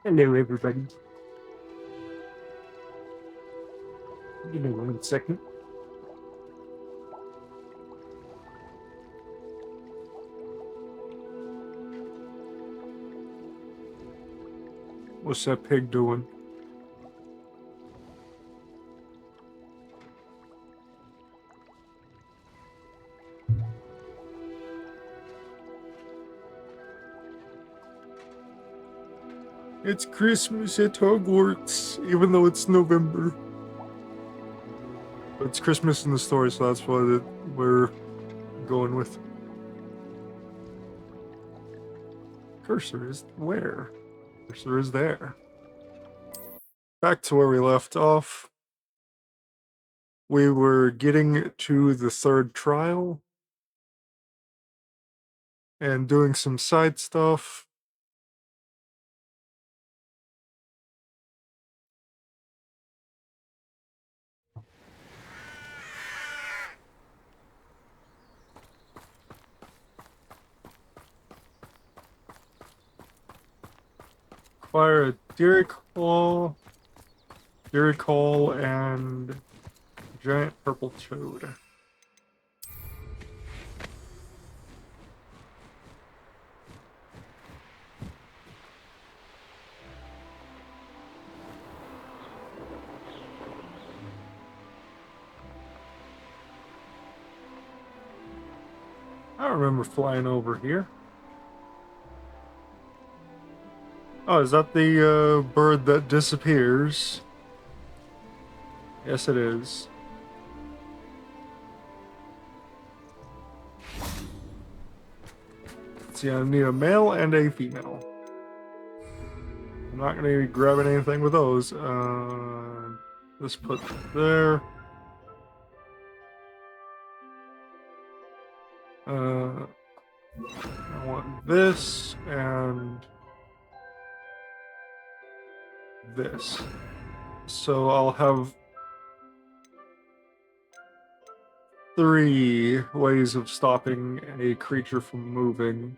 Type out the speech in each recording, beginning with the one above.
Hello, everybody. Give me 1 second. What's that pig doing? It's Christmas at Hogwarts, even though it's November. But it's Christmas in the story, so that's what we're going with. Cursor is where? Cursor is there. Back to where we left off. We were getting to the third trial and doing some side stuff. Acquire a Derrick Hall, and giant purple toad. I remember flying over here. Oh, is that the bird that disappears? Yes, it is. Let's see, I need a male and a female. I'm not going to be grabbing anything with those. Let's put there. I want this and this. So I'll have 3 ways of stopping a creature from moving.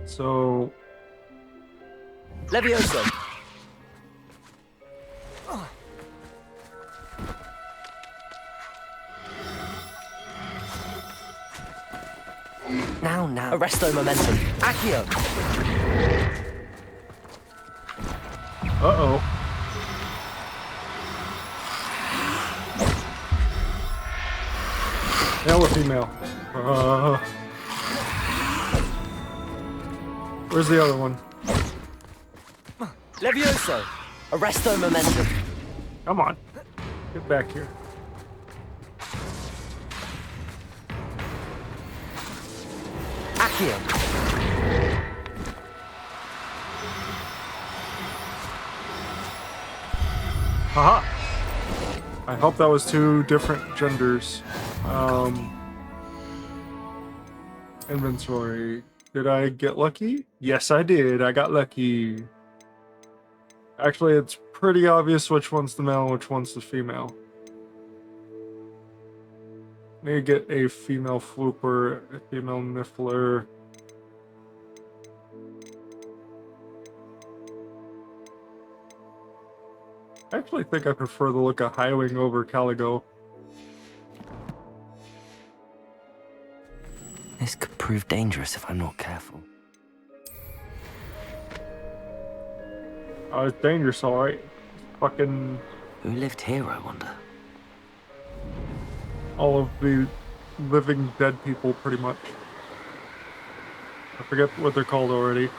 So... Levioso! Now. Arresto momentum. Accio! Uh-oh. Male or female? Where's the other one? Levioso! Arresto momentum. Come on. Get back here. Accio! Haha! I hope that was 2 different genders. Inventory. Did I get lucky? Yes, I did. I got lucky. Actually, it's pretty obvious which one's the male and which one's the female. Need to get a female flooper, a female niffler. I actually think I prefer the look of Highwing over Caligo. This could prove dangerous if I'm not careful. It's dangerous, alright. Fucking... Who lived here, I wonder? all of the living dead people, pretty much. I forget what they're called already.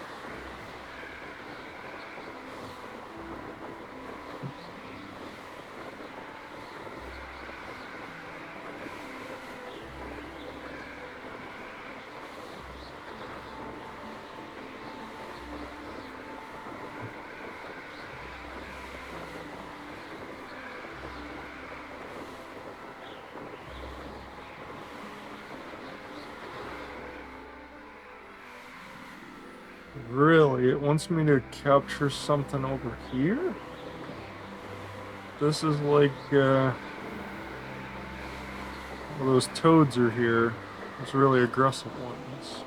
Really? It wants me to capture something over here? This is like, well, those toads are here. Those really aggressive ones.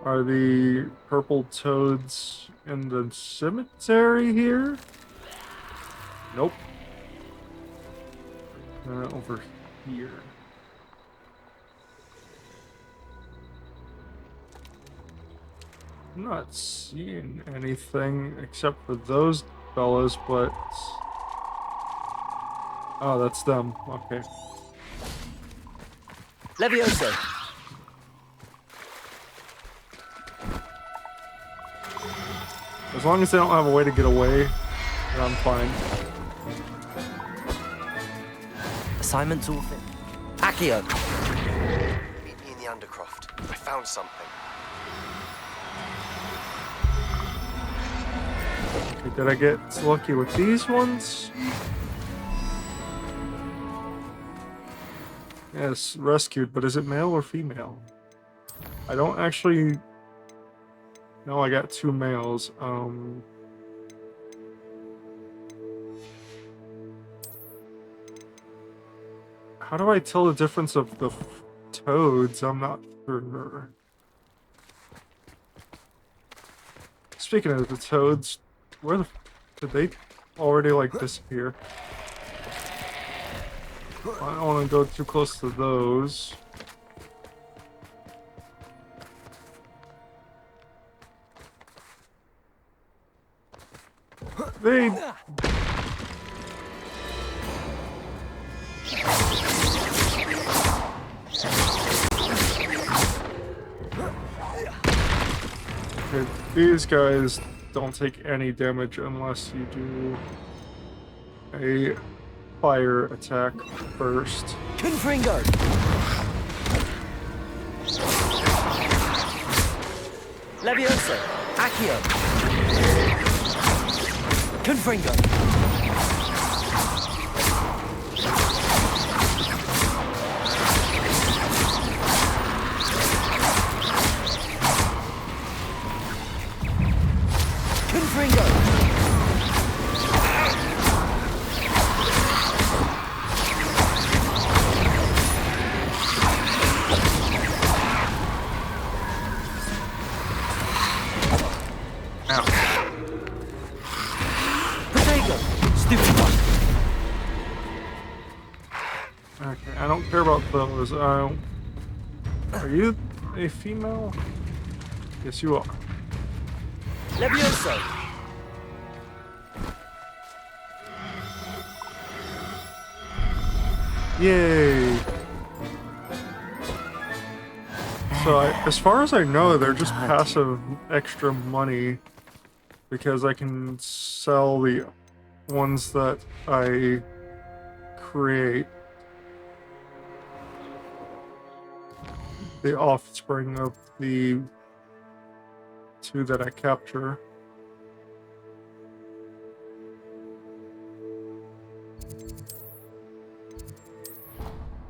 Are the purple toads in the cemetery here? Nope. Over here. I'm not seeing anything except for those fellas, but... Oh, that's them. Okay. Levioso. As long as they don't have a way to get away, then I'm fine. Assignments all fit. Accio. Meet me in the Undercroft. I found something. Okay, did I get lucky with these ones? Yes, rescued, but is it male or female? I don't actually... No, I got 2 males. How do I tell the difference of the toads? I'm not sure. Speaking of the toads, where the... Did they already, like, disappear? I don't want to go too close to those. They... Okay, these guys don't take any damage unless you do a fire attack first. Confringo. Levioso. Accio. Confringo. Confringo. Okay, I don't care about those. Are you a female? Yes, you are. Levioso. Yay! So, as far as I know, they're just passive extra money because I can sell the ones that I create. The offspring of the 2 that I capture.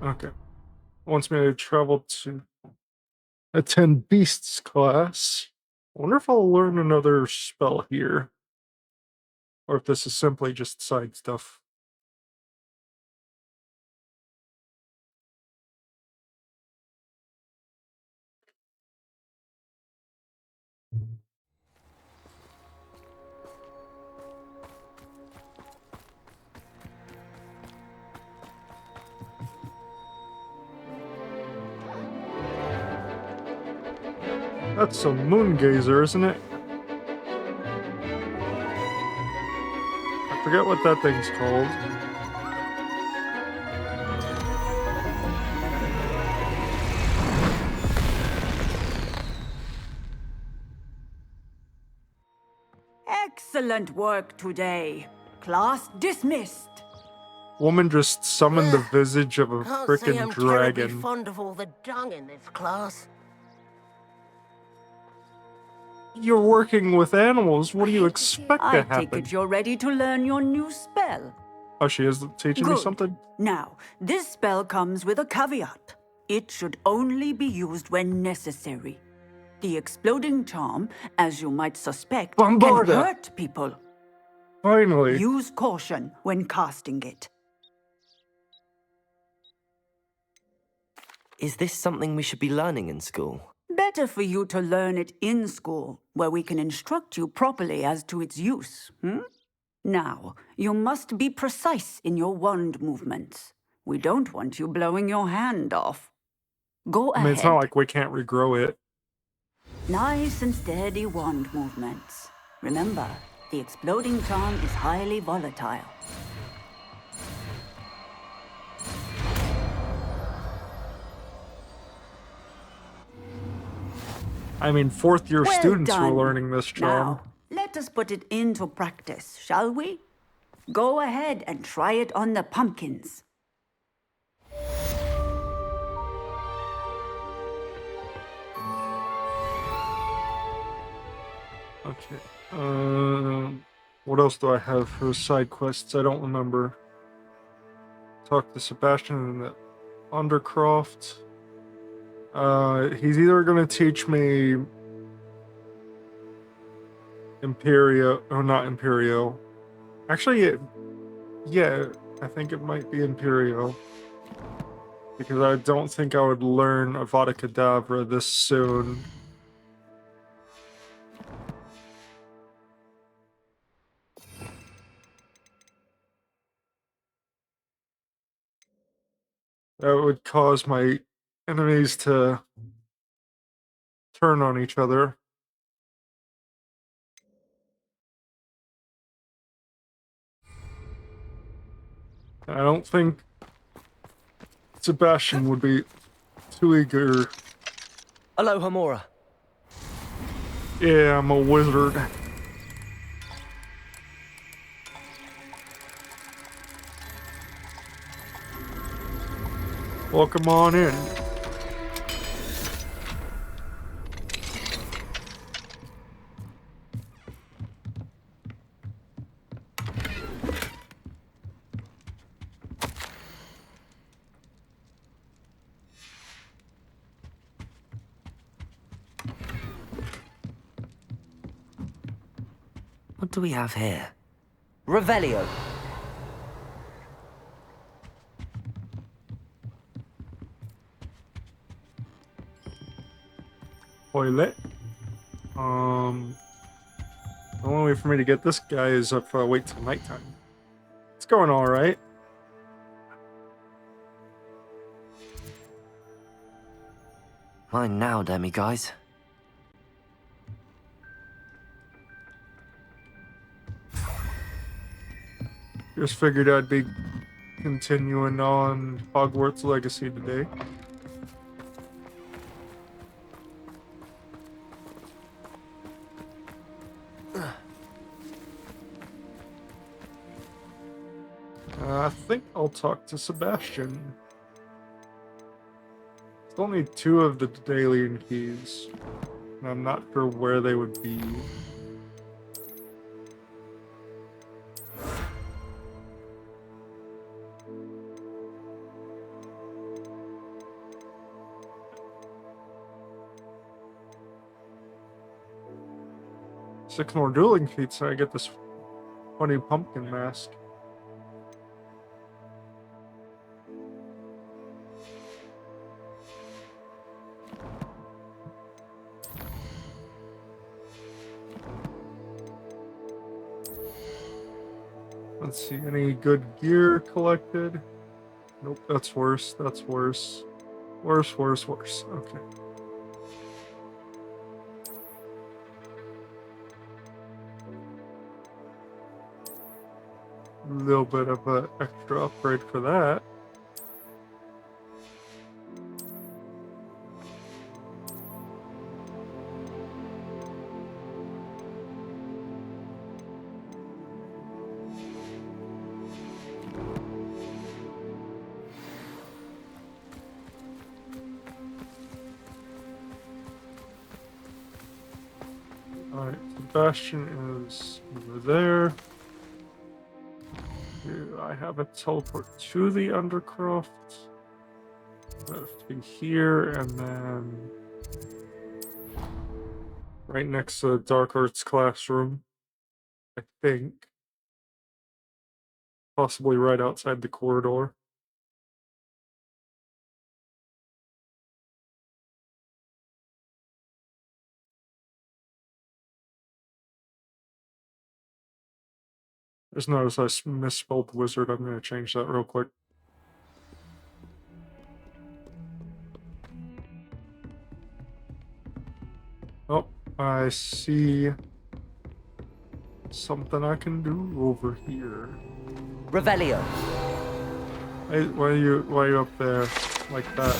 Okay. Wants me to travel to attend Beasts class. I wonder if I'll learn another spell here. Or if this is simply just side stuff. That's a moon gazer, isn't it? I forget what that thing's called. Excellent work today. Class dismissed. Woman just summoned the visage of a Can't say frickin' I'm terribly dragon. fond of all the dung in this class. You're working with animals. What do you expect I to take happen? it you're ready to learn your new spell. Oh, she is teaching me Good. something? Now, this spell comes with a caveat. It should only be used when necessary. The exploding charm, as you might suspect, Bombarda. can hurt people. Finally. Use caution when casting it. Is this something we should be learning in school? Better for you to learn it in school, where we can instruct you properly as to its use. Now, you must be precise in your wand movements. We don't want you blowing your hand off. Go I mean, ahead. it's not like we can't regrow it. Nice and steady wand movements. Remember, the exploding charm is highly volatile. I mean, fourth-year Well students done. were learning this charm. Now, let us put it into practice, shall we? Go ahead and try it on the pumpkins. Okay. What else do I have for side quests? I don't remember. Talk to Sebastian in the Undercroft. He's either gonna teach me Imperio, or not Imperio. Actually, yeah, I think it might be Imperio. Because I don't think I would learn Avada Kedavra this soon. That would cause my enemies to turn on each other. I don't think Sebastian would be too eager. Aloha, Mora. Yeah, I'm a wizard. Welcome on in. What do we have here? Revelio. Toilet. The only way for me to get this guy is if I wait till nighttime. It's going alright. Mine now, demi-guys. Just figured I'd be continuing on Hogwarts Legacy today. I think I'll talk to Sebastian. It's only 2 of the Daedalian keys, and I'm not sure where they would be. Six more dueling feats, and I get this funny pumpkin mask. Let's see, any good gear collected? Nope, that's worse, that's worse. Worse, worse, worse. Okay. A little bit of an extra upgrade for that. Alright, Sebastian is over there. Do I have a teleport to the Undercroft? I have to be here and then right next to the Dark Arts classroom, I think. possibly right outside the corridor. Just notice I misspelled wizard. I'm going to change that real quick. Oh, I see something I can do over here. Revelio. Hey, why are you up there like that?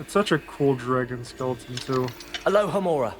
It's such a cool dragon skeleton too. Alohomora.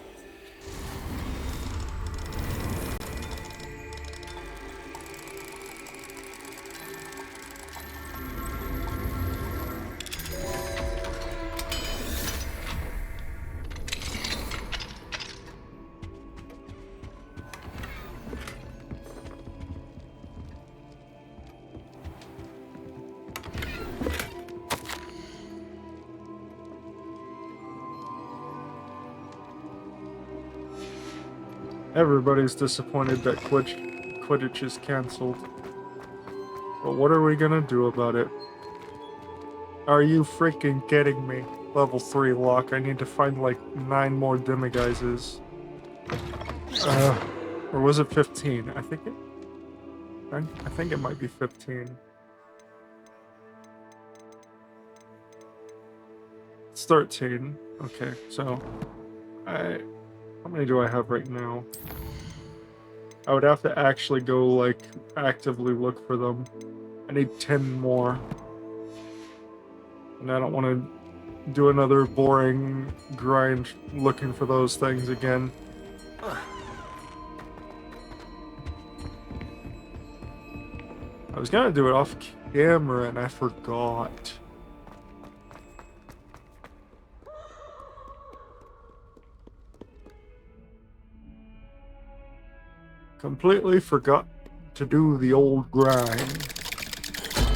Everybody's disappointed that Quidditch is cancelled. But what are we gonna do about it? Are you freaking kidding me? Level 3 lock. I need to find like 9 more demiguises. Or was it 15? I think it might be 15. It's 13. Okay, so how many do I have right now? I would have to actually go like actively look for them. I need 10 more. And I don't want to do another boring grind looking for those things again. I was gonna do it off camera and I forgot. Completely forgot to do the old grind.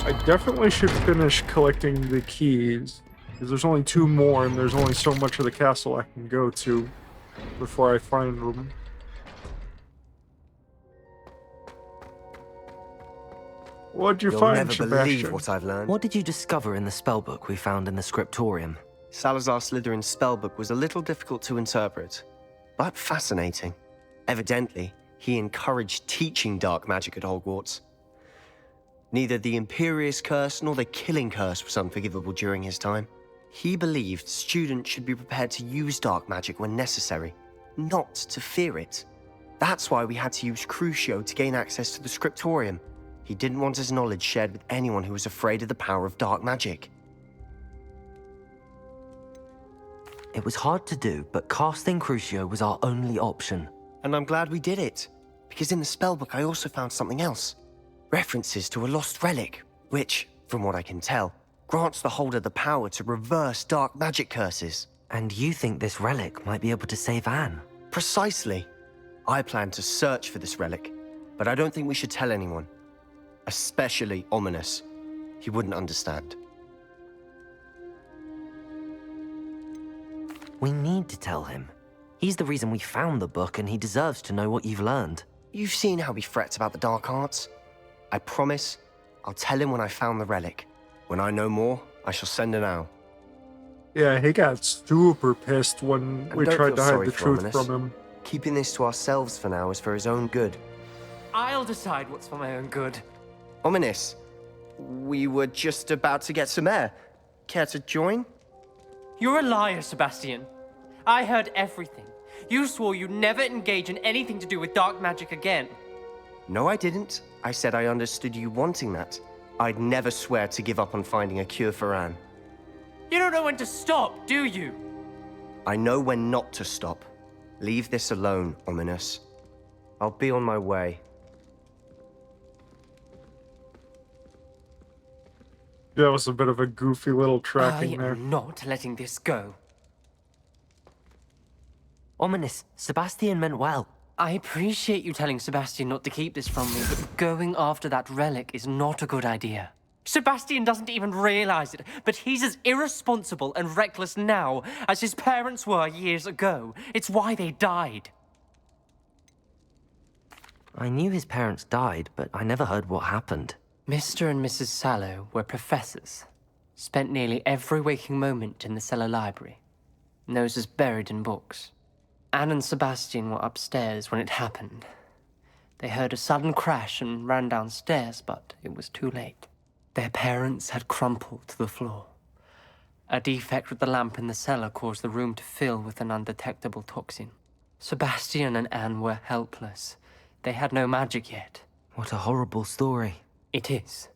I definitely should finish collecting the keys, because there's only 2 more and there's only so much of the castle I can go to before I find them. What'd you You'll find, never Sebastian? believe what I've learned. What did you discover in the spellbook we found in the scriptorium? Salazar Slytherin's spellbook was a little difficult to interpret, but fascinating. Evidently, he encouraged teaching dark magic at Hogwarts. Neither the Imperious Curse nor the Killing Curse was unforgivable during his time. He believed students should be prepared to use dark magic when necessary, not to fear it. That's why we had to use Crucio to gain access to the scriptorium. He didn't want his knowledge shared with anyone who was afraid of the power of dark magic. It was hard to do, but casting Crucio was our only option. And I'm glad we did it, because in the spellbook I also found something else. References to a lost relic, which, from what I can tell, grants the holder the power to reverse dark magic curses. And you think this relic might be able to save Anne? Precisely. I plan to search for this relic, but I don't think we should tell anyone. Especially Ominous. He wouldn't understand. We need to tell him. He's the reason we found the book, and he deserves to know what you've learned. You've seen how he frets about the dark arts. I promise, I'll tell him when I found the relic. When I know more, I shall send an owl. Yeah, he got super pissed when And we don't tried feel to hide sorry the for truth Ominous. from him. Keeping this to ourselves for now is for his own good. I'll decide what's for my own good. Ominous, we were just about to get some air. Care to join? You're a liar, Sebastian. I heard everything. You swore you'd never engage in anything to do with dark magic again. No, I didn't. I said I understood you wanting that. I'd never swear to give up on finding a cure for Anne. You don't know when to stop, do you? I know when not to stop. Leave this alone, Ominous. I'll be on my way. That was a bit of a goofy little I tracking there. am not letting this go. Ominous, Sebastian meant well. I appreciate you telling Sebastian not to keep this from me, but going after that relic is not a good idea. Sebastian doesn't even realize it, but he's as irresponsible and reckless now as his parents were years ago. It's why they died. I knew his parents died, but I never heard what happened. Mr. and Mrs. Sallow were professors. Spent nearly every waking moment in the cellar library. Noses buried in books. Anne and Sebastian were upstairs when it happened. They heard a sudden crash and ran downstairs, but it was too late. Their parents had crumpled to the floor. A defect with the lamp in the cellar caused the room to fill with an undetectable toxin. Sebastian and Anne were helpless. They had no magic yet. What a horrible story. It is.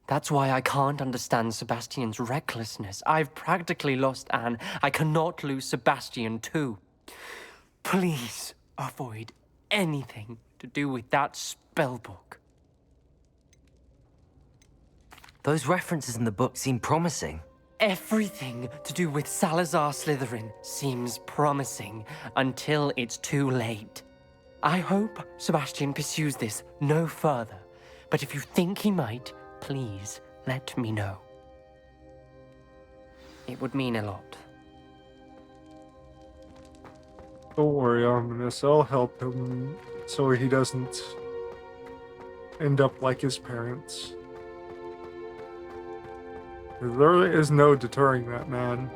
That's why I can't understand Sebastian's recklessness. I've practically lost Anne. I cannot lose Sebastian too. Please avoid anything to do with that spellbook. Those references in the book seem promising. Everything to do with Salazar Slytherin seems promising until it's too late. I hope Sebastian pursues this no further, but if you think he might, please let me know. It would mean a lot. Don't worry, Ominous. I'll help him so he doesn't end up like his parents. There is no deterring that man.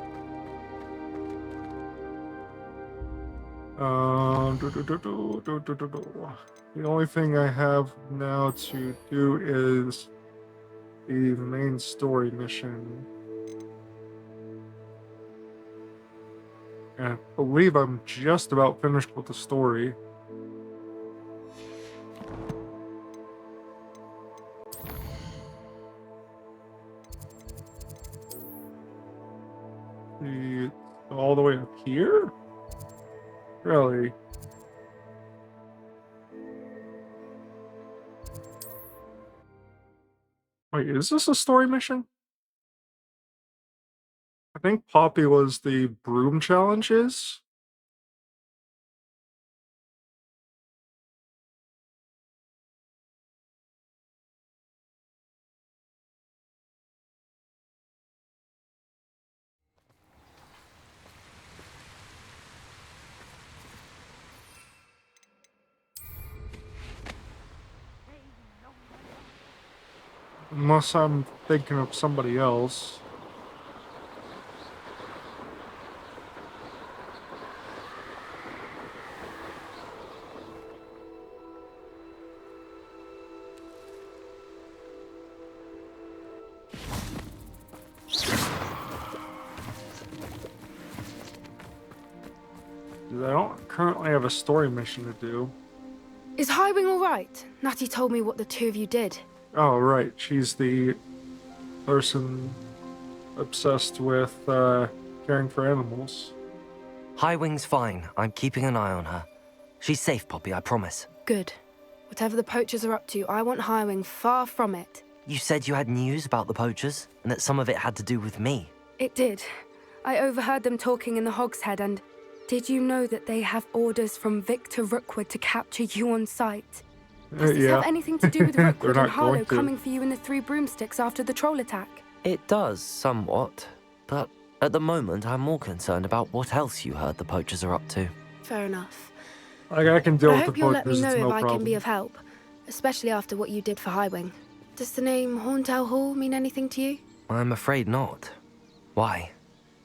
The only thing I have now to do is the main story mission. And I believe I'm just about finished with the story. All the way up here? Really? Wait, is this a story mission? I think Poppy was the broom challenges. Unless I'm thinking of somebody else. I don't currently have a story mission to do. Is Highwing all right? Natty told me what the two of you did. Oh, right. She's the person obsessed with caring for animals. Highwing's fine. I'm keeping an eye on her. She's safe, Poppy, I promise. Good. Whatever the poachers are up to, I want Highwing far from it. You said you had news about the poachers, and that some of it had to do with me. It did. I overheard them talking in the Hogshead, and did you know that they have orders from Victor Rookwood to capture you on sight? Does this have anything to do with Rookwood and Harlow coming for you in the Three Broomsticks after the troll attack? It does, somewhat. But at the moment, I'm more concerned about what else you heard the poachers are up to. Fair enough. Like, I can deal I with hope the you'll let me poachers, know it's if no I problem. can be of help, especially after what you did for Highwing. Does the name Horntail Hall mean anything to you? I'm afraid not. Why?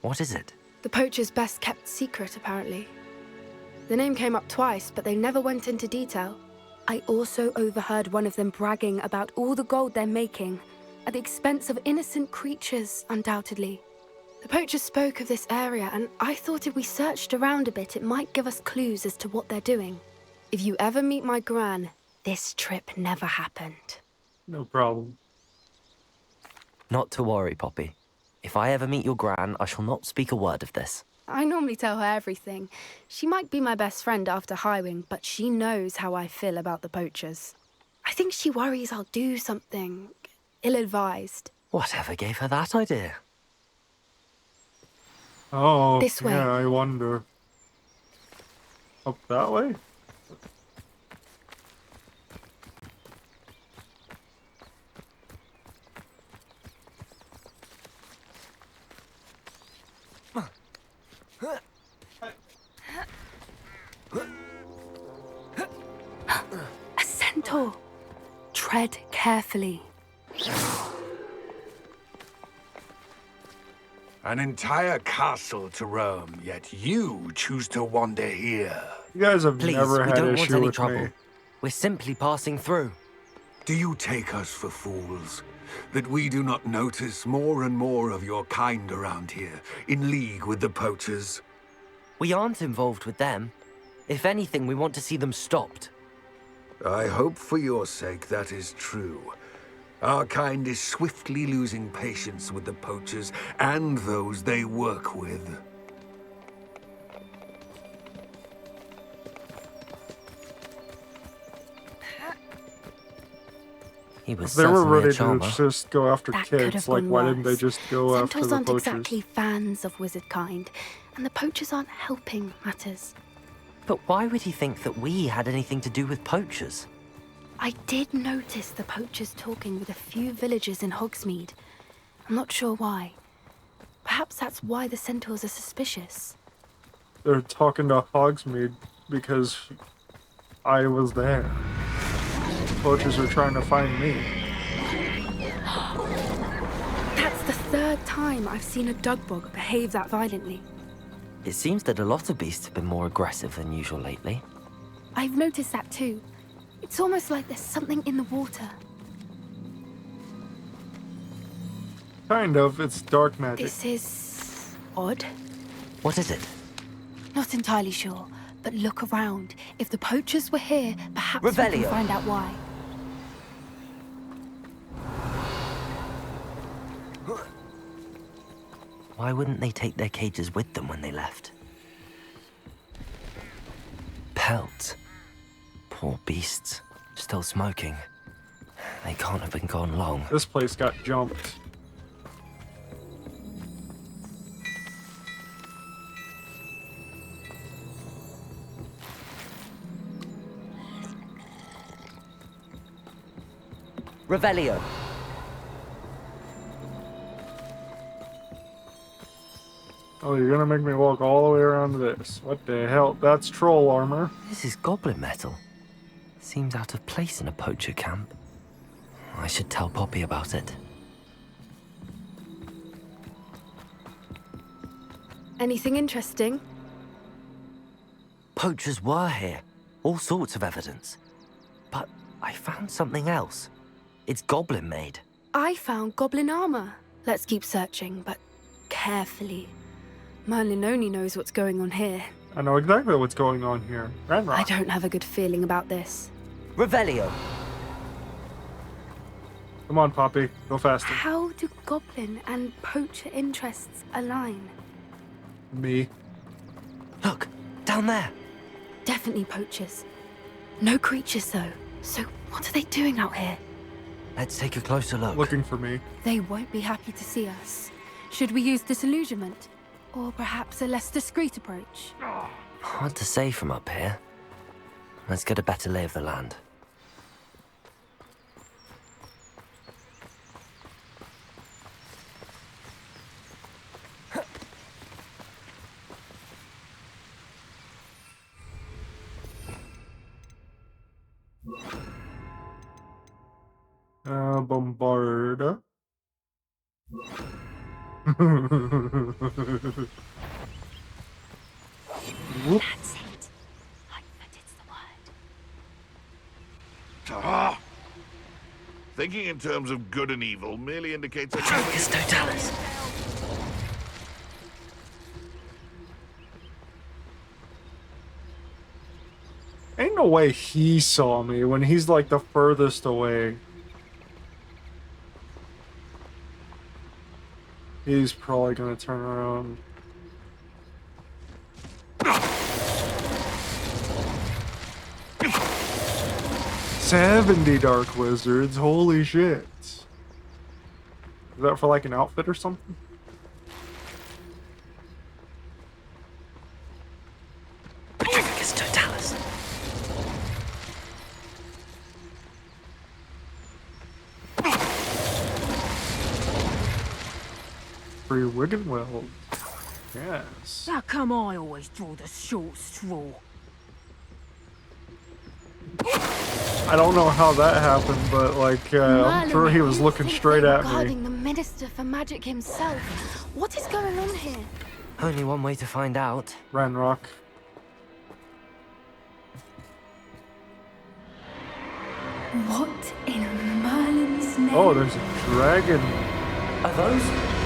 What is it? The poacher's best kept secret, apparently. The name came up twice, but they never went into detail. I also overheard one of them bragging about all the gold they're making, at the expense of innocent creatures, undoubtedly. The poachers spoke of this area, and I thought if we searched around a bit, it might give us clues as to what they're doing. If you ever meet my gran, this trip never happened. No problem. Not to worry, Poppy. If I ever meet your gran, I shall not speak a word of this. I normally tell her everything. She might be my best friend after Highwing, but she knows how I feel about the poachers. I think she worries I'll do something ill-advised. Whatever gave her that idea? Oh, This way. yeah, I wonder. Up that way? A centaur! Tread carefully. An entire castle to roam, yet you choose to wander here. You guys have Please, never we had don't want issue any with trouble. me. We're simply passing through. Do you take us for fools? That we do not notice more and more of your kind around here, in league with the poachers? We aren't involved with them. If anything, we want to see them stopped. I hope for your sake that is true. Our kind is swiftly losing patience with the poachers and those they work with. He was If they were certainly a ready to charmer. just go after That could kids, have like gone why didn't they worse. just go after Centaurs the aren't poachers? exactly fans of wizard kind, and the poachers aren't helping matters. But why would he think that we had anything to do with poachers? I did notice the poachers talking with a few villagers in Hogsmeade. I'm not sure why. Perhaps that's why the centaurs are suspicious. They're talking to Hogsmeade because I was there. Poachers are trying to find me. That's the third time I've seen a dugbog behave that violently. It seems that a lot of beasts have been more aggressive than usual lately. I've noticed that too. It's almost like there's something in the water. Kind of. It's dark magic. This is odd. What is it? Not entirely sure, but look around. If the poachers were here, perhaps we can Revelio. find out why. Why wouldn't they take their cages with them when they left? Pelts. Poor beasts. Still smoking. They can't have been gone long. This place got jumped. Revelio. Oh, you're gonna make me walk all the way around to this. What the hell? That's troll armor. This is goblin metal. Seems out of place in a poacher camp. I should tell Poppy about it. Anything interesting? Poachers were here. All sorts of evidence. But I found something else. It's goblin made. I found goblin armor. Let's keep searching, but carefully. Merlin only knows what's going on here. I know exactly what's going on here. I Ranrock. don't have a good feeling about this. Revelio. Come on, Poppy. Go faster. How do goblin and poacher interests align? Me. Look, down there. Definitely poachers. No creatures, though. So what are they doing out here? Let's take a closer look. Looking for me. They won't be happy to see us. Should we use disillusionment? Or perhaps a less discreet approach? Hard to say from up here. Let's get a better lay of the land. Bombarda. Whoop. That's it. Lightfoot, it's the word. Ah! Thinking in terms of good and evil merely indicates a Focus Totalis. Ain't no way he saw me when he's like the furthest away. He's probably gonna turn around. $70 dark wizards, holy shit. Is that for like an outfit or something? Focus Totalis. Free Wiggenweld. Yes. How come I always draw the short straw? I don't know how that happened, but like, I'm sure he was you looking think straight they were at me. guarding the Minister for Magic himself. What is going on here? Only one way to find out. Ranrock. What in Merlin's name? Oh, there's a dragon. Are those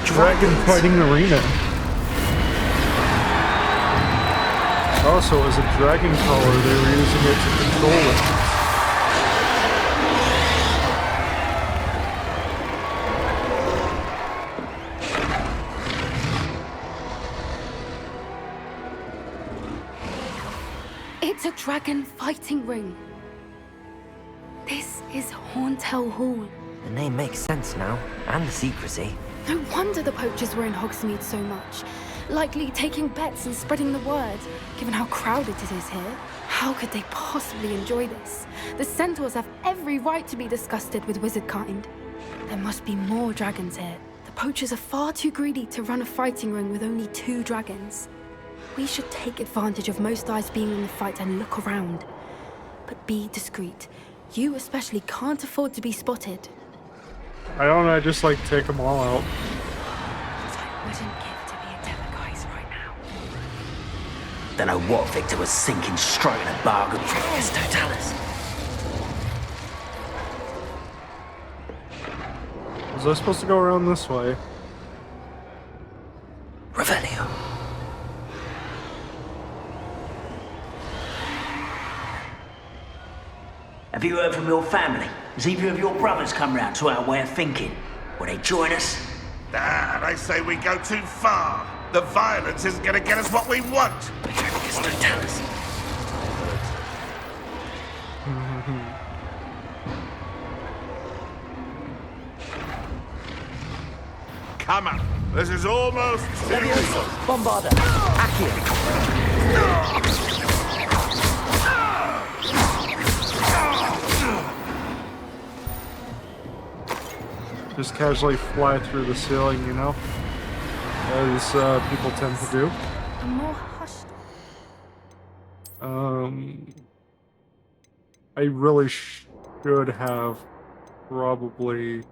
Dragon fighting arena. Also, as a dragon collar, they were using it to control it. It's a dragon fighting ring. This is Horntail Hall. The name makes sense now, and the secrecy. No wonder the poachers were in Hogsmeade so much. Likely taking bets and spreading the word, given how crowded it is here. How could they possibly enjoy this? The centaurs have every right to be disgusted with wizard kind. There must be more dragons here. The poachers are far too greedy to run a fighting ring with only 2 dragons. We should take advantage of most eyes being in the fight and look around. But be discreet. You especially can't afford to be spotted. I don't know, I just like take them all out. What I wouldn't give to be a Devaguise right now. Don't know what Victor was thinking, striking a bargain. Yes, Totalis. Was I supposed to go around this way? Revelio. Have you heard from your family? Has either of your brothers come round to our way of thinking? Will they join us? Ah, I say we go too far. The violence isn't going to get us what we want. Yes, Totalis. Come on. This is almost too... Bombarda. Accio. Just casually fly through the ceiling, you know? As people tend to do. A more hushed. I really should have probably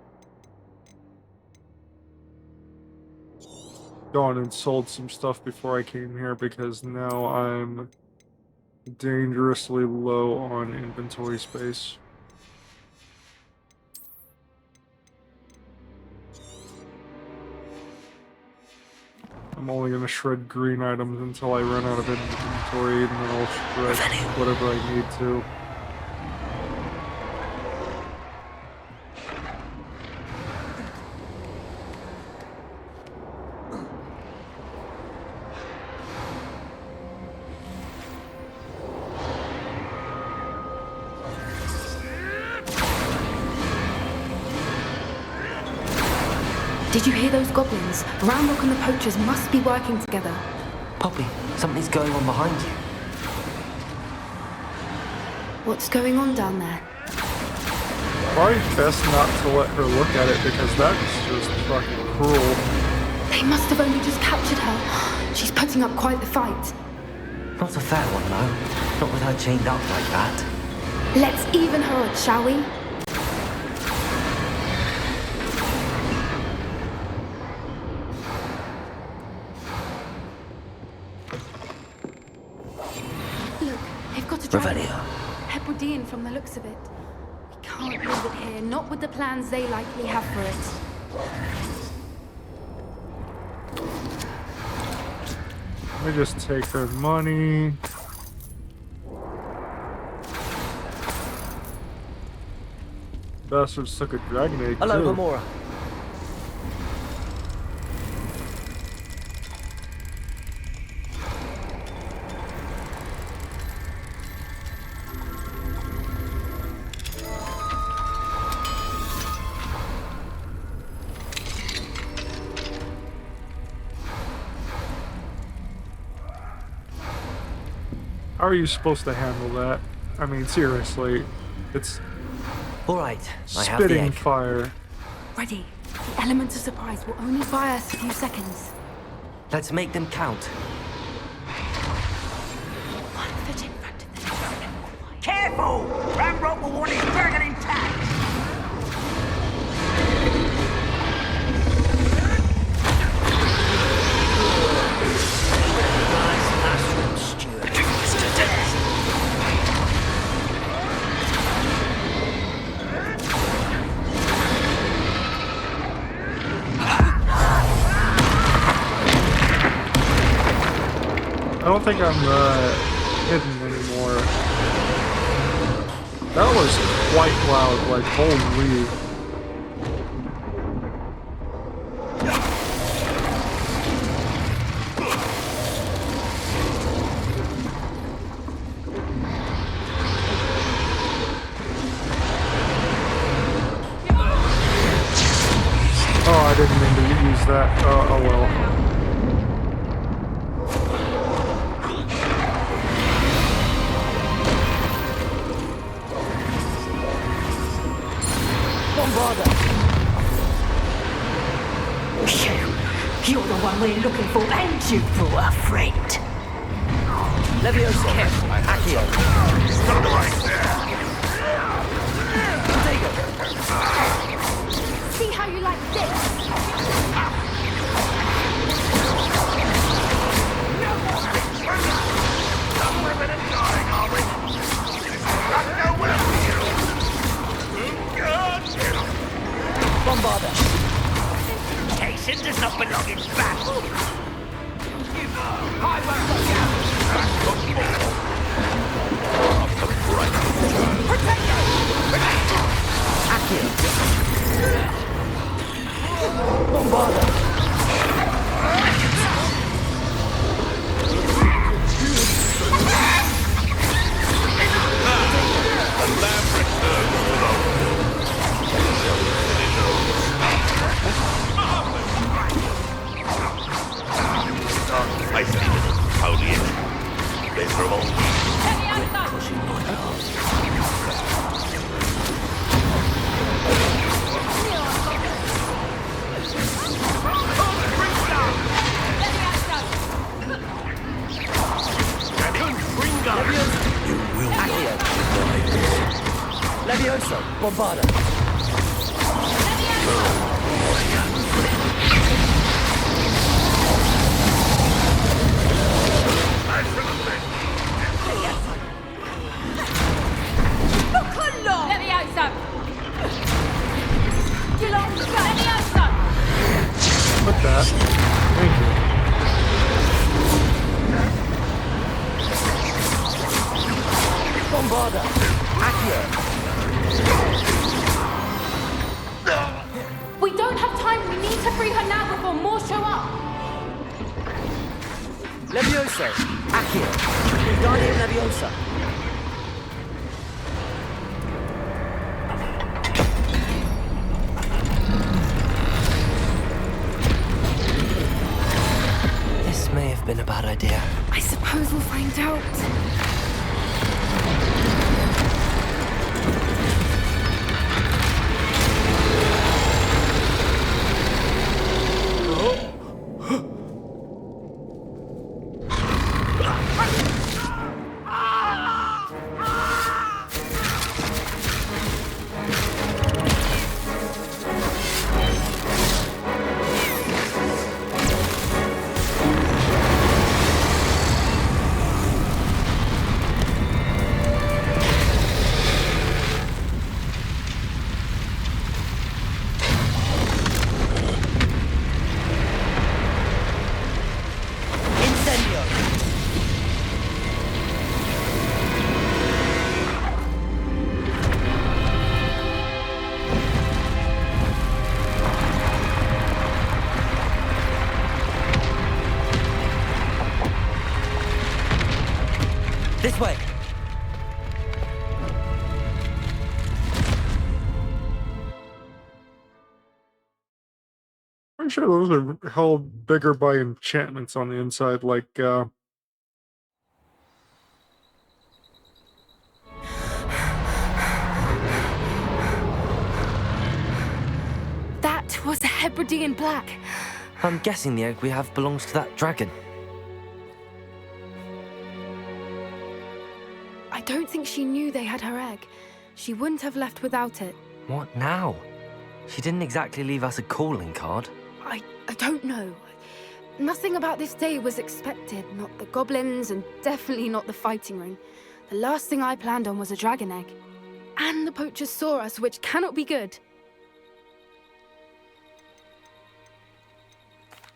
gone and sold some stuff before I came here because now I'm dangerously low on inventory space. I'm only going to shred green items until I run out of inventory, and then I'll shred whatever I need to. Did you hear those goblins? Ranrock and the poachers must be working together. Poppy, something's going on behind you. What's going on down there? Probably best not to let her look at it because that's just fucking cruel. They must have only just captured her. She's putting up quite the fight. Not a fair one, though. Not with her chained up like that. Let's even her odds, shall we? Look, they've got a dragon. Revelio. Hebridean from the looks of it. We can't leave it here, not with the plans they likely have for it. Let me just take her money. Bastards took a dragon egg Hello, too. Hamora. How are you supposed to handle that? I mean, seriously, it's All right, I have the spitting egg. fire. Ready. The element of surprise will only buy us a few seconds. Let's make them count. 1 foot in front of the next. Careful! Ramrod will want his dragon intact! Nice mushroom stew. To death! I don't think I'm hidden anymore. That was quite loud, like holy. Oh, I didn't mean to use that. Oh well. You're the one we're looking for, and you brought a friend. Levioso. Careful. Accio. Stop right there! See how you like this? Some women are dying, are we? Got nowhere for you! Bombarda. Temptation does not belong in battle. Bombarda. I see it. Holy it. Miserable. Levioso. Bombarda. Put that. Thank you. Bombarda. Accio. We don't have time. We need to free her now before more show up. Levioso. Accio. Wingardium Leviosa. This may have been a bad idea. I suppose we'll find out. This way. I'm sure those are held bigger by enchantments on the inside, like, That was a Hebridean black. I'm guessing the egg we have belongs to that dragon. I don't think she knew they had her egg. She wouldn't have left without it. What now? She didn't exactly leave us a calling card. I don't know. Nothing about this day was expected. Not the goblins, and definitely not the fighting ring. The last thing I planned on was a dragon egg. And the poachers saw us, which cannot be good.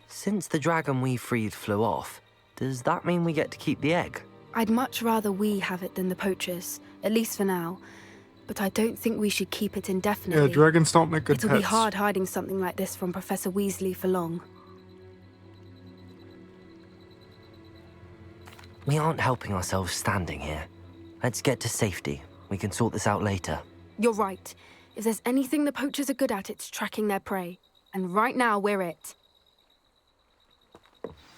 Since the dragon we freed flew off, does that mean we get to keep the egg? I'd much rather we have it than the poachers, at least for now. But I don't think we should keep it indefinitely. Yeah, dragons don't make good It'll pets. be hard hiding something like this from Professor Weasley for long. We aren't helping ourselves standing here. Let's get to safety. We can sort this out later. You're right. If there's anything the poachers are good at, it's tracking their prey. And right now, we're it.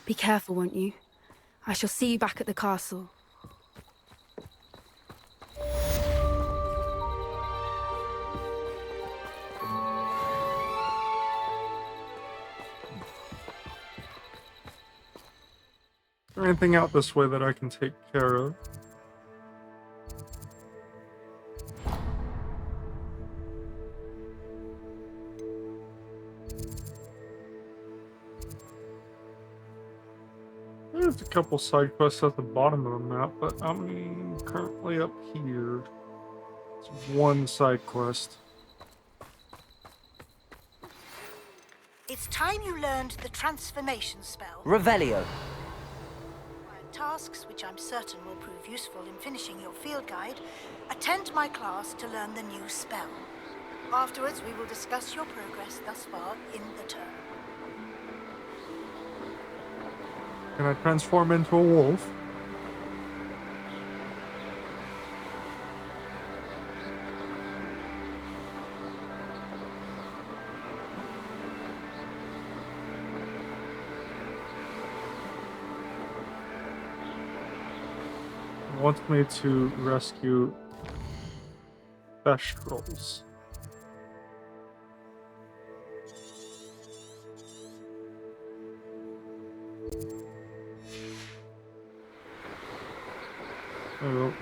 Be careful, won't you? I shall see you back at the castle. Is there anything out this way that I can take care of? There's a couple side quests at the bottom of the map, but I'm currently up here. It's one side quest. It's time you learned the transformation spell. Revelio. Tasks, which I'm certain will prove useful in finishing your field guide, attend my class to learn the new spell. Afterwards, we will discuss your progress thus far in the term. Can I transform into a wolf? It wants me to rescue Thestrals.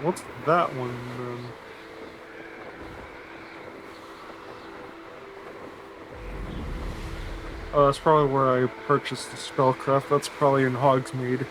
What's that one then? Oh, that's probably where I purchased the spellcraft. That's probably in Hogsmeade.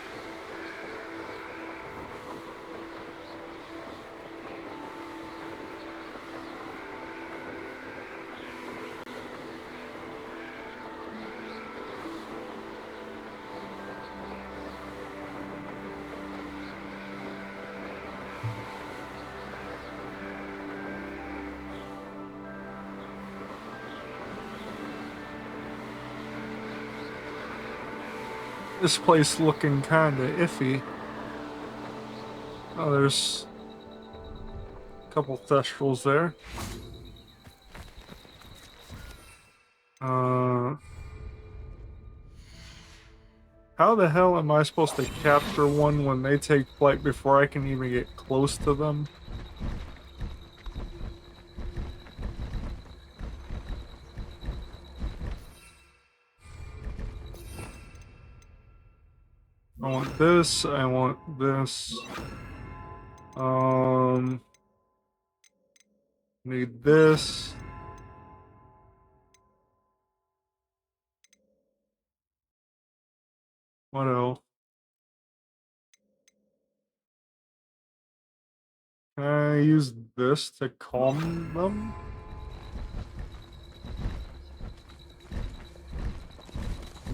This place looking kinda iffy. Oh, there's a couple Thestrals there. How the hell am I supposed to capture one when they take flight before I can even get close to them? I want this, I want this. Need this. What else? Can I use this to calm them?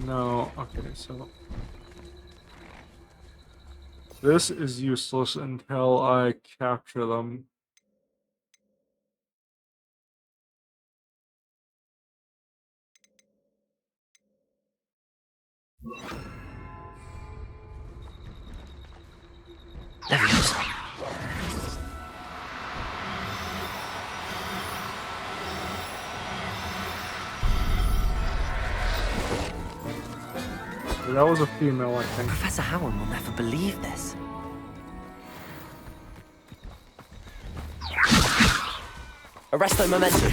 No, okay, so this is useless until I capture them. Leviosa. That was a female, I think. Professor Howard will never believe this. Arresto momentum.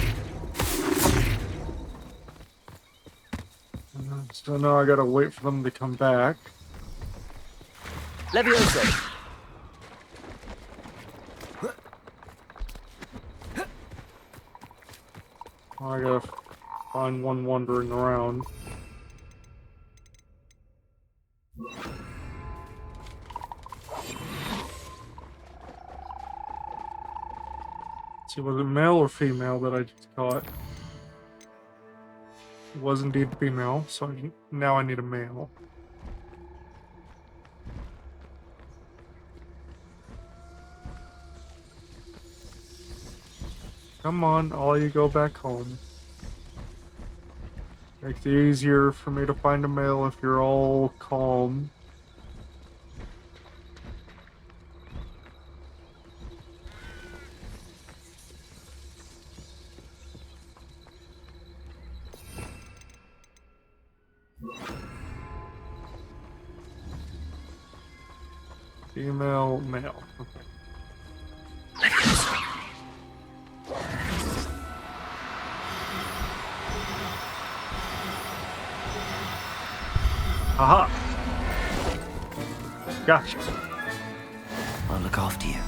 So now I gotta wait for them to come back. Levioso! I gotta find one wandering around. See, was it male or female that I just caught? It was indeed female, so now I need a male. Come on, all you go back home. Makes it easier for me to find a male if you're all calm. Female, male. Okay. Aha! Gotcha. I'll look after you.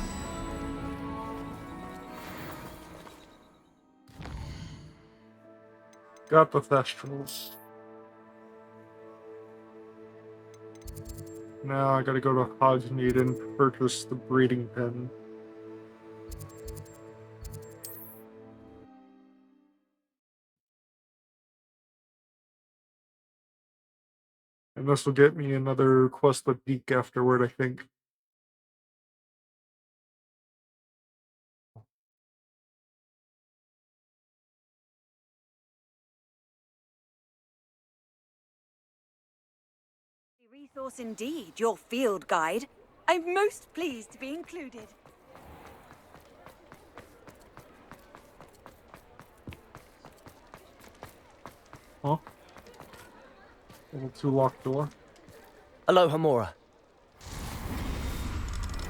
Got the Thestrals. Now I gotta go to Hogsmeade and purchase the breeding pen. And this will get me another quest with Deke afterward, I think. Resource indeed, your field guide. I'm most pleased to be included. Huh? Level 2 locked door. Aloha, Mora.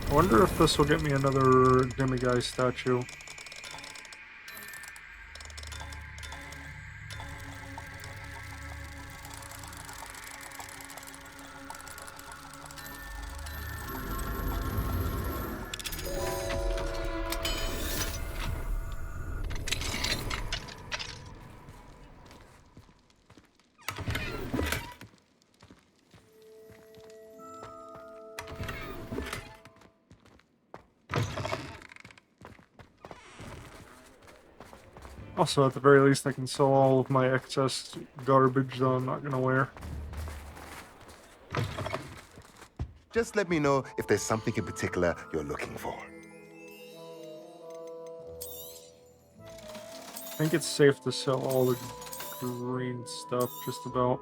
I wonder if this will get me another demiguy statue. Also, at the very least, I can sell all of my excess garbage that I'm not gonna wear. Just let me know if there's something in particular you're looking for. I think it's safe to sell all the green stuff, just about.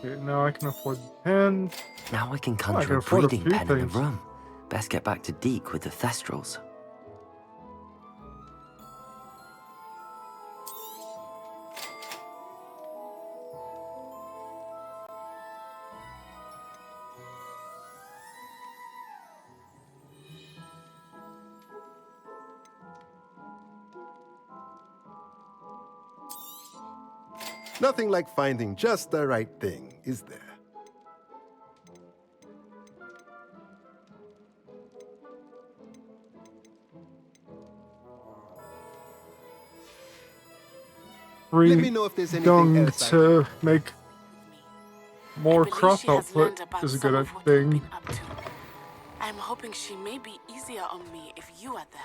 Okay, now I can afford the pen. Now I can I conjure can a afford a breeding few pen in the things. room. Best get back to Deke with the Thestrals. Nothing like finding just the right thing, is there? Let me Free know if there's anything dung else to make more believe crop she has output learned about is a some good of what you've thing. been up to. I'm hoping she may be easier on me if you are there.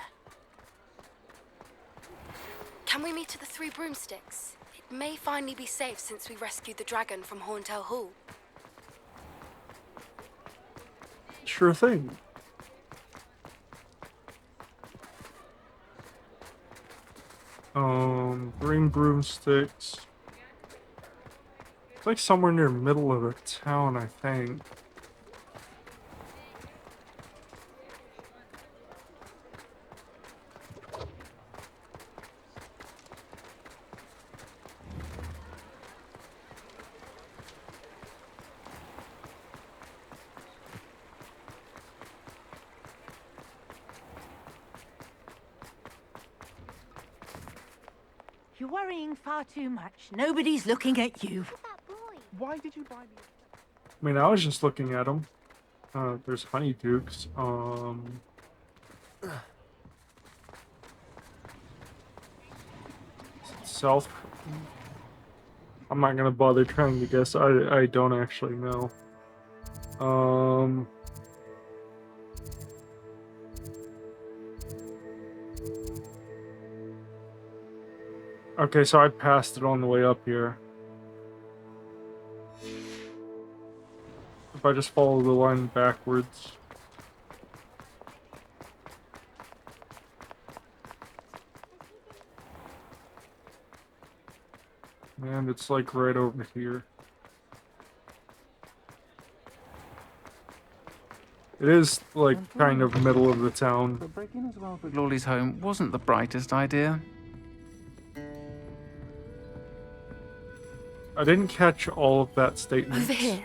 Can we meet at the Three Broomsticks? It may finally be safe since we rescued the dragon from Horntail Hall. Sure thing. Green broomsticks. It's like somewhere near the middle of the town, I think. You're worrying far too much. Nobody's looking at you. Why did you buy me? I mean, I was just looking at them. There's honeydukes. South. I'm not gonna bother trying to guess. I don't actually know. Okay, so I passed it on the way up here. If I just follow the line backwards. And it's like right over here. It is like kind of middle of the town. But breaking into Alfred Lawley's home wasn't the brightest idea. I didn't catch all of that statement. Over here.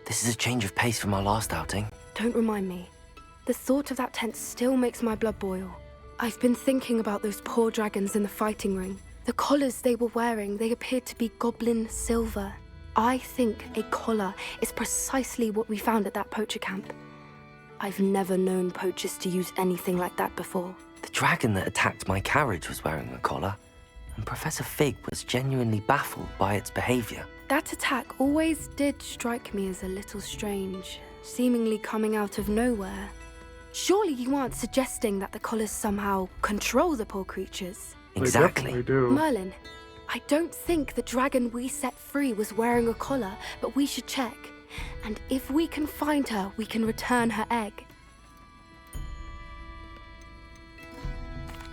This is a change of pace from our last outing. Don't remind me. The thought of that tent still makes my blood boil. I've been thinking about those poor dragons in the fighting ring. The collars they were wearing, they appeared to be goblin silver. I think a collar is precisely what we found at that poacher camp. I've never known poachers to use anything like that before. The dragon that attacked my carriage was wearing a collar, and Professor Fig was genuinely baffled by its behavior. That attack always did strike me as a little strange, seemingly coming out of nowhere. Surely you aren't suggesting that the collars somehow control the poor creatures? Exactly. They do. Merlin, I don't think the dragon we set free was wearing a collar, but we should check. And if we can find her, we can return her egg.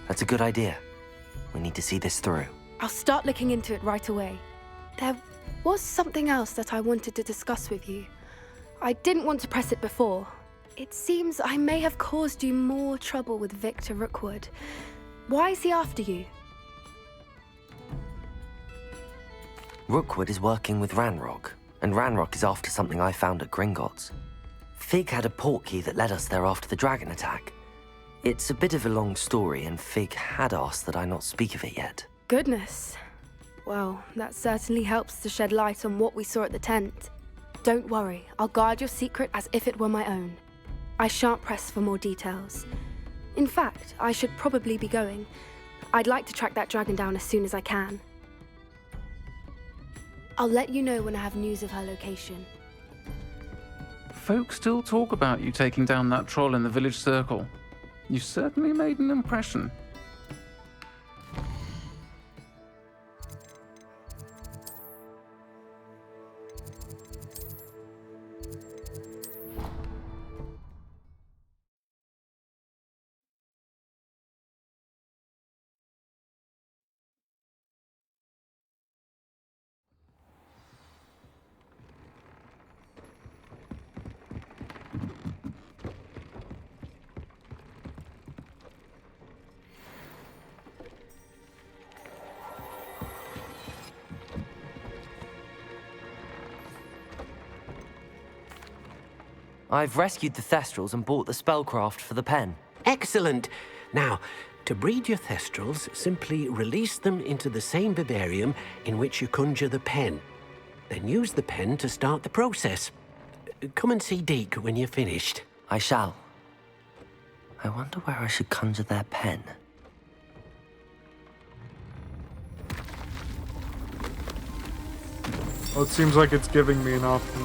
That's a good idea. We need to see this through. I'll start looking into it right away. There was something else that I wanted to discuss with you. I didn't want to press it before. It seems I may have caused you more trouble with Victor Rookwood. Why is he after you? Rookwood is working with Ranrock, and Ranrock is after something I found at Gringotts. Fig had a portkey that led us there after the dragon attack. It's a bit of a long story, and Fig had asked that I not speak of it yet. Goodness. Well, that certainly helps to shed light on what we saw at the tent. Don't worry, I'll guard your secret as if it were my own. I shan't press for more details. In fact, I should probably be going. I'd like to track that dragon down as soon as I can. I'll let you know when I have news of her location. Folk still talk about you taking down that troll in the village circle. You certainly made an impression. I've rescued the Thestrals and bought the spellcraft for the pen. Excellent. Now, to breed your Thestrals, simply release them into the same vivarium in which you conjure the pen. Then use the pen to start the process. Come and see Deke when you're finished. I shall. I wonder where I should conjure their pen. Well, it seems like it's giving me an option.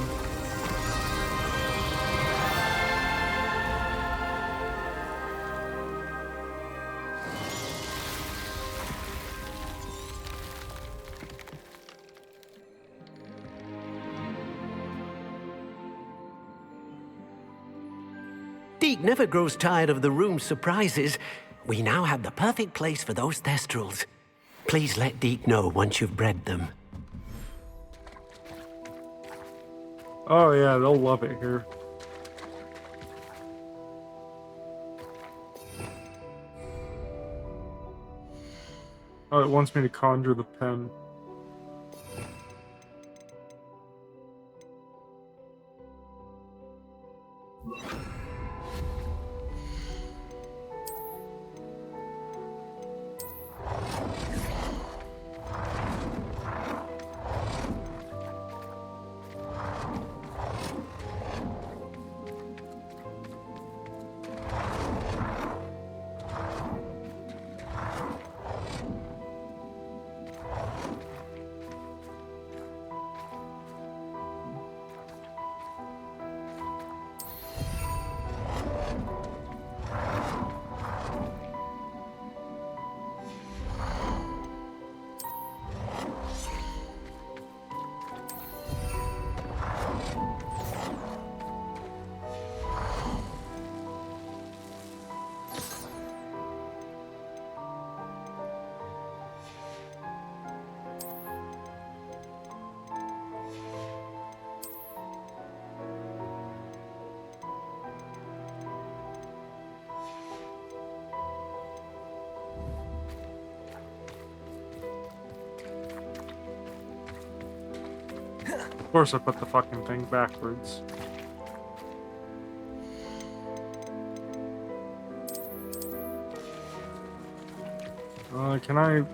Deke never grows tired of the room's surprises. We now have the perfect place for those Thestrals. Please let Deke know once you've bred them. Oh yeah, they'll love it here. Oh, it wants me to conjure the pen. Of course I put the fucking thing backwards. Can I...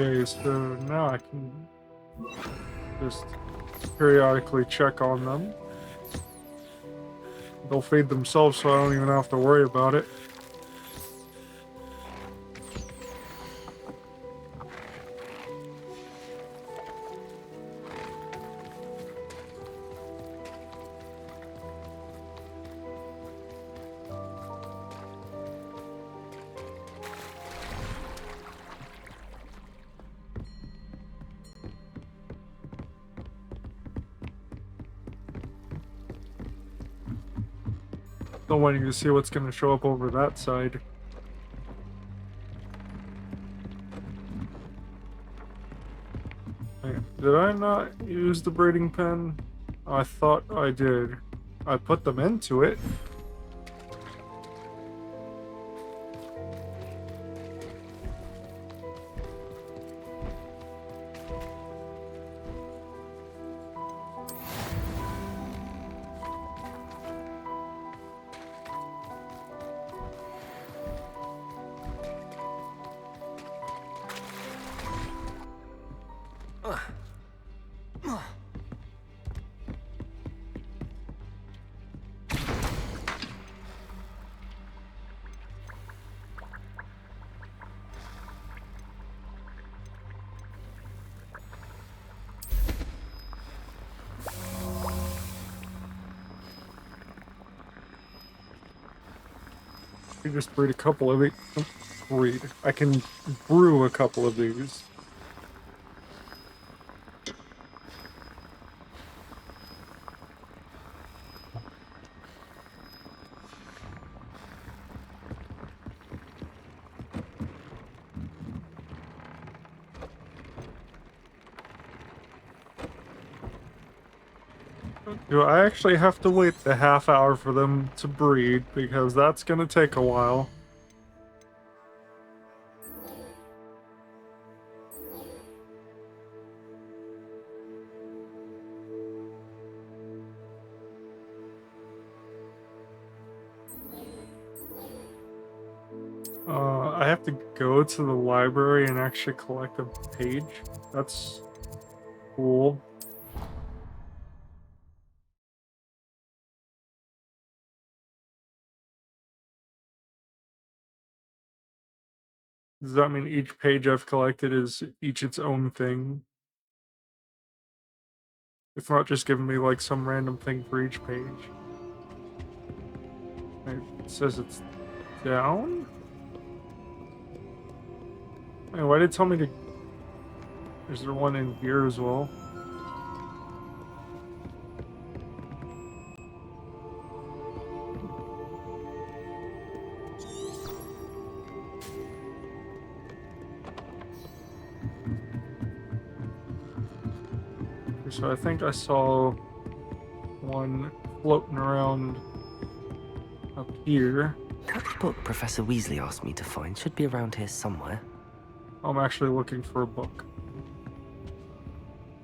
Okay, so now I can just periodically check on them. They'll feed themselves, so I don't even have to worry about it. Still waiting to see what's going to show up over that side. Wait, did I not use the braiding pen? I thought I did. I put them into it. You just breed a couple of these. Breed. I can brew a couple of these. Do I actually have to wait the half hour for them to breed? Because that's gonna take a while. I have to go to the library and actually collect a page. That's cool. Does that mean each page I've collected is each its own thing? It's not just giving me like some random thing for each page. It says it's down? Hey, why did it tell me to... Is there one in here as well? So I think I saw one floating around up here. That book Professor Weasley asked me to find should be around here somewhere. I'm actually looking for a book.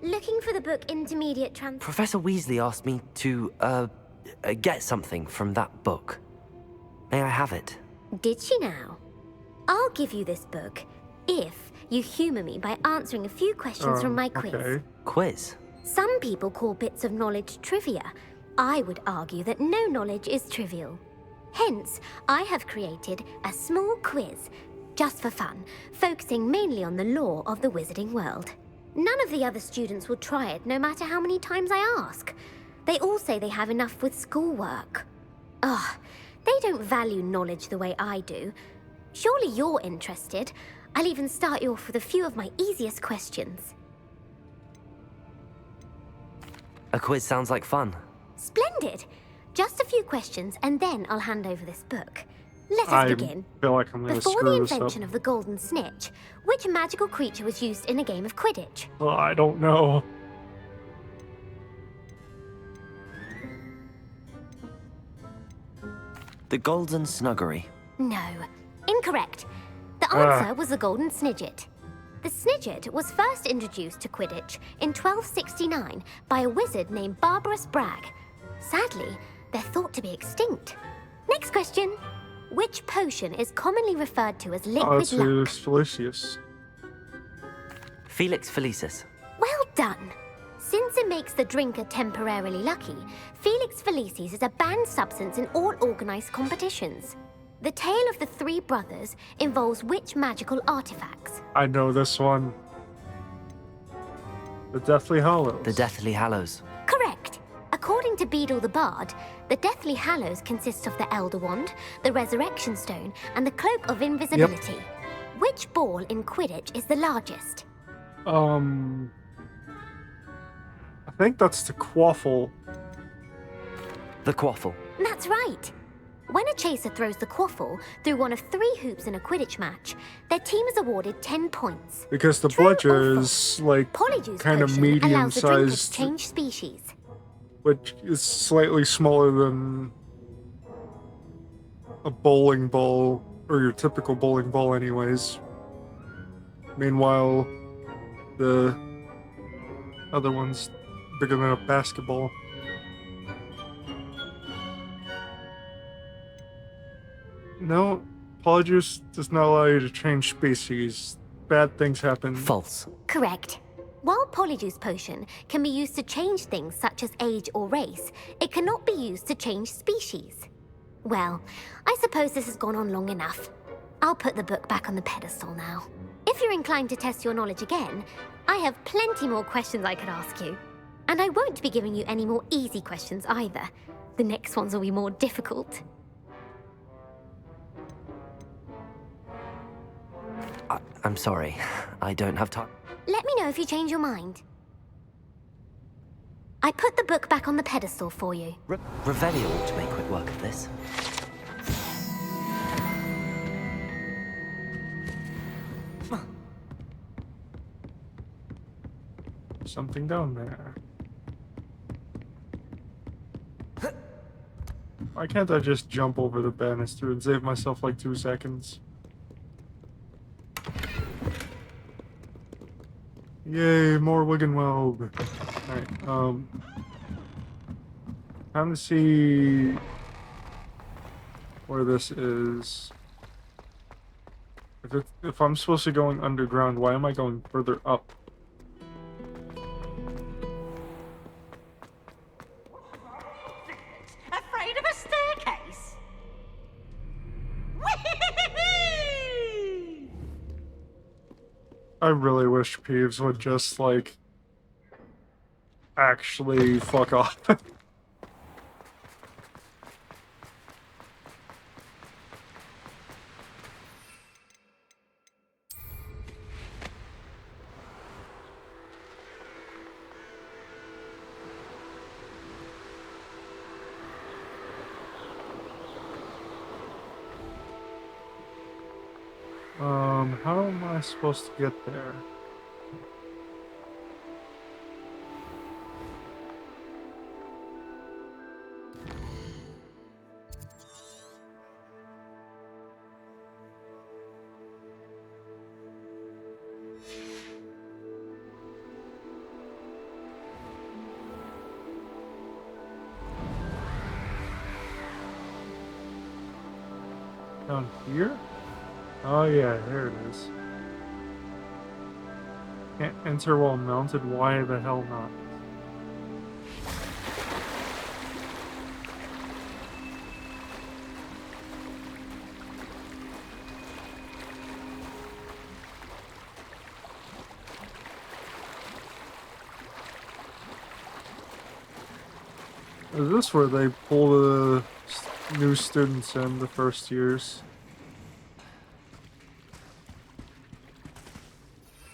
Looking for the book Intermediate Professor Weasley asked me to, get something from that book. May I have it? Did she now? I'll give you this book if you humor me by answering a few questions from my quiz. Okay. Quiz? Some people call bits of knowledge trivia. I would argue that no knowledge is trivial. Hence, I have created a small quiz, just for fun, focusing mainly on the lore of the wizarding world. None of the other students will try it, no matter how many times I ask. They all say they have enough with schoolwork. Ugh, they don't value knowledge the way I do. Surely you're interested. I'll even start you off with a few of my easiest questions. A quiz sounds like fun. Splendid! Just a few questions, and then I'll hand over this book. Let us begin. I feel like I'm gonna Before screw the this up. invention of the golden snitch, which magical creature was used in a game of Quidditch? Well, I don't know. The Golden Snuggery. No. Incorrect. The answer was the golden snidget. The snidget was first introduced to Quidditch in 1269 by a wizard named Barbarous Bragg. Sadly, they're thought to be extinct. Next question. Which potion is commonly referred to as liquid luck? Felicius. Felix Felicis. Well done. Since it makes the drinker temporarily lucky, Felix Felicis is a banned substance in all organized competitions. The tale of the three brothers involves which magical artifacts? I know this one. The Deathly Hallows. The Deathly Hallows. Correct. According to Beedle the Bard, the Deathly Hallows consists of the Elder Wand, the Resurrection Stone, and the Cloak of Invisibility. Which ball in Quidditch is the largest? I think that's the Quaffle. The Quaffle. That's right. When a chaser throws the quaffle through one of 3 hoops in a Quidditch match, their team is awarded 10 points. Because the bludger is like Polyjuice kind of potion allows the drinker to medium-sized, change species. which is slightly smaller than a bowling ball, or your typical bowling ball anyways. Meanwhile, the other one's bigger than a basketball. No, Polyjuice does not allow you to change species. Bad things happen. False. Correct. While Polyjuice Potion can be used to change things such as age or race, it cannot be used to change species. Well, I suppose this has gone on long enough. I'll put the book back on the pedestal now. If you're inclined to test your knowledge again, I have plenty more questions I could ask you. And I won't be giving you any more easy questions either. The next ones will be more difficult. I'm sorry. I don't have time. Let me know if you change your mind. I put the book back on the pedestal for you. Revelio ought to make quick work of this. Something down there. Why can't I just jump over the banister and save myself like 2 seconds? Yay, more Wiggenweld. Alright, time to see where this is. If I'm supposed to be going underground, why am I going further up? Afraid of a staircase? I really wish Peeves would just, like, actually fuck off. How am I supposed to get there? Down here? Oh yeah, there it is. Can't enter while mounted, why the hell not? Is this where they pull the new students in, the first years?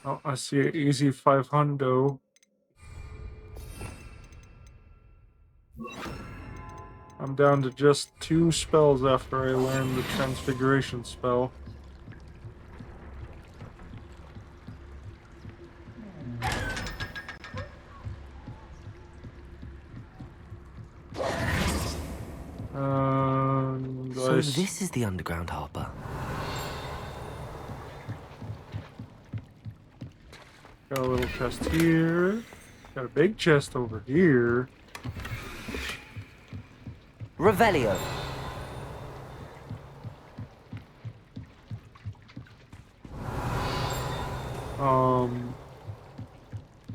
Oh, I see an easy 500. I'm down to just 2 spells after I learn the transfiguration spell. So this is the underground harbour. Got a little chest here. Got a big chest over here. Revelio. Oh,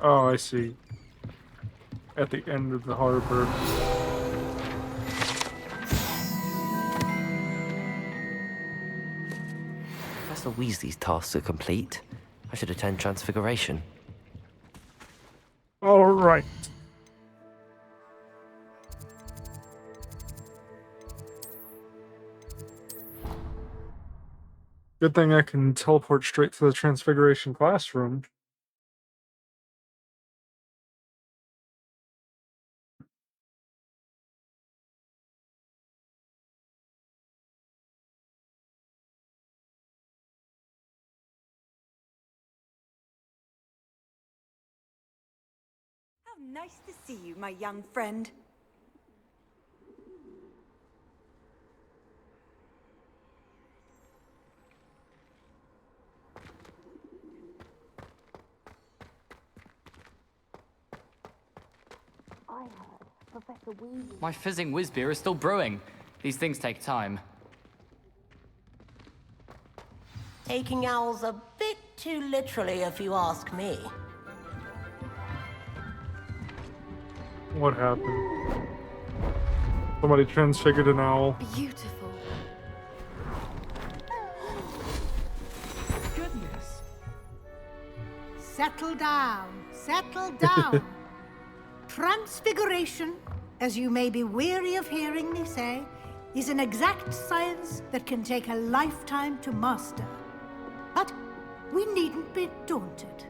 I see. At the end of the harbor. Professor Weasley's tasks are complete. I should attend Transfiguration. All right. Good thing I can teleport straight to the Transfiguration classroom. How nice to see you, my young friend. I heard Professor Weasley. My fizzing whiz beer is still brewing. These things take time. Taking owls a bit too literally, if you ask me. What happened? Somebody transfigured an owl. Beautiful. Goodness. Settle down. Settle down. Transfiguration, as you may be weary of hearing me say, is an exact science that can take a lifetime to master. But we needn't be daunted.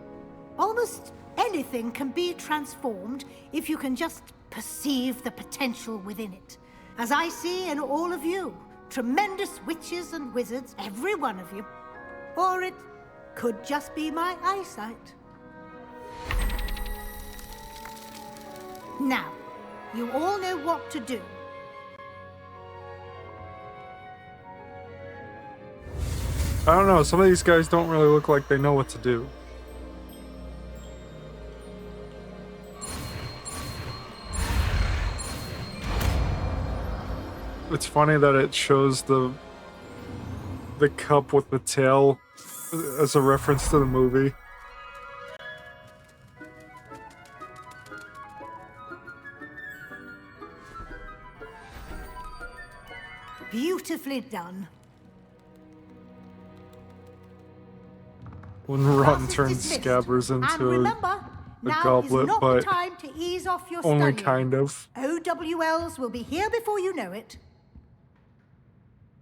Almost anything can be transformed if you can just perceive the potential within it. As I see in all of you, tremendous witches and wizards, every one of you. Or it could just be my eyesight. Now, you all know what to do. I don't know, some of these guys don't really look like they know what to do. It's funny that it shows the the cup with the tail as a reference to the movie. Beautifully done. When Ron Class is turns dismissed. Scabbers And into remember, a now goblet, is not but the time to ease off your only studying. kind of. OWLs will be here before you know it.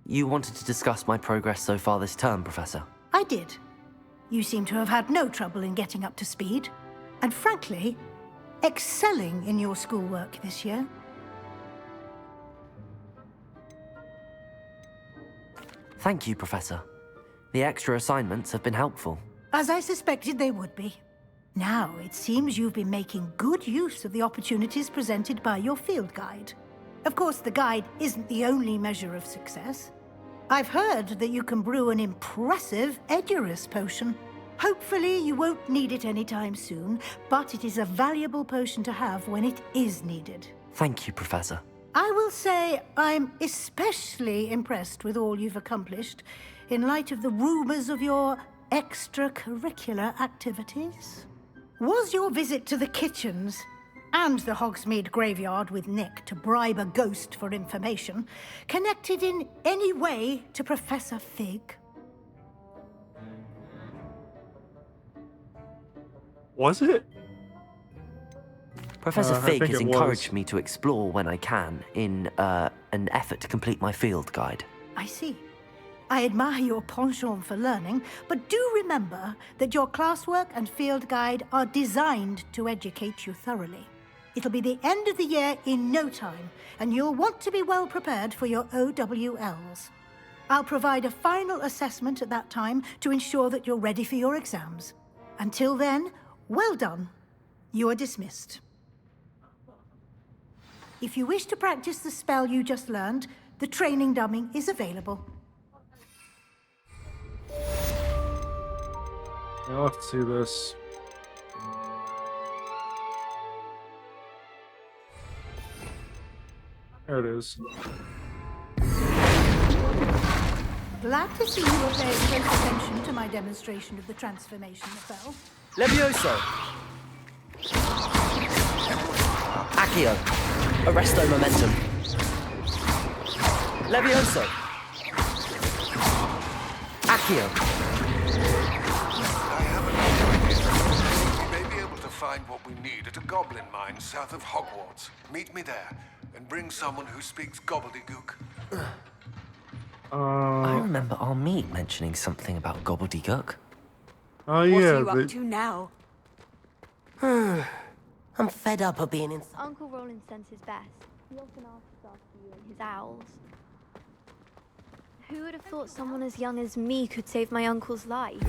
You wanted to discuss my progress so far this term, Professor? I did. You seem to have had no trouble in getting up to speed. And frankly, excelling in your schoolwork this year. Thank you, Professor. The extra assignments have been helpful. As I suspected they would be. Now, it seems you've been making good use of the opportunities presented by your field guide. Of course, the guide isn't the only measure of success. I've heard that you can brew an impressive Edurus potion. Hopefully, you won't need it anytime soon, but it is a valuable potion to have when it is needed. Thank you, Professor. I will say I'm especially impressed with all you've accomplished in light of the rumors of your extracurricular activities. Was your visit to the kitchens and the Hogsmeade graveyard with Nick to bribe a ghost for information connected in any way to Professor Fig? Was it? Professor I Fig think has it encouraged was. me to explore when I can in an effort to complete my field guide. I see. I admire your penchant for learning, but do remember that your classwork and field guide are designed to educate you thoroughly. It'll be the end of the year in no time, and you'll want to be well prepared for your OWLs. I'll provide a final assessment at that time to ensure that you're ready for your exams. Until then, well done. You are dismissed. If you wish to practice the spell you just learned, the training dummy is available. I'll have to see this. There it is. Glad to see you were paying close attention to my demonstration of the transformation spell. Levioso! Accio! Arresto Momentum! Levioso! Accio! We may be able to find what we need at a goblin mine south of Hogwarts. Meet me there, and bring someone who speaks gobbledygook. I remember our meet mentioning something about gobbledygook. Oh What yeah, are you up to now? I'm fed up of being in... Uncle Roland sends his best. He often asks after you and his owls. Who would have thought someone as young as me could save my uncle's life?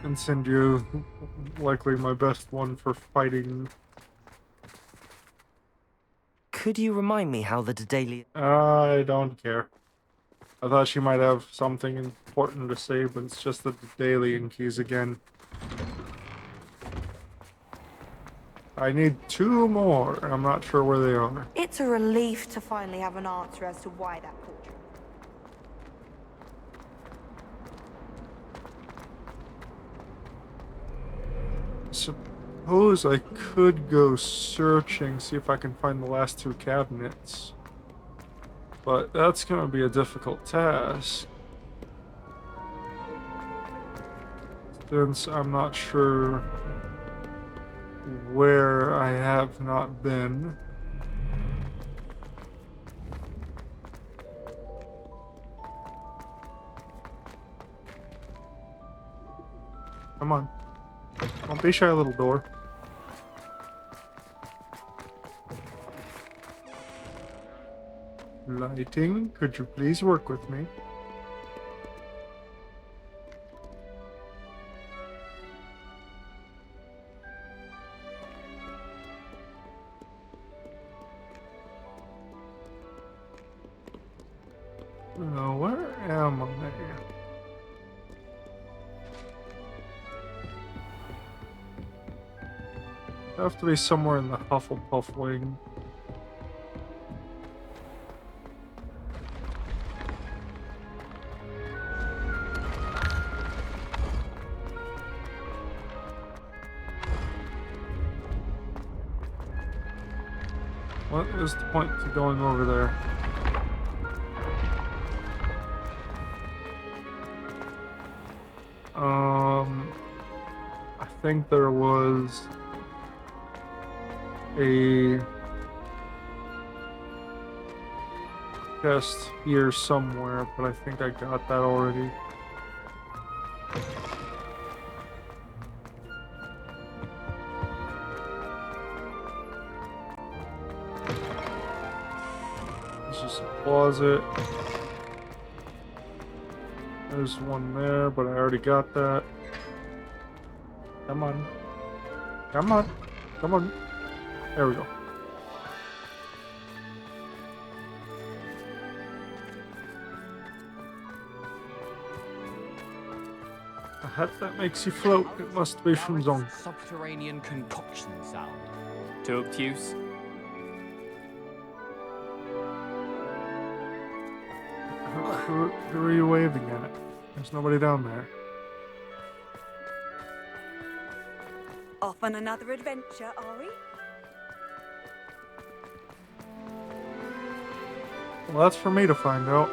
and send you likely my best one for fighting. Could you remind me how the Daily... I don't care. I thought she might have something important to say, but it's just the Daedalian keys again. I need 2 more. I'm not sure where they are. It's a relief to finally have an answer as to why that portrait. Suppose I could go searching, see if I can find the last 2 cabinets. But that's gonna be a difficult task. Since I'm not sure where I have not been. Come on. Don't be shy, little door. Lighting, could you please work with me? Have to be somewhere in the Hufflepuff wing. What is the point to going over there? I think there was a chest here somewhere, but I think I got that already. This is a closet. There's one there, but I already got that. Come on. Come on. Come on. There we go. A hat that makes you float. It must be from Zong. Subterranean concoction sound. Too obtuse? Who are you waving at? There's nobody down there. Off on another adventure, are we? Well, that's for me to find out.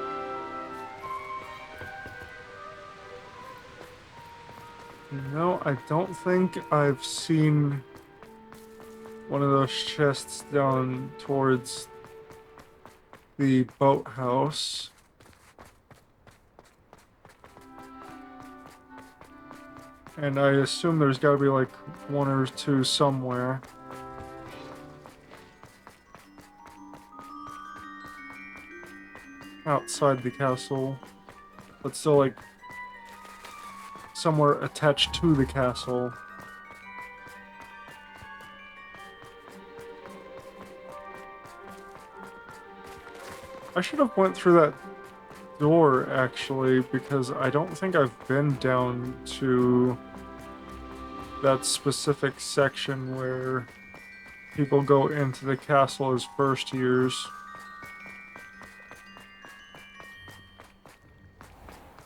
No, I don't think I've seen one of those chests down towards the boathouse. And I assume there's got to be like one or two somewhere. Outside the castle. But still like somewhere attached to the castle. I should have went through that door actually, because I don't think I've been down to that specific section where people go into the castle as first years.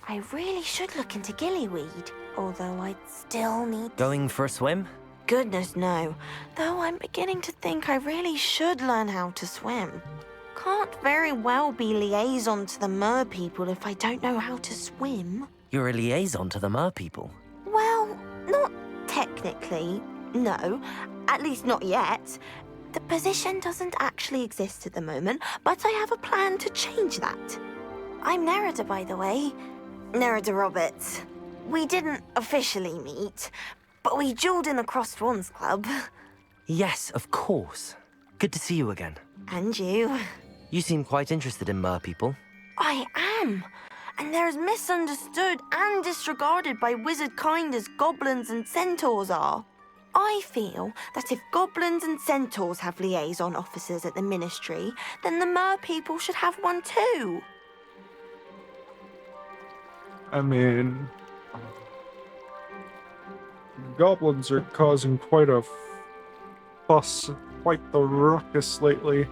I really should look into gillyweed, although I'd still need... Going for a swim? Goodness, no. Though I'm beginning to think I really should learn how to swim. Can't very well be liaison to the mer people if I don't know how to swim. You're a liaison to the mer people? Well, not technically, no. At least not yet. The position doesn't actually exist at the moment, but I have a plan to change that. I'm Nerida, by the way. Nerida Roberts. We didn't officially meet, but we duelled in the Crossed Wands Club. Yes, of course. Good to see you again. And you. You seem quite interested in mer people. I am. And they're as misunderstood and disregarded by wizard kind as goblins and centaurs are. I feel that if goblins and centaurs have liaison officers at the ministry, then the mer people should have one too. I mean, goblins are causing quite a fuss, quite the ruckus lately.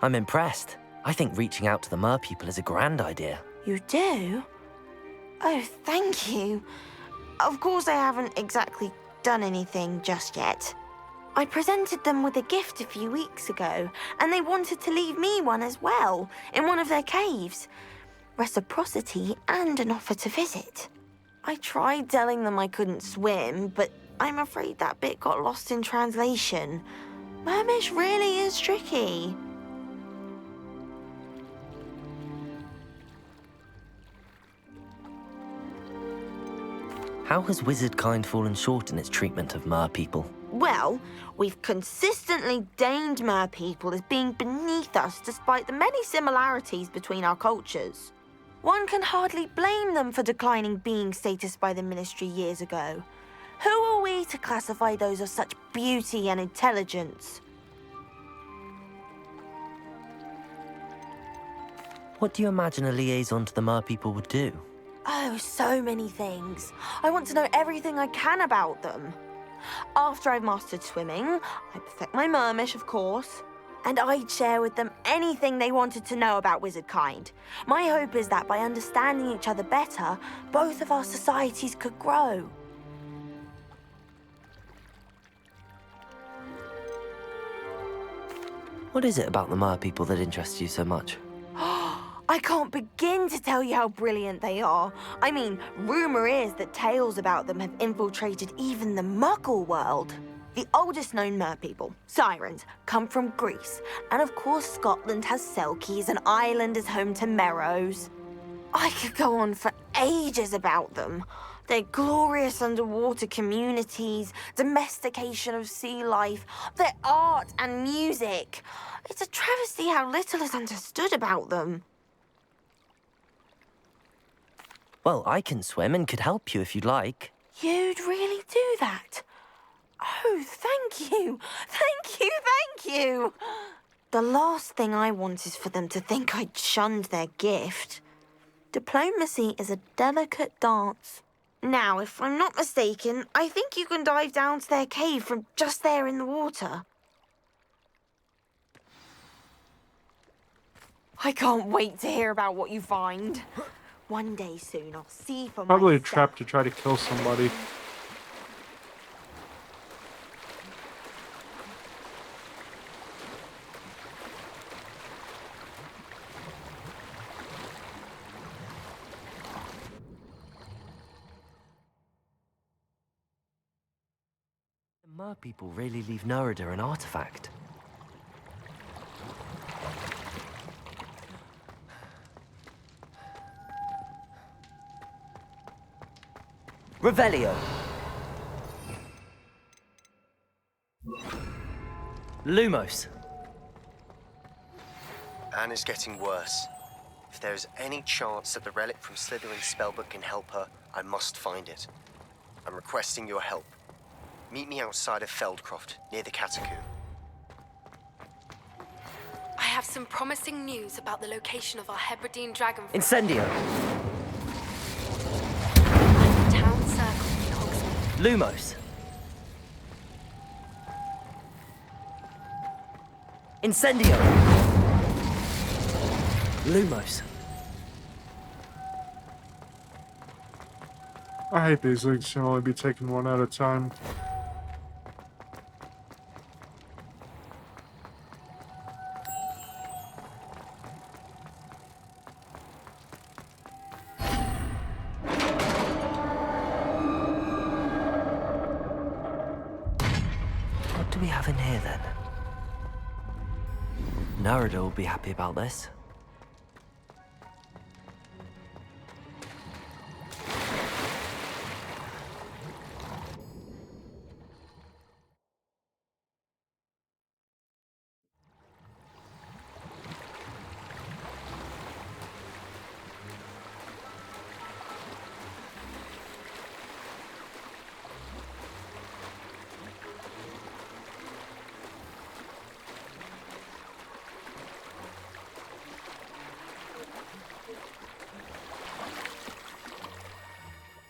I'm impressed. I think reaching out to the mer people is a grand idea. You do? Oh, thank you. Of course I haven't exactly done anything just yet. I presented them with a gift a few weeks ago, and they wanted to leave me one as well, in one of their caves. Reciprocity and an offer to visit. I tried telling them I couldn't swim, but I'm afraid that bit got lost in translation. Mermish really is tricky. How has wizard kind fallen short in its treatment of mer people? Well, we've consistently deemed merpeople as being beneath us despite the many similarities between our cultures. One can hardly blame them for declining being status by the Ministry years ago. Who are we to classify those of such beauty and intelligence? What do you imagine a liaison to the merpeople would do? Oh, so many things. I want to know everything I can about them. After I've mastered swimming, I perfect my mermish, of course, and I'd share with them anything they wanted to know about wizard kind. My hope is that by understanding each other better, both of our societies could grow. What is it about the merpeople that interests you so much? I can't begin to tell you how brilliant they are. I mean, rumour is that tales about them have infiltrated even the Muggle world. The oldest known merpeople, sirens, come from Greece. And of course Scotland has Selkies and Ireland is home to Merrows. I could go on for ages about them. Their glorious underwater communities, domestication of sea life, their art and music. It's a travesty how little is understood about them. Well, I can swim and could help you if you'd like. You'd really do that? Oh, thank you. Thank you, thank you. The last thing I want is for them to think I'd shunned their gift. Diplomacy is a delicate dance. Now, if I'm not mistaken, I think you can dive down to their cave from just there in the water. I can't wait to hear about what you find. One day soon, I'll see for Probably a myself. trap to try to kill somebody. The merpeople really leave Nerida an artifact. Revelio. Lumos. Anne is getting worse. If there is any chance that the relic from Slytherin's spellbook can help her, I must find it. I'm requesting your help. Meet me outside of Feldcroft, near the Catacomb. I have some promising news about the location of our Hebridean dragon. Incendio. Town circle in Hogsmeade. Lumos. Incendio. Lumos. I hate these things can only be taken one at a time. What do we have in here then? Nerida will be happy about this.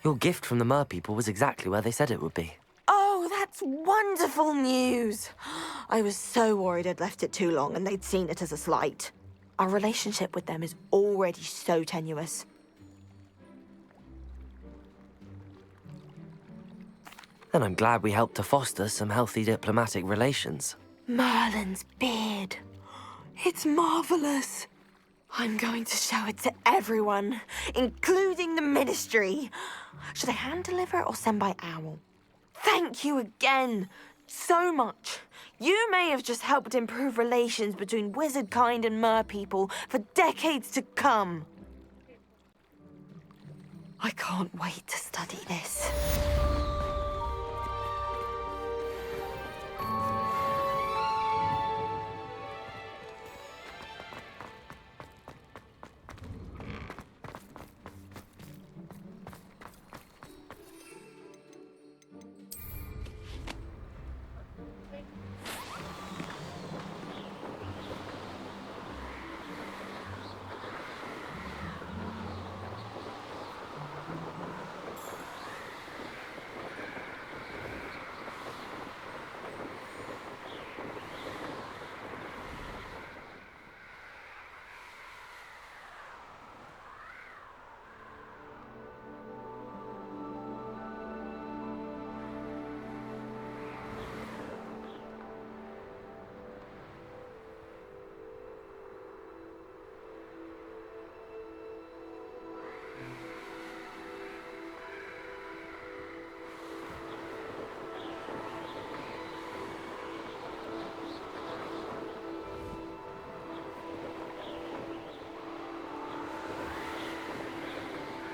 Your gift from the merpeople was exactly where they said it would be. Oh, that's wonderful news. I was so worried I'd left it too long and they'd seen it as a slight. Our relationship with them is already so tenuous. Then I'm glad we helped to foster some healthy diplomatic relations. Merlin's beard. It's marvelous. I'm going to show it to everyone, including the Ministry. Should I hand deliver it or send by owl? Thank you again, so much. You may have just helped improve relations between wizard kind and merpeople for decades to come. I can't wait to study this.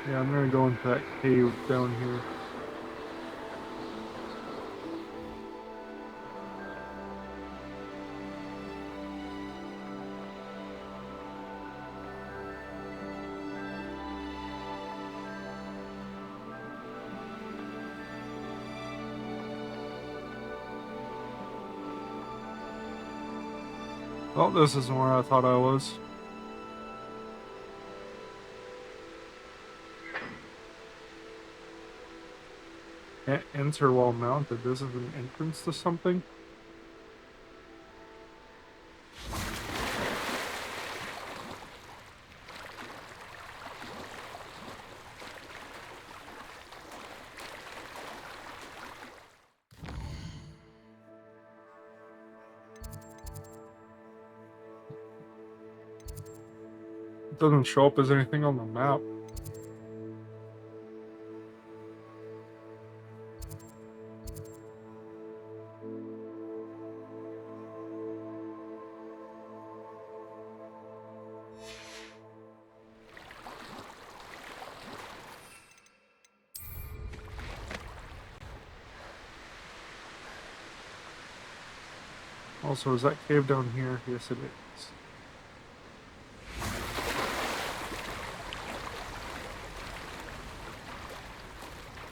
Yeah, I'm gonna go into that cave down here. Well, this isn't where I thought I was. Can't enter while mounted. This is an entrance to something? It doesn't show up as anything on the map. Also, is that cave down here? Yes, it is.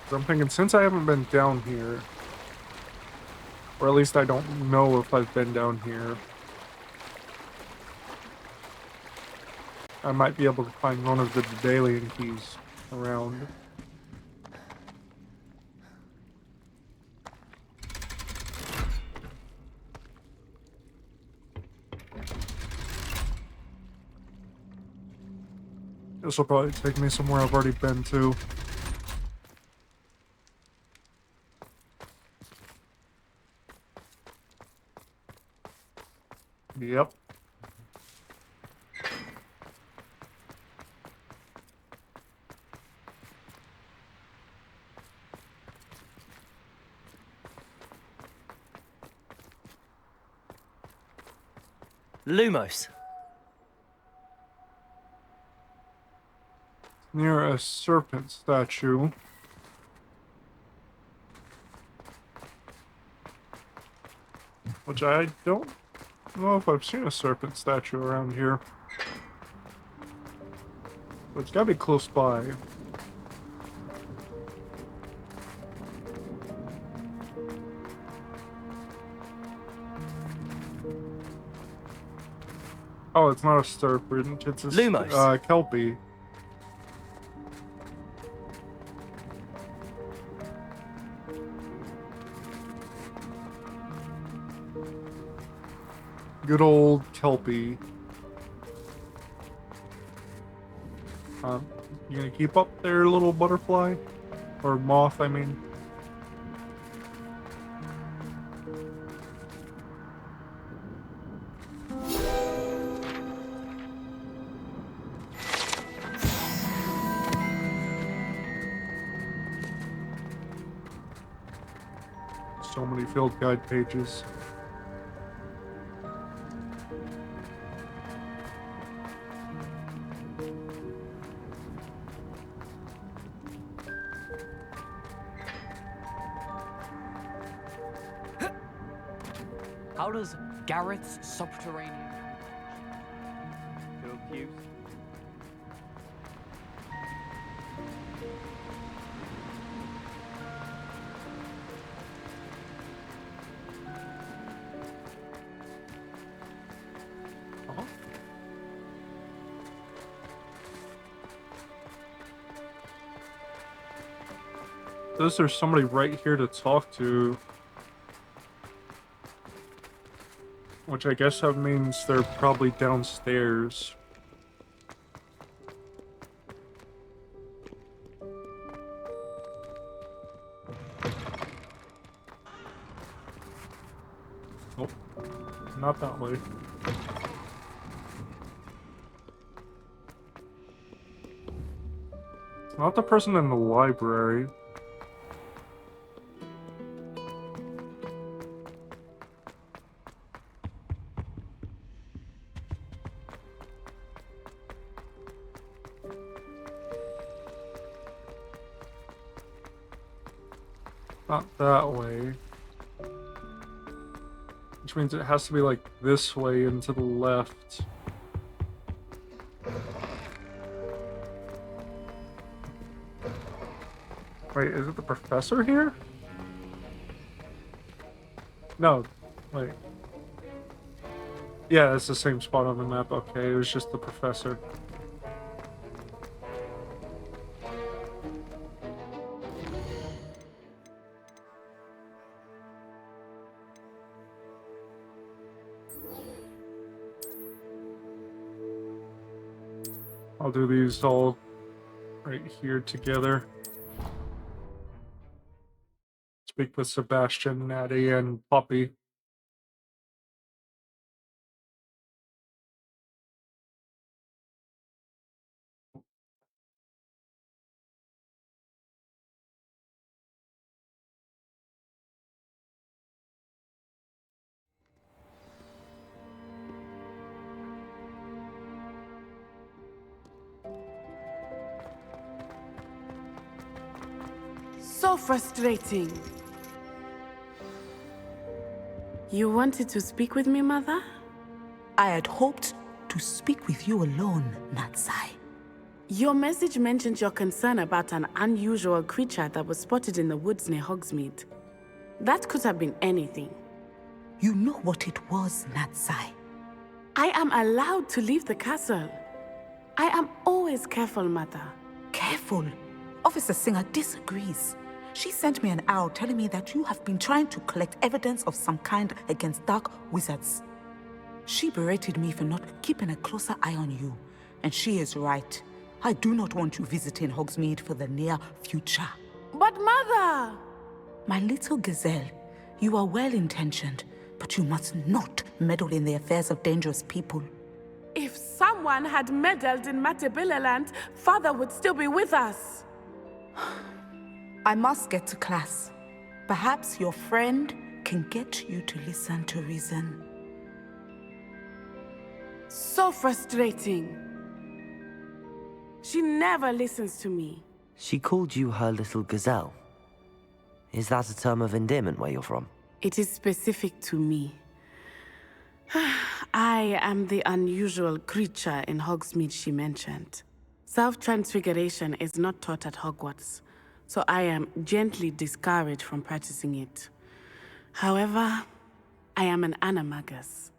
So I'm thinking, since I haven't been down here, or at least I don't know if I've been down here, I might be able to find one of the Daedalian keys around. This will probably take me somewhere I've already been to. Yep. Lumos. Near a serpent statue. Which I don't know if I've seen a serpent statue around here. But it's gotta be close by. Oh, it's not a serpent, it's a Lumos. kelpie. Good old kelpie. You gonna keep up there, little butterfly? Or moth, I mean. So many field guide pages. How does Garrett's subterranean field cubes? Says there's somebody right here to talk to. Which I guess that means they're probably downstairs. Oh, not that way. It's not the person in the library. Not that way. Which means it has to be like this way and to the left. Wait, is it the professor here? No, wait. Yeah, it's the same spot on the map. Okay, it was just the professor. I'll do these all right here together. Speak with Sebastian, Natty, and Poppy. So frustrating. You wanted to speak with me, Mother? I had hoped to speak with you alone, Natsai. Your message mentioned your concern about an unusual creature that was spotted in the woods near Hogsmeade. That could have been anything. You know what it was, Natsai. I am allowed to leave the castle. I am always careful, Mother. Careful? Officer Singer disagrees. She sent me an owl telling me that you have been trying to collect evidence of some kind against dark wizards. She berated me for not keeping a closer eye on you, and she is right. I do not want you visiting Hogsmeade for the near future. But Mother! My little gazelle, you are well-intentioned, but you must not meddle in the affairs of dangerous people. If someone had meddled in Matabeleland, Father would still be with us. I must get to class. Perhaps your friend can get you to listen to reason. So frustrating. She never listens to me. She called you her little gazelle. Is that a term of endearment where you're from? It is specific to me. I am the unusual creature in Hogsmeade she mentioned. Self-transfiguration is not taught at Hogwarts, so I am gently discouraged from practicing it. However, I am an animagus,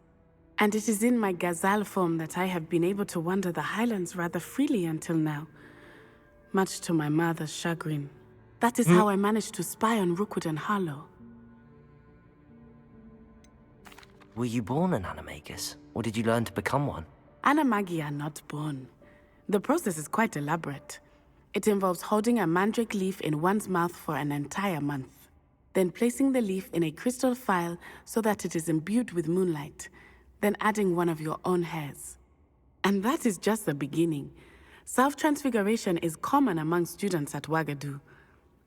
and it is in my gazelle form that I have been able to wander the Highlands rather freely until now, much to my mother's chagrin. That is how I managed to spy on Rookwood and Harlow. Were you born an animagus, or did you learn to become one? Animagi are not born. The process is quite elaborate. It involves holding a mandrake leaf in one's mouth for an entire month, then placing the leaf in a crystal phial so that it is imbued with moonlight, then adding one of your own hairs. And that is just the beginning. Self-transfiguration is common among students at Wagadu,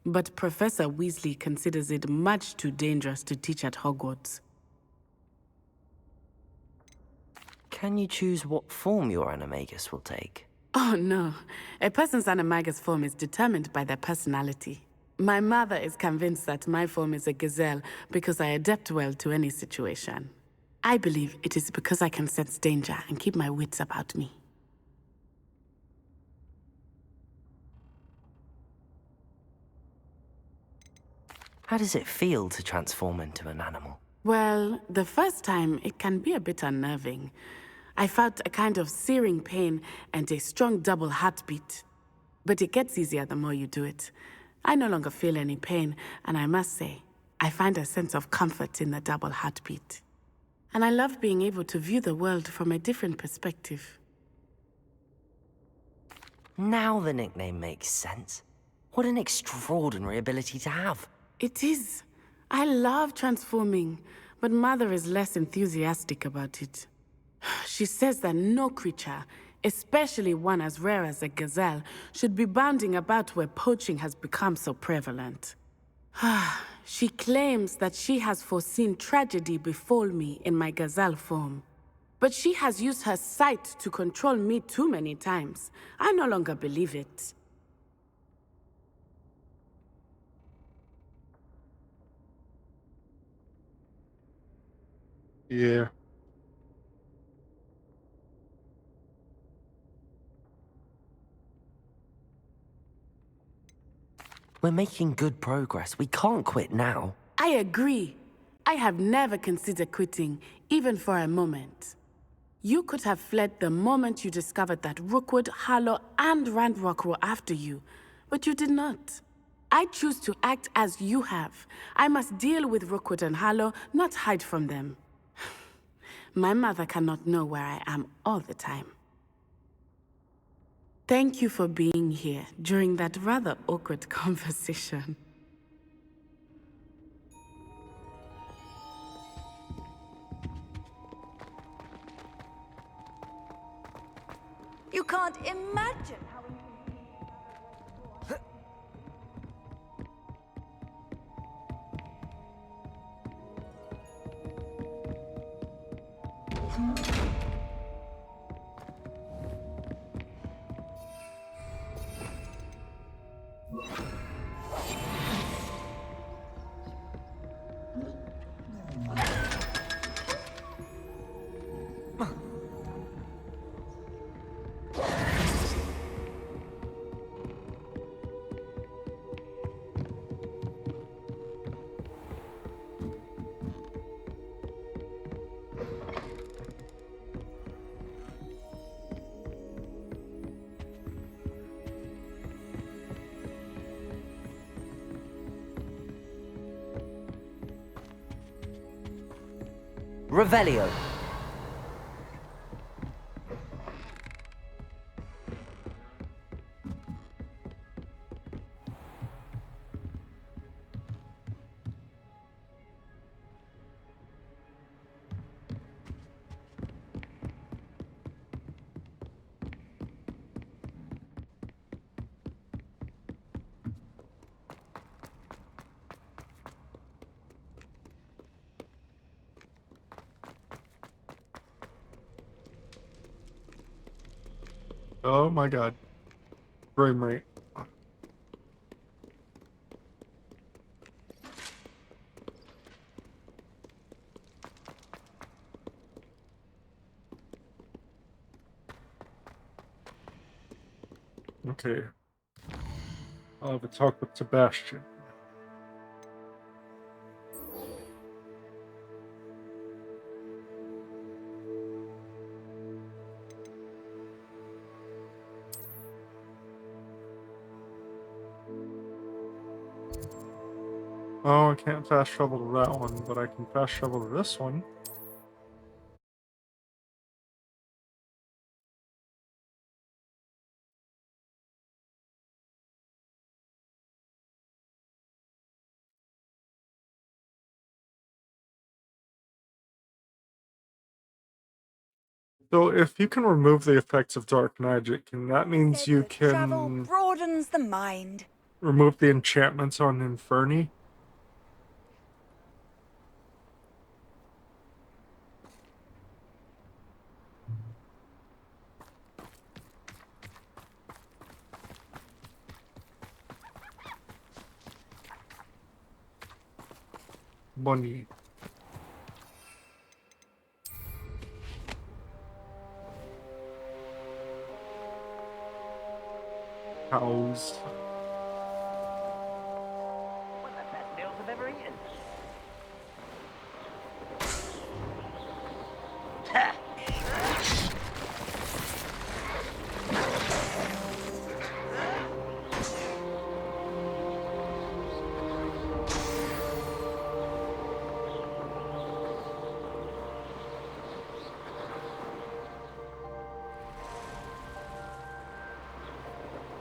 but Professor Weasley considers it much too dangerous to teach at Hogwarts. Can you choose what form your animagus will take? Oh no, a person's animagus form is determined by their personality. My mother is convinced that my form is a gazelle because I adapt well to any situation. I believe it is because I can sense danger and keep my wits about me. How does it feel to transform into an animal? Well, the first time it can be a bit unnerving. I felt a kind of searing pain and a strong double heartbeat. But it gets easier the more you do it. I no longer feel any pain, and I must say, I find a sense of comfort in the double heartbeat. And I love being able to view the world from a different perspective. Now the nickname makes sense. What an extraordinary ability to have. It is. I love transforming, but Mother is less enthusiastic about it. She says that no creature, especially one as rare as a gazelle, should be bounding about where poaching has become so prevalent. She claims that she has foreseen tragedy befall me in my gazelle form. But she has used her sight to control me too many times. I no longer believe it. Yeah. We're making good progress. We can't quit now. I agree. I have never considered quitting, even for a moment. You could have fled the moment you discovered that Rookwood, Harlow, and Randrock were after you, but you did not. I choose to act as you have. I must deal with Rookwood and Harlow, not hide from them. My mother cannot know where I am all the time. Thank you for being here during that rather awkward conversation. You can't imagine how... Revelio. Oh my god. Frame rate. Okay. I'll have a talk with Sebastian. Oh, I can't fast travel to that one, but I can fast travel to this one. So if you can remove the effects of dark magic, and that means you Travel can broadens the mind. remove the enchantments on Inferni. Money. Cows. One of the best meals I've ever eaten.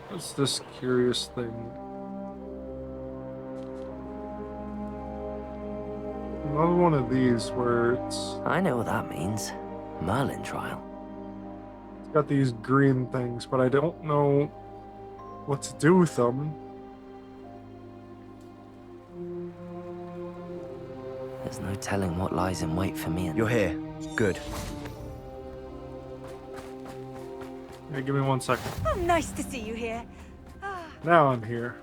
What's this curious thing? Another one of these where I know what that means. Merlin trial. It's got these green things, but I don't know what to do with them. There's no telling what lies in wait for me. You're here. Good. Hey, give me 1 second. Oh, nice to see you here. Now I'm here.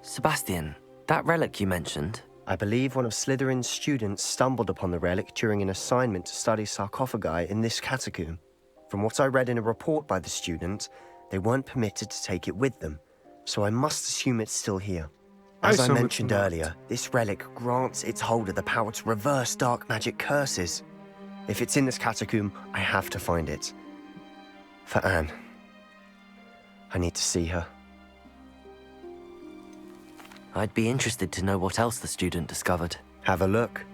Sebastian, that relic you mentioned, I believe one of Slytherin's students stumbled upon the relic during an assignment to study sarcophagi in this catacomb. From what I read in a report by the student, they weren't permitted to take it with them, so I must assume it's still here. As I mentioned earlier, this relic grants its holder the power to reverse dark magic curses. If it's in this catacomb, I have to find it. For Anne. I need to see her. I'd be interested to know what else the student discovered. Have a look.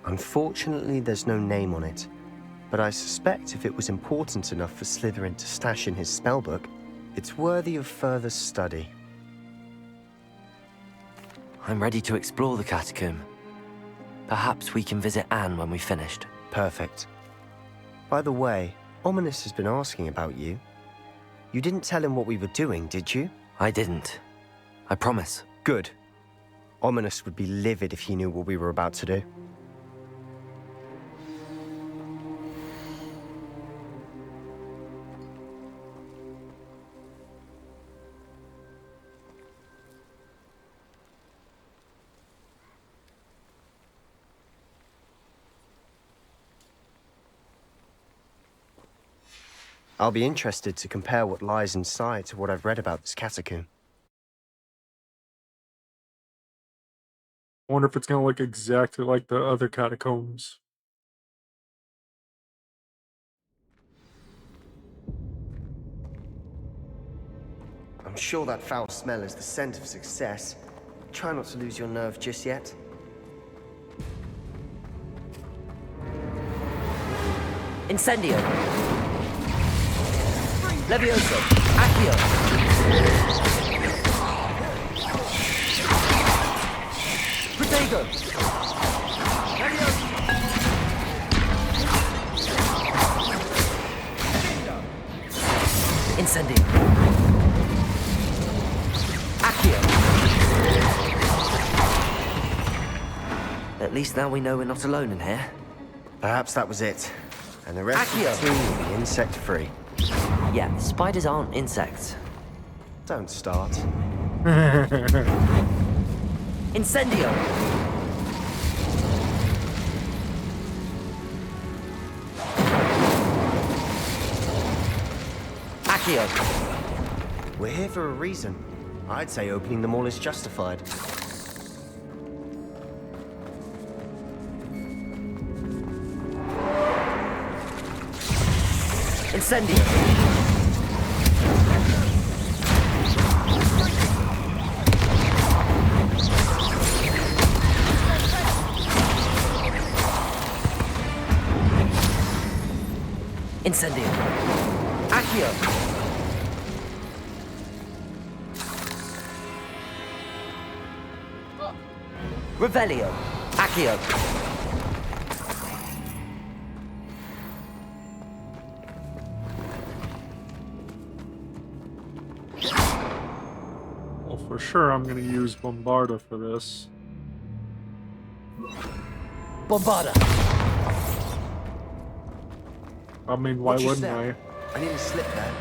Unfortunately, there's no name on it, but I suspect if it was important enough for Slytherin to stash in his spellbook, it's worthy of further study. I'm ready to explore the catacomb. Perhaps we can visit Anne when we've finished. Perfect. By the way, Ominous has been asking about you. You didn't tell him what we were doing, did you? I didn't. I promise. Good. Ominous would be livid if he knew what we were about to do. I'll be interested to compare what lies inside to what I've read about this catacomb. I wonder if it's going to look exactly like the other catacombs. I'm sure that foul smell is the scent of success. Try not to lose your nerve just yet. Incendio! Levioso! Accio! Protego! Levioso! Incendio! Accio! At least now we know we're not alone in here. Perhaps that was it. And the rest Accio. of the team will be insect-free. Yeah, spiders aren't insects. Don't start. Incendio! Accio! We're here for a reason. I'd say opening them all is justified. Incendio! Incendio! Accio! Revelio! Accio! Well, for sure I'm going to use Bombarda for this. Bombarda! I mean, why wouldn't I? I nearly slipped there.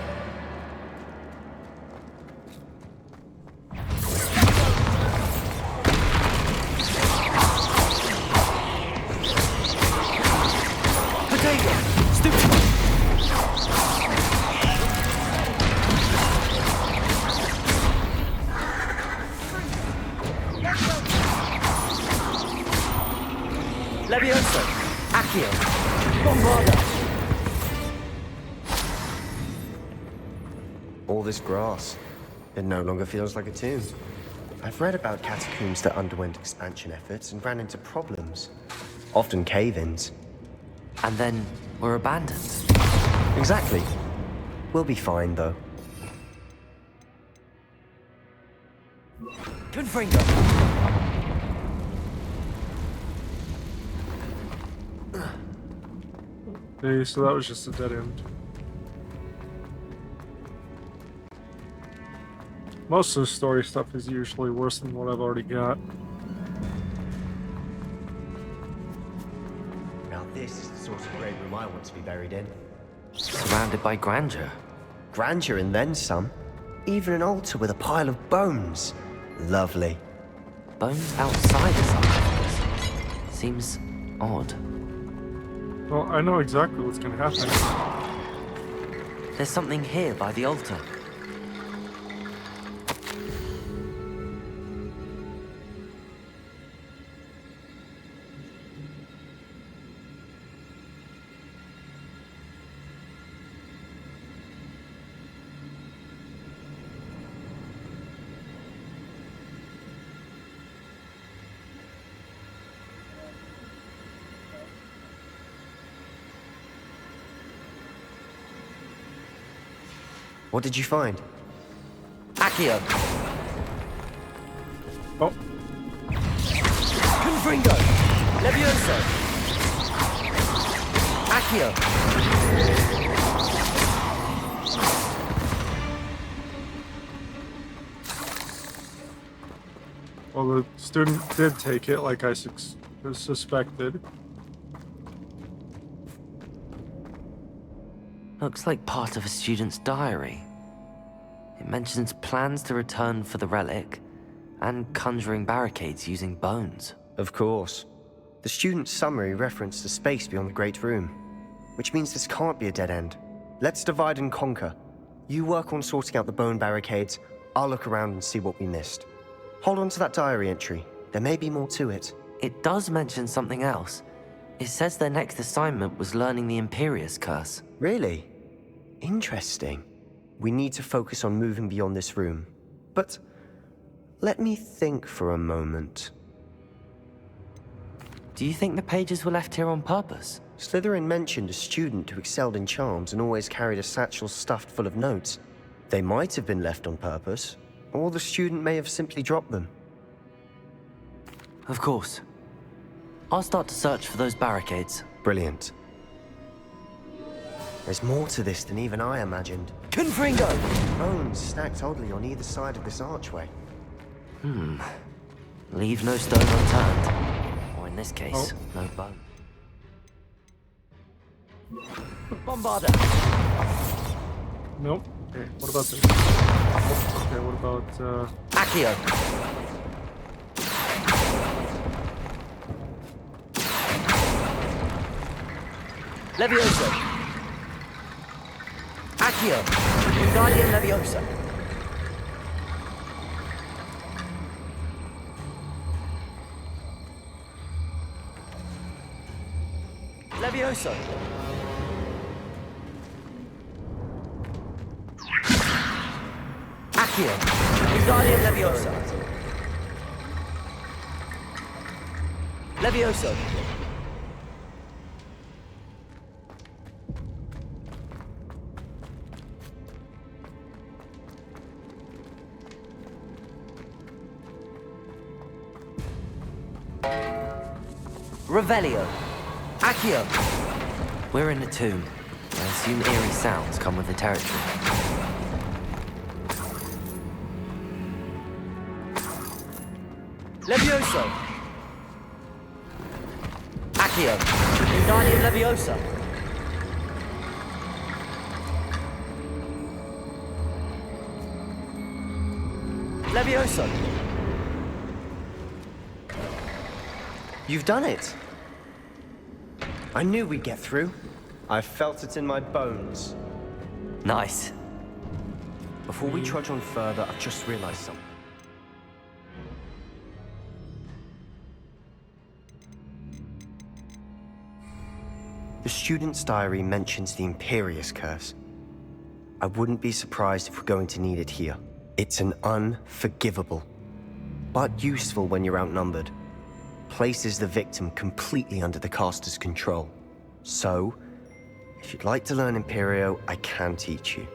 Potato! Stupid! Levioso! Accio! Bombarda! All this grass. It no longer feels like a tomb. I've read about catacombs that underwent expansion efforts and ran into problems. Often cave-ins. And then were abandoned. Exactly. We'll be fine, though. Confringo! Okay, so that was just a dead end. Most of the story stuff is usually worse than what I've already got. Now this is the sort of grave room I want to be buried in. Surrounded by grandeur. Grandeur and then some. Even an altar with a pile of bones. Lovely. Bones outside the sarcophagus. Seems odd. Well, I know exactly what's gonna happen. There's something here by the altar. What did you find? Accio! Oh. Confringo! Levioso! Accio! Well, the student did take it, like I suspected. Looks like part of a student's diary. It mentions plans to return for the relic and conjuring barricades using bones. Of course. The student's summary referenced the space beyond the Great Room, which means this can't be a dead end. Let's divide and conquer. You work on sorting out the bone barricades, I'll look around and see what we missed. Hold on to that diary entry. There may be more to it. It does mention something else. It says their next assignment was learning the Imperius Curse. Really? Interesting. We need to focus on moving beyond this room. But let me think for a moment. Do you think the pages were left here on purpose? Slytherin mentioned a student who excelled in charms and always carried a satchel stuffed full of notes. They might have been left on purpose, or the student may have simply dropped them. Of course. I'll start to search for those barricades. Brilliant. There's more to this than even I imagined. Confringo! Bones stacked oddly on either side of this archway. Leave no stone unturned. Or in this case, no bone. Bombarder! Nope. Okay, what about this? Okay, what about, Accio! Levioso! Accio! Guardian Leviosa! Levioso! Accio! Guardian Leviosa! Levioso! Revelio! Accio! We're in a tomb. I assume eerie sounds come with the territory. Levioso! Accio! Guardian Leviosa! Levioso! You've done it! I knew we'd get through. I felt it in my bones. Nice. Before we trudge on further, I've just realized something. The student's diary mentions the Imperius Curse. I wouldn't be surprised if we're going to need it here. It's an unforgivable, but useful when you're outnumbered. Places the victim completely under the caster's control. So, if you'd like to learn Imperio, I can teach you.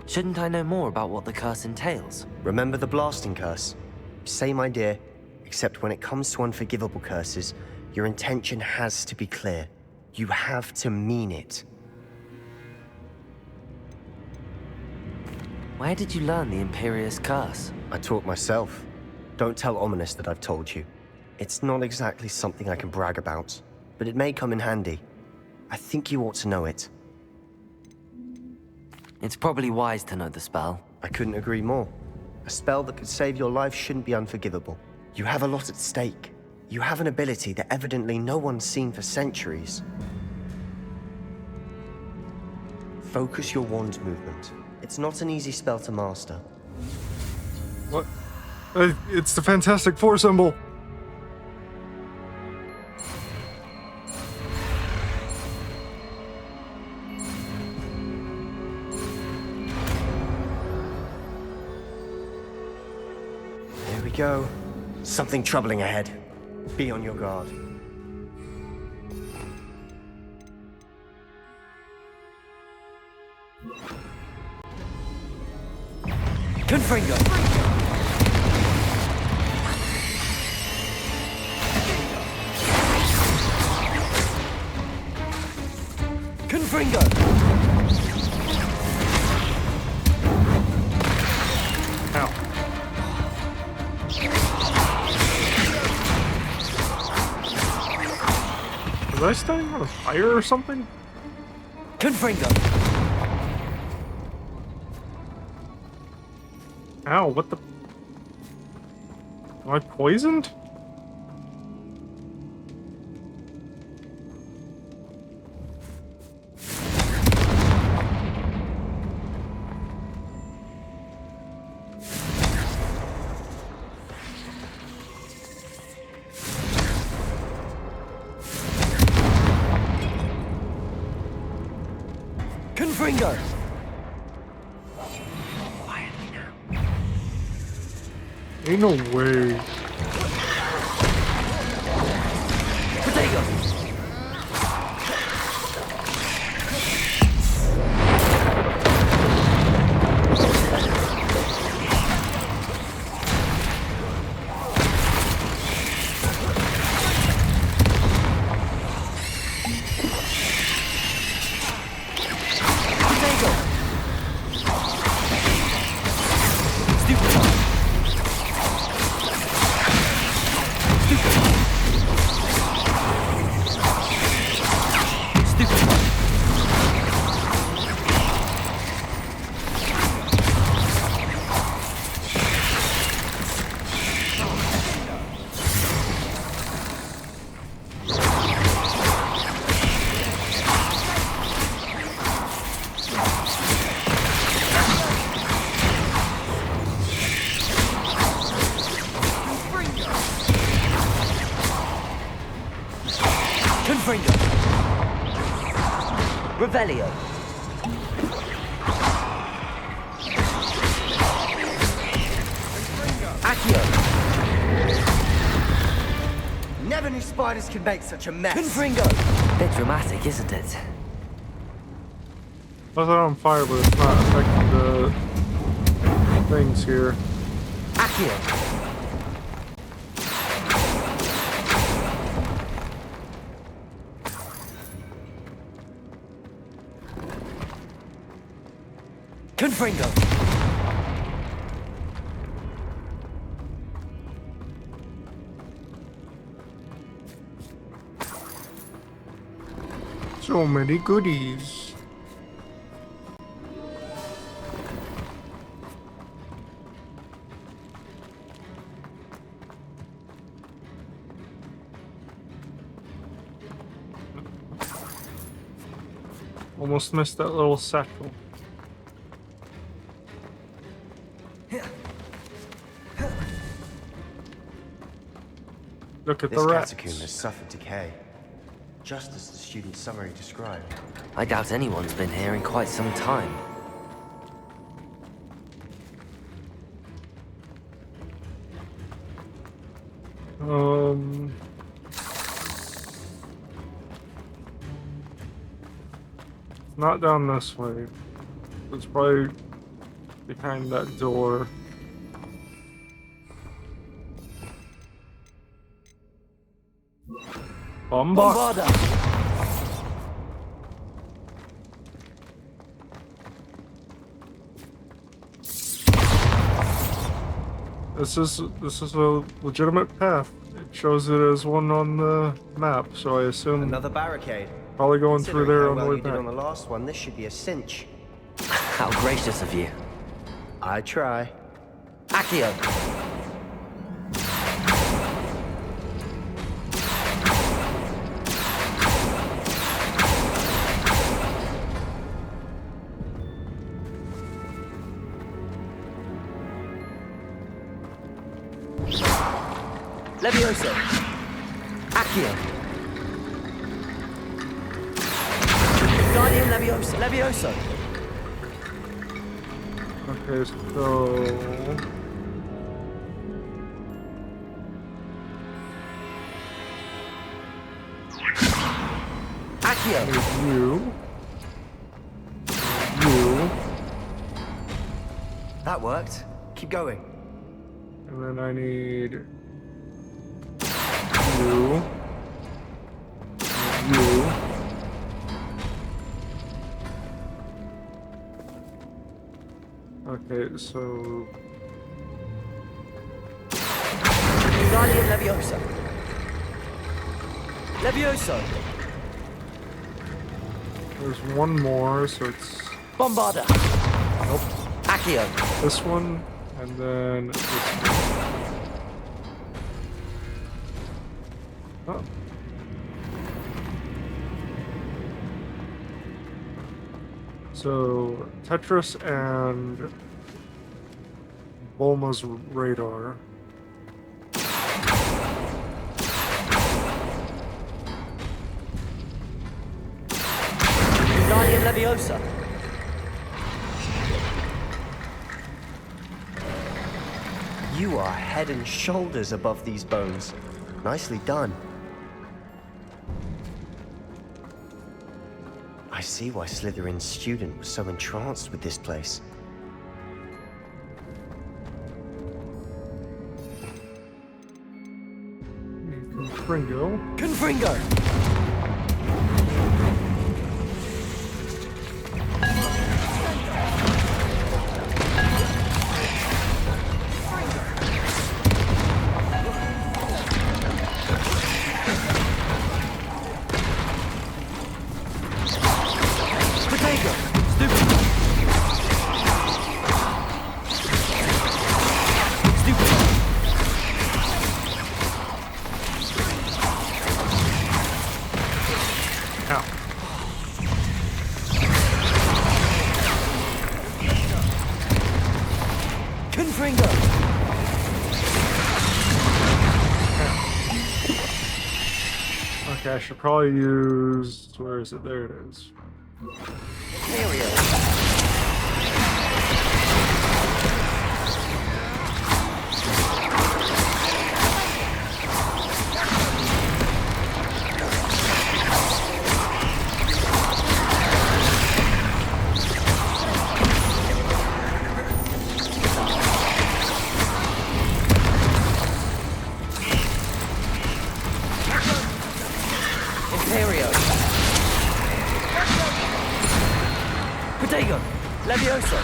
Shouldn't I know more about what the curse entails? Remember the blasting curse? Same idea, except when it comes to unforgivable curses, your intention has to be clear. You have to mean it. Where did you learn the Imperius Curse? I taught myself. Don't tell Ominous that I've told you. It's not exactly something I can brag about, but it may come in handy. I think you ought to know it. It's probably wise to know the spell. I couldn't agree more. A spell that could save your life shouldn't be unforgivable. You have a lot at stake. You have an ability that evidently no one's seen for centuries. Focus your wand movement. It's not an easy spell to master. What? It's the Fantastic Four symbol. Here we go. Something troubling ahead. Be on your guard. Confringo! Confringo! Ow. Was I starting on fire or something? Confringo! Ow, what the... Am I poisoned? Confringo! Ain't no way. Potato! Confringo! Revelio! Accio! Never knew spiders could make such a mess. Confringo! Bit dramatic, isn't it? I was on fire, but it's not affecting the things here. Accio! Confringo! So many goodies. Almost missed that little satchel. Look at This the rats. catacomb has suffered decay, just as the student's summary described. I doubt anyone's been here in quite some time. Not down this way. It's probably behind that door. Bombarda! This is a legitimate path. It shows it as one on the map, so I assume Another barricade. probably going through there on the way you did back. on the last one, this should be a cinch. How gracious of you. I try. Accio. Levioso. Accio. Guardian Levioso. Levioso. Okay, so Accio. you. You. That worked. Keep going. And then I need you. You. Okay, so Guardian Levioso. Levioso. there's one more, so it's Bombarda. nope. Accio. This one, and then this one. Oh. So Tetris and Bulma's radar. Guardian Leviosa. You are head and shoulders above these bones. Nicely done. I see why Slytherin's student was so entranced with this place. Confringo. Confringo. Okay, I should probably use... Where is it? There it is. Protego. Levioso.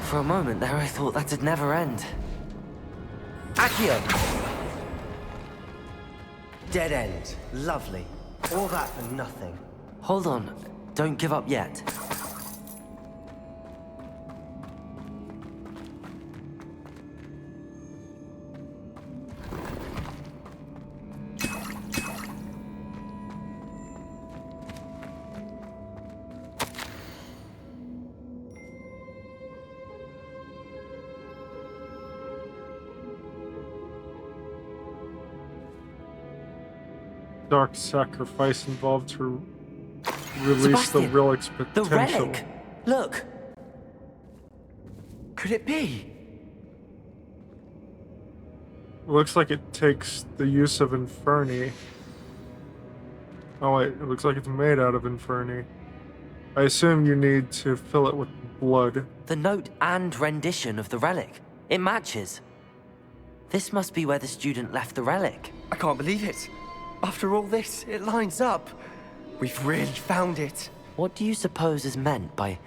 For a moment there, I thought that'd never end. Accio. Dead end. Lovely. All that for nothing. Hold on. Don't give up yet. Dark sacrifice involved to release the Sebastian, relic's The potential. relic. Look. Could it be? Looks like it takes the use of Inferni. Oh wait, it looks like it's made out of Inferni. I assume you need to fill it with blood. The note and rendition of the relic. It matches. This must be where the student left the relic. I can't believe it. After all this, it lines up. We've really found it. What do you suppose is meant by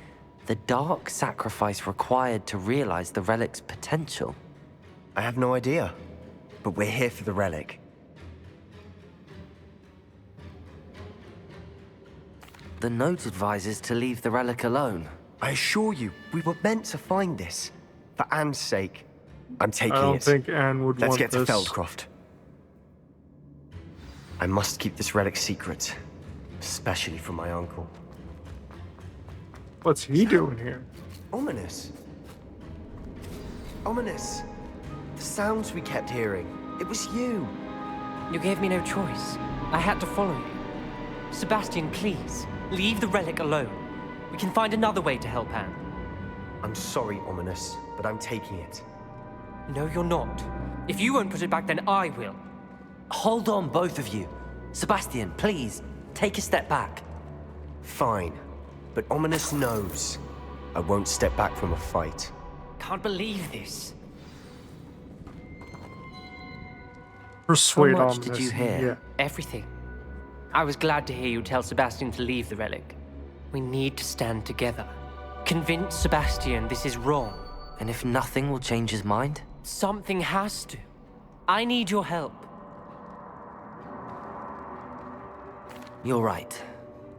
the dark sacrifice required to realize the relic's potential? I have no idea, but we're here for the relic. The note advises to leave the relic alone. I assure you, we were meant to find this. For Anne's sake. I'm taking it. I don't think Anne would Let's want get to this. Feldcroft. I must keep this relic secret, especially from my uncle. What's he doing here? Ominous. Ominous. The sounds we kept hearing. It was you. You gave me no choice. I had to follow you. Sebastian, please, leave the relic alone. We can find another way to help Anne. I'm sorry, Ominous, but I'm taking it. No, you're not. If you won't put it back, then I will. Hold on, both of you. Sebastian, please, take a step back. Fine, but Ominous knows I won't step back from a fight. Can't believe this. Persuade How much on did this. you hear? Yeah. Everything. I was glad to hear you tell Sebastian to leave the relic. We need to stand together. Convince Sebastian this is wrong. And if nothing will change his mind? Something has to. I need your help. You're right.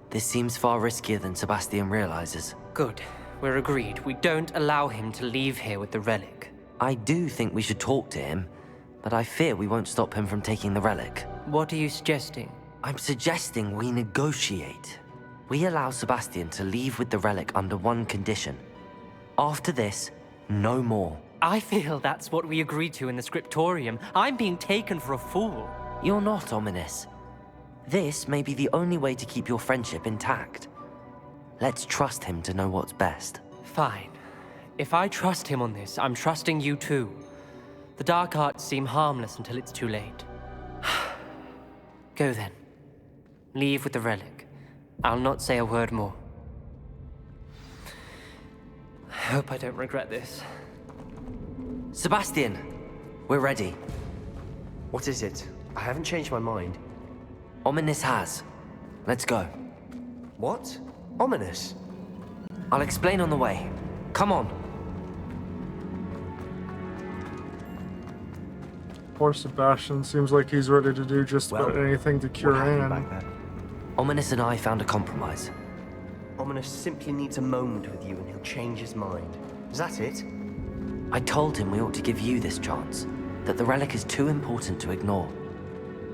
This seems far riskier than Sebastian realizes. Good. We're agreed. We don't allow him to leave here with the relic. I do think we should talk to him, but I fear we won't stop him from taking the relic. What are you suggesting? I'm suggesting we negotiate. We allow Sebastian to leave with the relic under one condition. After this, no more. I feel that's what we agreed to in the scriptorium. I'm being taken for a fool. You're not, Ominous. This may be the only way to keep your friendship intact. Let's trust him to know what's best. Fine. If I trust him on this, I'm trusting you too. The dark arts seem harmless until it's too late. Go then. Leave with the relic. I'll not say a word more. I hope I don't regret this. Sebastian, we're ready. What is it? I haven't changed my mind. Ominous has. Let's go. What? Ominous? I'll explain on the way. Come on. Poor Sebastian seems like he's ready to do just about anything to cure Anne. Ominous and I found a compromise. Ominous simply needs a moment with you and he'll change his mind. Is that it? I told him we ought to give you this chance, that the relic is too important to ignore.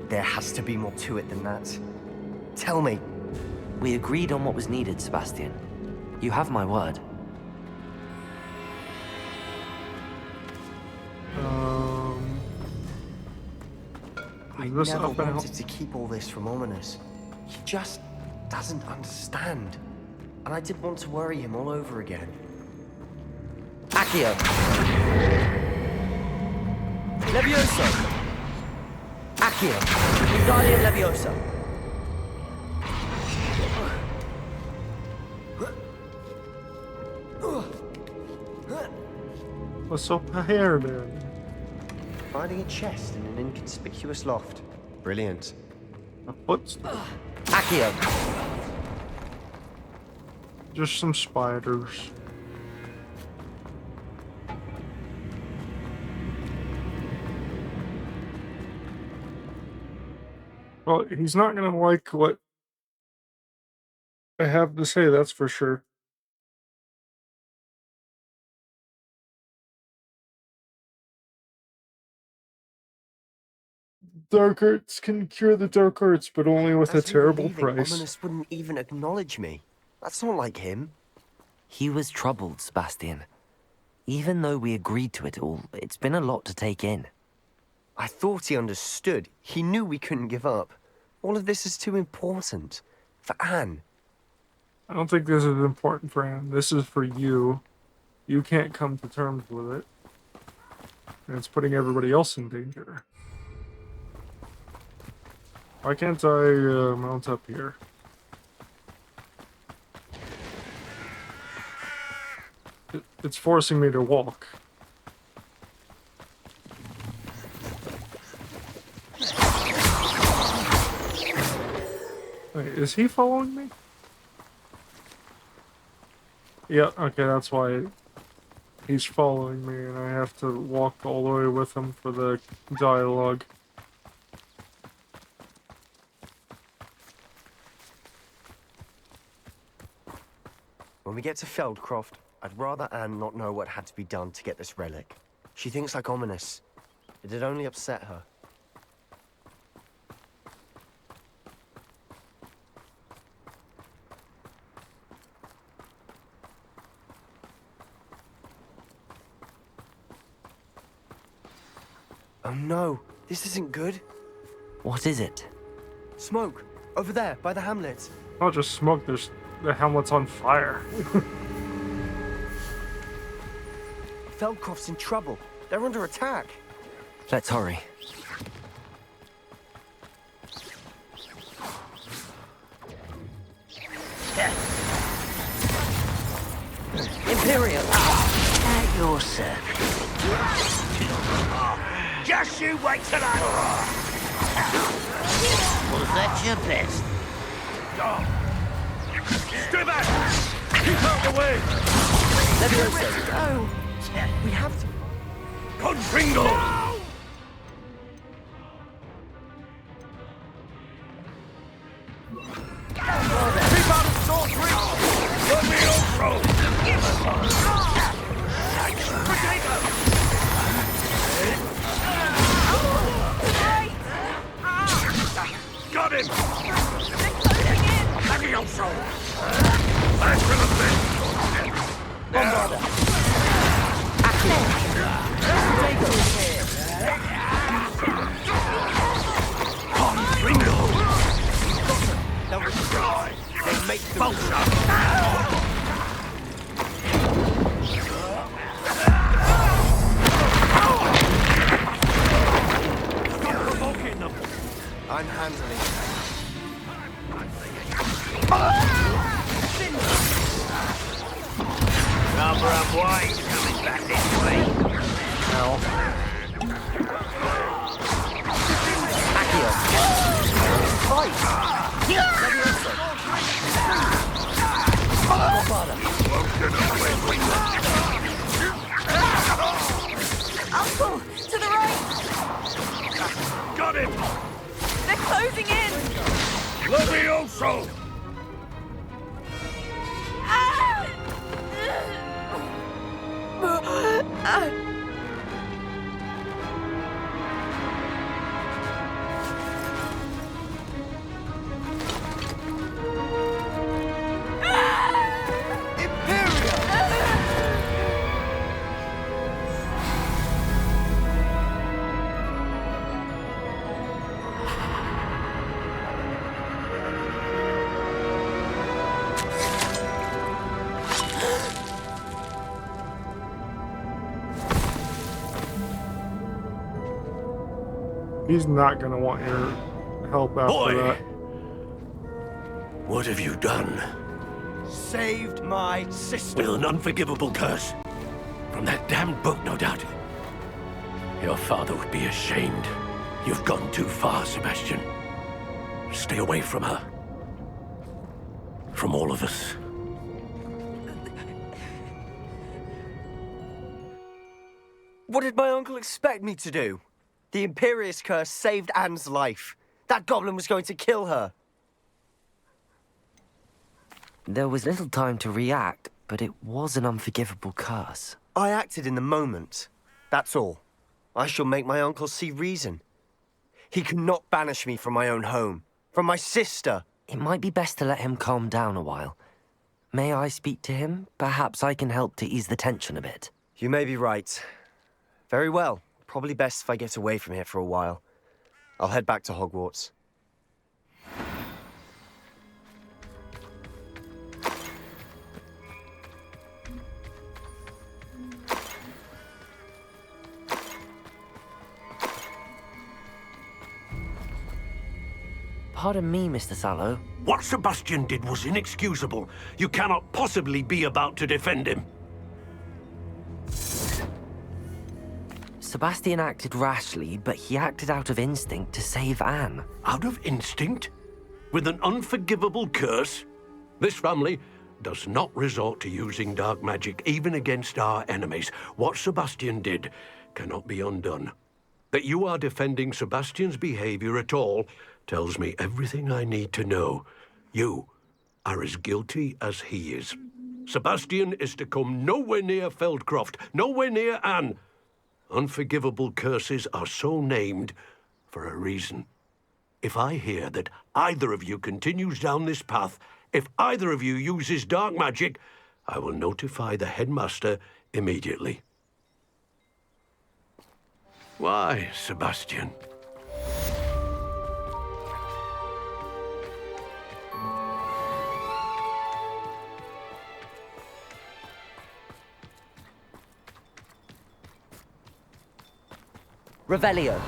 There has to be more to it than that. Tell me. We agreed on what was needed, Sebastian. You have my word. I never wanted to keep all this from Ominous. He just doesn't understand. And I didn't want to worry him all over again. Accio! Levioso! Accio! Wingardium Levioso! What's up here, then? Finding a chest in an inconspicuous loft. Brilliant. A footstool. Accio! Just some spiders. Well, he's not gonna like what I have to say, that's for sure. Dark arts can cure the dark arts, but only with a As we were terrible leaving, price. Ominous wouldn't even acknowledge me. That's not like him. He was troubled, Sebastian. Even though we agreed to it all, it's been a lot to take in. I thought he understood. He knew we couldn't give up. All of this is too important. For Anne. I don't think this is important for Anne. This is for you. You can't come to terms with it. And it's putting everybody else in danger. Why can't I mount up here? It's forcing me to walk. Wait, is he following me? Yeah, okay, that's why he's following me, and I have to walk all the way with him for the dialogue. When we get to Feldcroft, I'd rather Anne not know what had to be done to get this relic. She thinks like ominous. It'd only upset her. Oh no, this isn't good. What is it? Smoke, over there, by the hamlet. Not just smoke, there's the hamlet's on fire. Feldcroft's in trouble. They're under attack. Let's hurry. Imperial, at your service. Just you wait till Was that your best? Stay back! Keep out the way! Let me go. We have to. Confringo! Keep out of sword reach! Let me also! Got him! Let me also! Back to the pit! Bombarder! Confringo! That was dry. They make the Stop provoking them! I'm handling it. Number up wide, coming back this way. Now. Uncle, to the right! Got him! They're closing in! Levioso! He's not gonna want your help after Boy! that. What have you done? Saved my sister. With an unforgivable curse. From that damned book, no doubt. Your father would be ashamed. You've gone too far, Sebastian. Stay away from her. From all of us. What did my uncle expect me to do? The Imperious curse saved Anne's life. That goblin was going to kill her. There was little time to react, but it was an unforgivable curse. I acted in the moment. That's all. I shall make my uncle see reason. He cannot banish me from my own home. From my sister. It might be best to let him calm down a while. May I speak to him? Perhaps I can help to ease the tension a bit. You may be right. Very well. Probably best if I get away from here for a while. I'll head back to Hogwarts. Pardon me, Mr. Sallow. What Sebastian did was inexcusable. You cannot possibly be about to defend him. Sebastian acted rashly, but he acted out of instinct to save Anne. Out of instinct? With an unforgivable curse? This family does not resort to using dark magic even against our enemies. What Sebastian did cannot be undone. That you are defending Sebastian's behavior at all tells me everything I need to know. You are as guilty as he is. Sebastian is to come nowhere near Feldcroft, nowhere near Anne. Unforgivable curses are so named for a reason. If I hear that either of you continues down this path, if either of you uses dark magic, I will notify the headmaster immediately. Why, Sebastian? Revelio.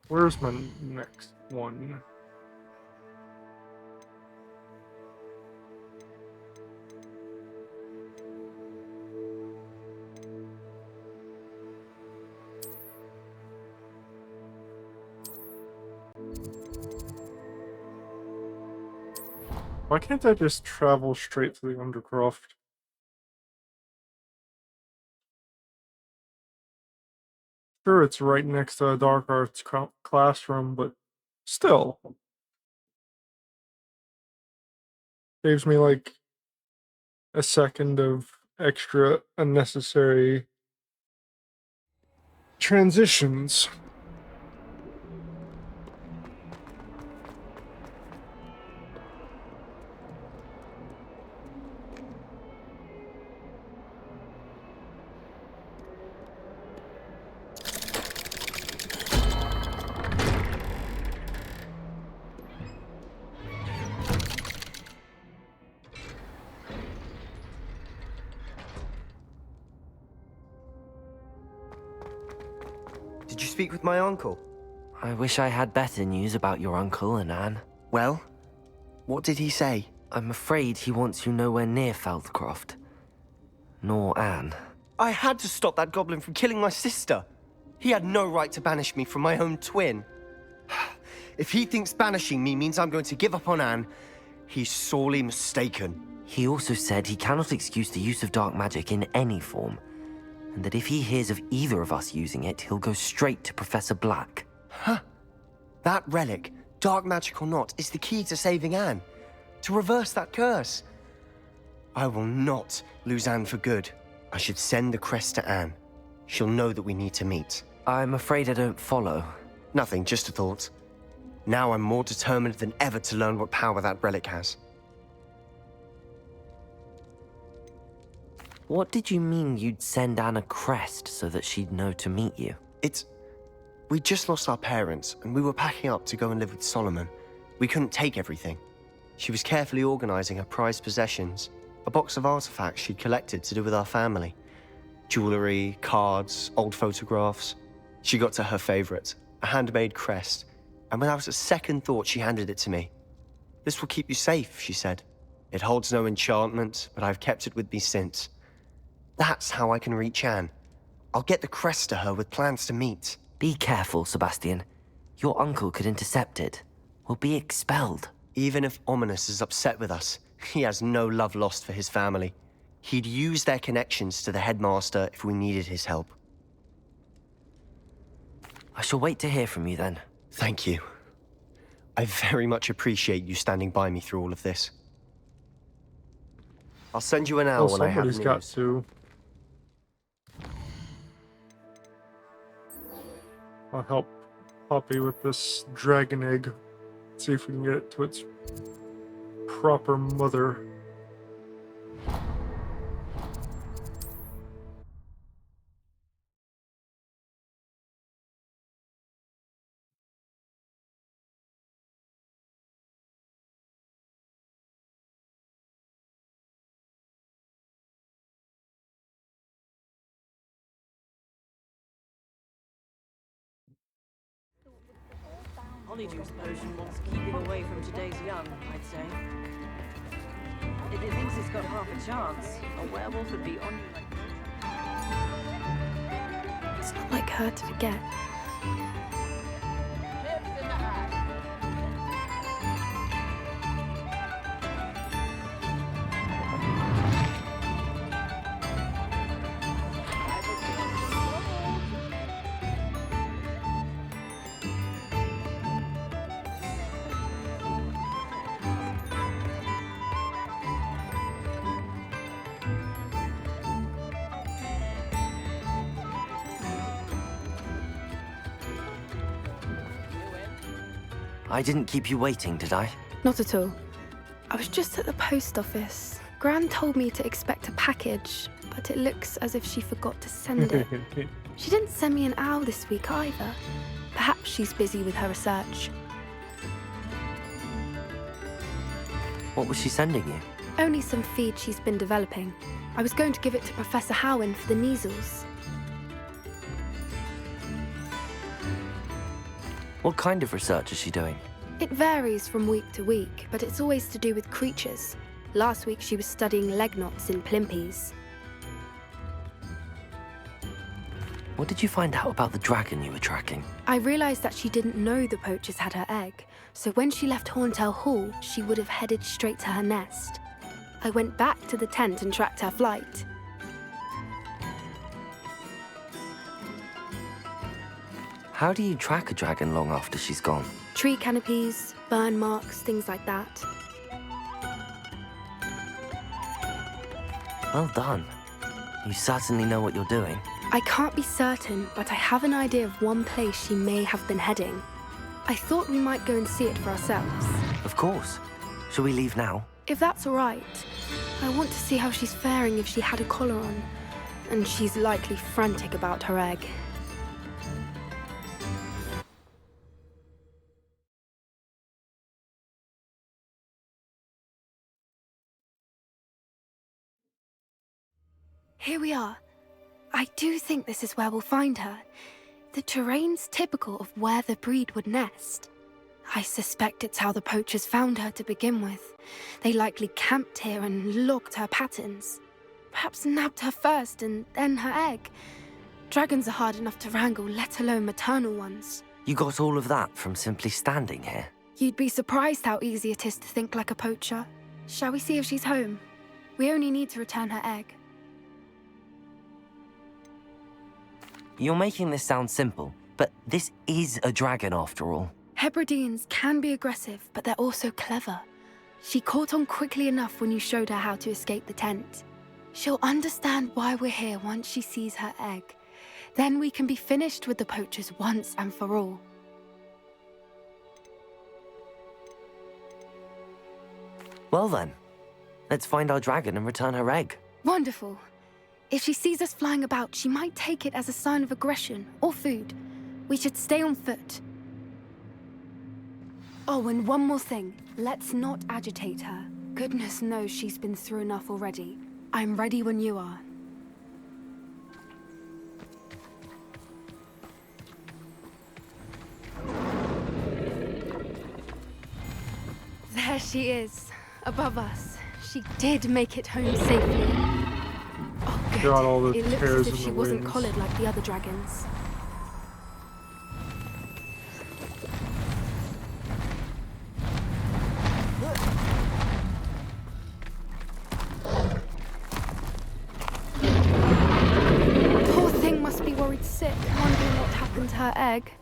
Where's my next one? Why can't I just travel straight to the Undercroft? Sure, it's right next to a dark arts classroom, but still. Saves me like a second of extra unnecessary transitions. Did you speak with my uncle? I wish I had better news about your uncle and Anne. Well, what did he say? I'm afraid he wants you nowhere near Feldcroft. Nor Anne. I had to stop that goblin from killing my sister. He had no right to banish me from my own twin. If he thinks banishing me means I'm going to give up on Anne, he's sorely mistaken. He also said he cannot excuse the use of dark magic in any form, and that if he hears of either of us using it, he'll go straight to Professor Black. Huh. That relic, dark magic or not, is the key to saving Anne. To reverse that curse. I will not lose Anne for good. I should send the crest to Anne. She'll know that we need to meet. I'm afraid I don't follow. Nothing, just a thought. Now I'm more determined than ever to learn what power that relic has. What did you mean you'd send Anne a crest so that she'd know to meet you? We just lost our parents, and we were packing up to go and live with Solomon. We couldn't take everything. She was carefully organizing her prized possessions, a box of artifacts she'd collected to do with our family. Jewelry, cards, old photographs. She got to her favorite, a handmade crest, and without a second thought, she handed it to me. "This will keep you safe," she said. "It holds no enchantment, but I've kept it with me since. That's how I can reach Anne. I'll get the crest to her with plans to meet." Be careful, Sebastian. Your uncle could intercept it. We'll be expelled. Even if Ominous is upset with us, he has no love lost for his family. He'd use their connections to the headmaster if we needed his help. I shall wait to hear from you then. Thank you. I very much appreciate you standing by me through all of this. I'll send you an owl when I have news. Somebody's got to. I'll help Poppy with this dragon egg. See if we can get it to its proper mother. Honeydew potion wants to keep it away from today's young, I'd say. If it thinks it's got half a chance, a werewolf would be on you like... It's not like her to forget. I didn't keep you waiting, did I? Not at all. I was just at the post office. Gran told me to expect a package, but it looks as if she forgot to send it. She didn't send me an owl this week either. Perhaps she's busy with her research. What was she sending you? Only some feed she's been developing. I was going to give it to Professor Howen for the measles. What kind of research is she doing? It varies from week to week, but it's always to do with creatures. Last week she was studying leg knots in plimpies. What did you find out about the dragon you were tracking? I realized that she didn't know the poachers had her egg, so when she left Horntail Hall, she would have headed straight to her nest. I went back to the tent and tracked her flight. How do you track a dragon long after she's gone? Tree canopies, burn marks, things like that. Well done. You certainly know what you're doing. I can't be certain, but I have an idea of one place she may have been heading. I thought we might go and see it for ourselves. Of course. Shall we leave now? If that's all right. I want to see how she's faring if she had a collar on. And she's likely frantic about her egg. Here we are. I do think this is where we'll find her. The terrain's typical of where the breed would nest. I suspect it's how the poachers found her to begin with. They likely camped here and logged her patterns. Perhaps nabbed her first and then her egg. Dragons are hard enough to wrangle, let alone maternal ones. You got all of that from simply standing here? You'd be surprised how easy it is to think like a poacher. Shall we see if she's home? We only need to return her egg. You're making this sound simple, but this is a dragon after all. Hebrideans can be aggressive, but they're also clever. She caught on quickly enough when you showed her how to escape the tent. She'll understand why we're here once she sees her egg. Then we can be finished with the poachers once and for all. Well then, let's find our dragon and return her egg. Wonderful. If she sees us flying about, she might take it as a sign of aggression or food. We should stay on foot. Oh, and one more thing. Let's not agitate her. Goodness knows she's been through enough already. I'm ready when you are. There she is, above us. She did make it home safely. Oh, good. Got all the It looks tears as if in she the wasn't wings. collared like the other dragons. Poor thing must be worried sick, wondering what happened to her egg.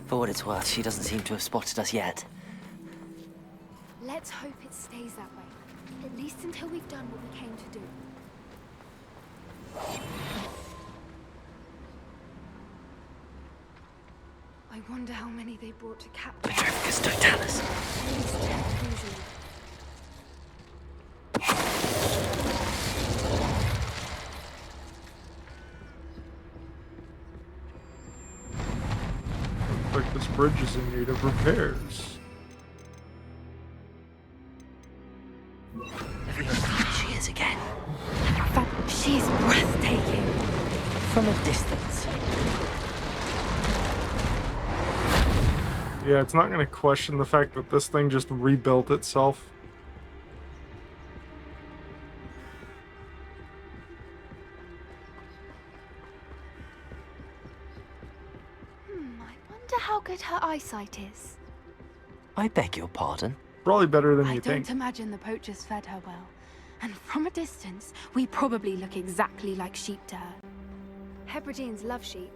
For what it's worth, she doesn't seem to have spotted us yet. Let's hope it stays that way. At least until we've done what we came to do. I wonder how many they brought to capture. Petrificus totalis. At least 10 usually. Looks like this bridge is in need of repairs. She is again. from a distance. Yeah, it's not going to question the fact that this thing just rebuilt itself. I wonder how good her eyesight is. I beg your pardon? Probably better than I you think. don't imagine the poachers fed her well. And from a distance, we probably look exactly like sheep to her. Hebrideans love sheep.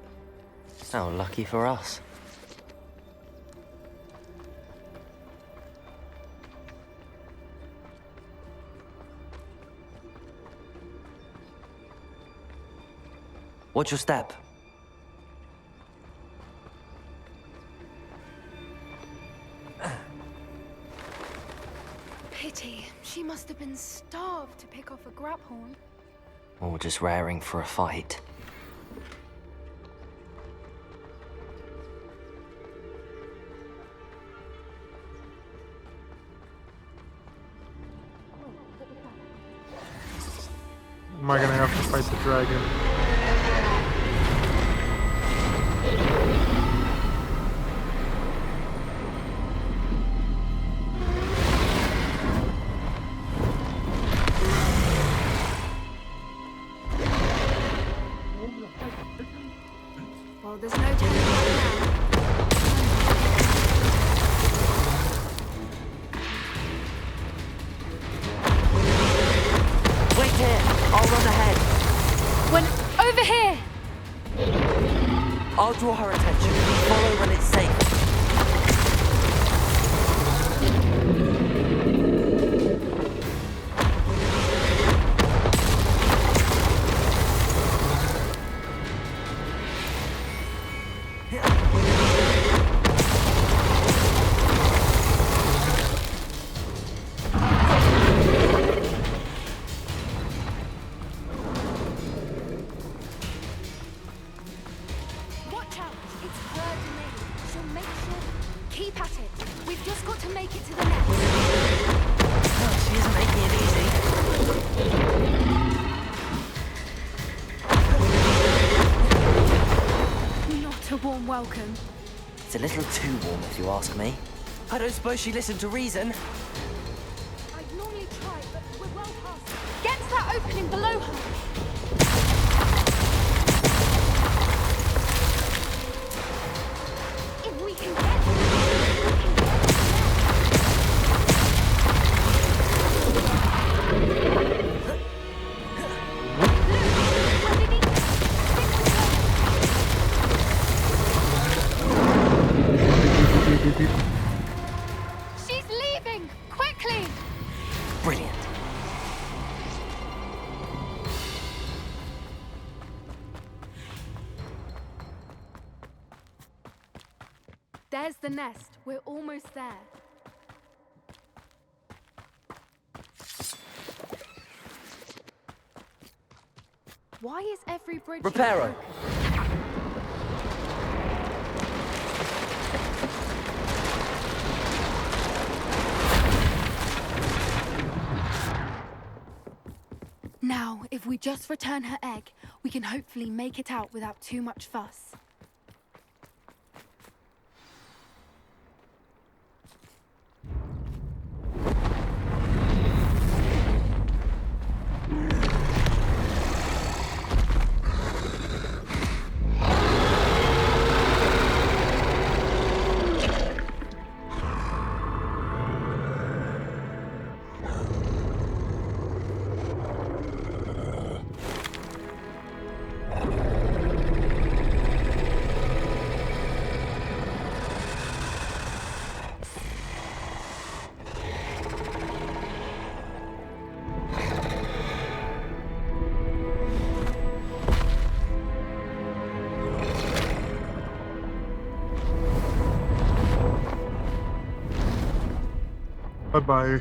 How lucky for us. Watch your step. Pity. She must have been starved to pick off a graphorn. Or just raring for a fight. Am I gonna have to fight the dragon? Well, there's no telling right now. Wait here! I'll run ahead. When over here! I'll draw her attention. Follow when it's safe. Watch out! It's her domain. She'll make sure. Keep at it. We've just got to make it to the nest. Oh, she isn't making it easy. Not a warm welcome. It's a little too warm, if you ask me. I don't suppose she listened to reason. I'd normally try, but we're well past it. Get to that opening below her. If we can get to She's leaving! Quickly! Brilliant. There's the nest. We're almost there. Why is every bridge... Reparo. Now, if we just return her egg, we can hopefully make it out without too much fuss. Bye-bye.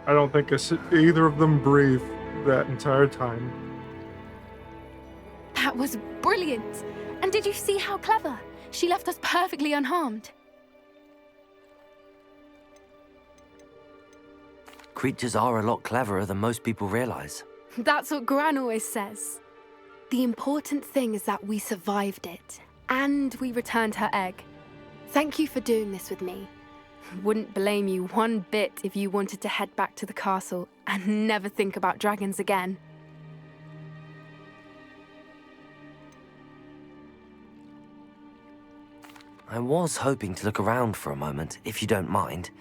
I don't think either of them breathed that entire time. That was brilliant! And did you see how clever? She left us perfectly unharmed. Creatures are a lot cleverer than most people realize. That's what Gran always says. The important thing is that we survived it, and we returned her egg. Thank you for doing this with me. Wouldn't blame you one bit if you wanted to head back to the castle and never think about dragons again. I was hoping to look around for a moment, if you don't mind.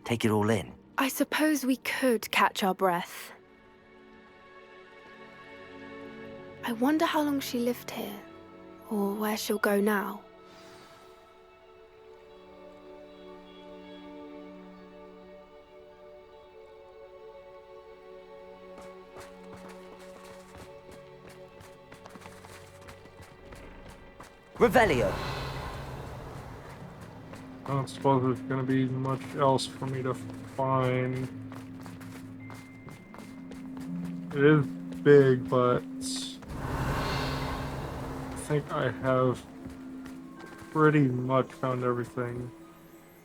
Take it all in. I suppose we could catch our breath. I wonder how long she lived here, or where she'll go now. Revelio. I don't suppose there's gonna be much else for me to find. It is big, but I think I have pretty much found everything.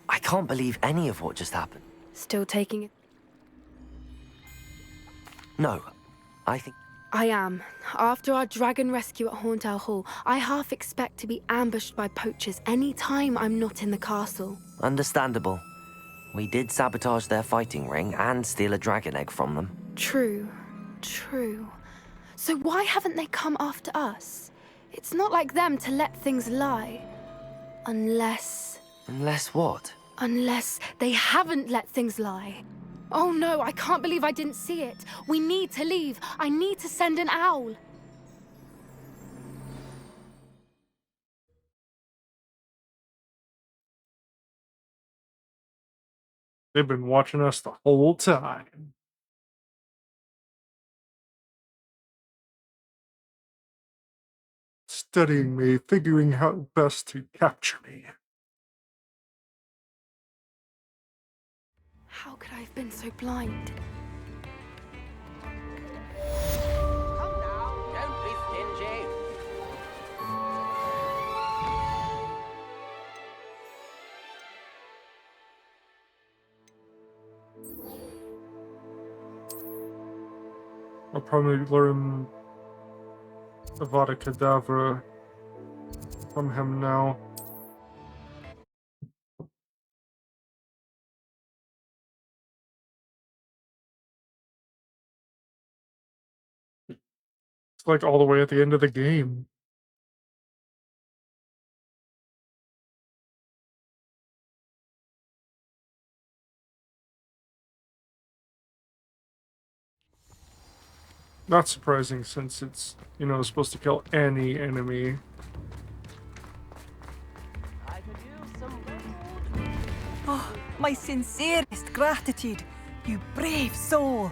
I can't believe any of what just happened. Still taking it? No, I think... I am. After our dragon rescue at Horntail Hall, I half expect to be ambushed by poachers any time I'm not in the castle. Understandable. We did sabotage their fighting ring and steal a dragon egg from them. True. So why haven't they come after us? It's not like them to let things lie. Unless... Unless what? Unless they haven't let things lie. Oh no, I can't believe I didn't see it. We need to leave. I need to send an owl. They've been watching us the whole time. Studying me, figuring how best to capture me. How could I have been so blind? Come now, don't be stingy. I'll probably learn Avada Kedavra from him now. It's like all the way at the end of the game. Not surprising since it's, supposed to kill any enemy. Oh, my sincerest gratitude, you brave soul.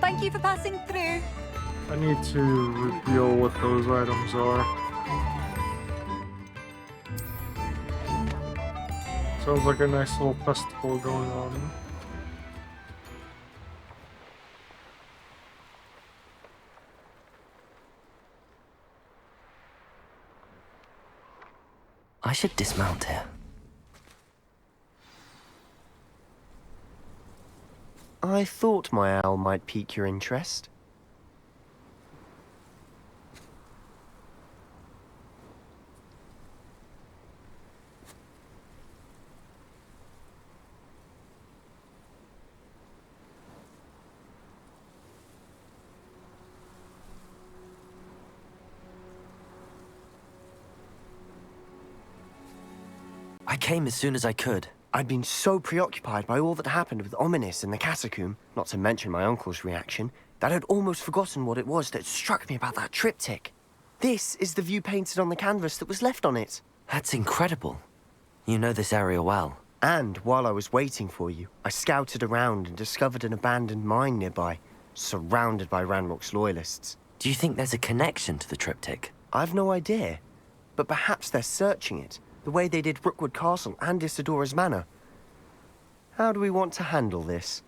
Thank you for passing through. I need to reveal what those items are. Sounds like a nice little festival going on. I should dismount here. I thought my owl might pique your interest. I came as soon as I could. I'd been so preoccupied by all that happened with Ominis in the catacomb, not to mention my uncle's reaction, that I'd almost forgotten what it was that struck me about that triptych. This is the view painted on the canvas that was left on it. That's incredible. You know this area well. And while I was waiting for you, I scouted around and discovered an abandoned mine nearby, surrounded by Ranrock's loyalists. Do you think there's a connection to the triptych? I've no idea, but perhaps they're searching it, The way they did Brookwood Castle and Isidora's Manor. How do we want to handle this?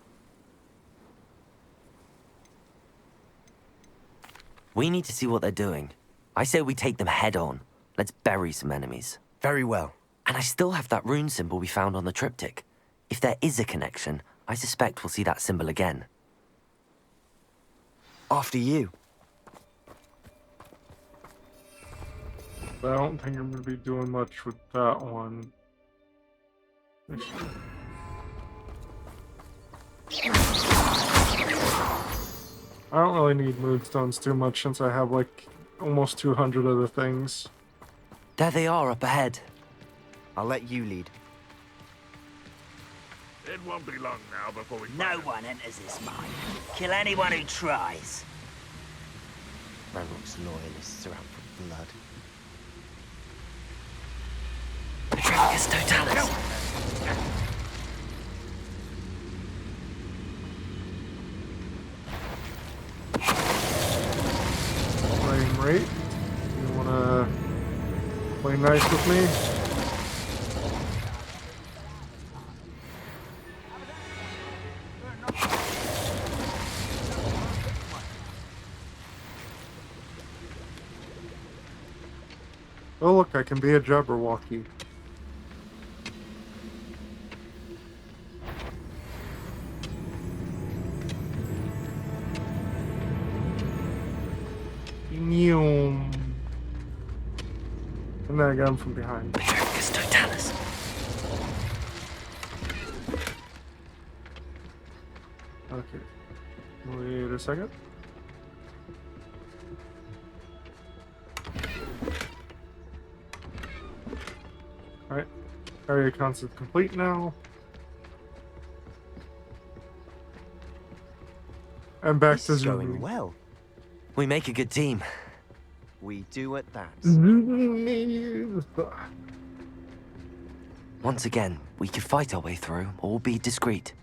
We need to see what they're doing. I say we take them head on. Let's bury some enemies. Very well. And I still have that rune symbol we found on the triptych. If there is a connection, I suspect we'll see that symbol again. After you. But I don't think I'm going to be doing much with that one. I don't really need moonstones too much since I have like almost 200 of the things. There they are up ahead. I'll let you lead. It won't be long now before we... No one enters this mine. Kill anyone who tries. Ranrock's loyalists are out for blood. Patricius Totalis. Frame rate. You wanna play nice with me? Oh look, I can be a Jabberwocky. And then I got him from behind. Patricius Totalis. Okay. Wait a second. Alright. Area concept complete now. And back This to is Zulu. going well. We make a good team. We do at that. Once again, we could fight our way through or be discreet.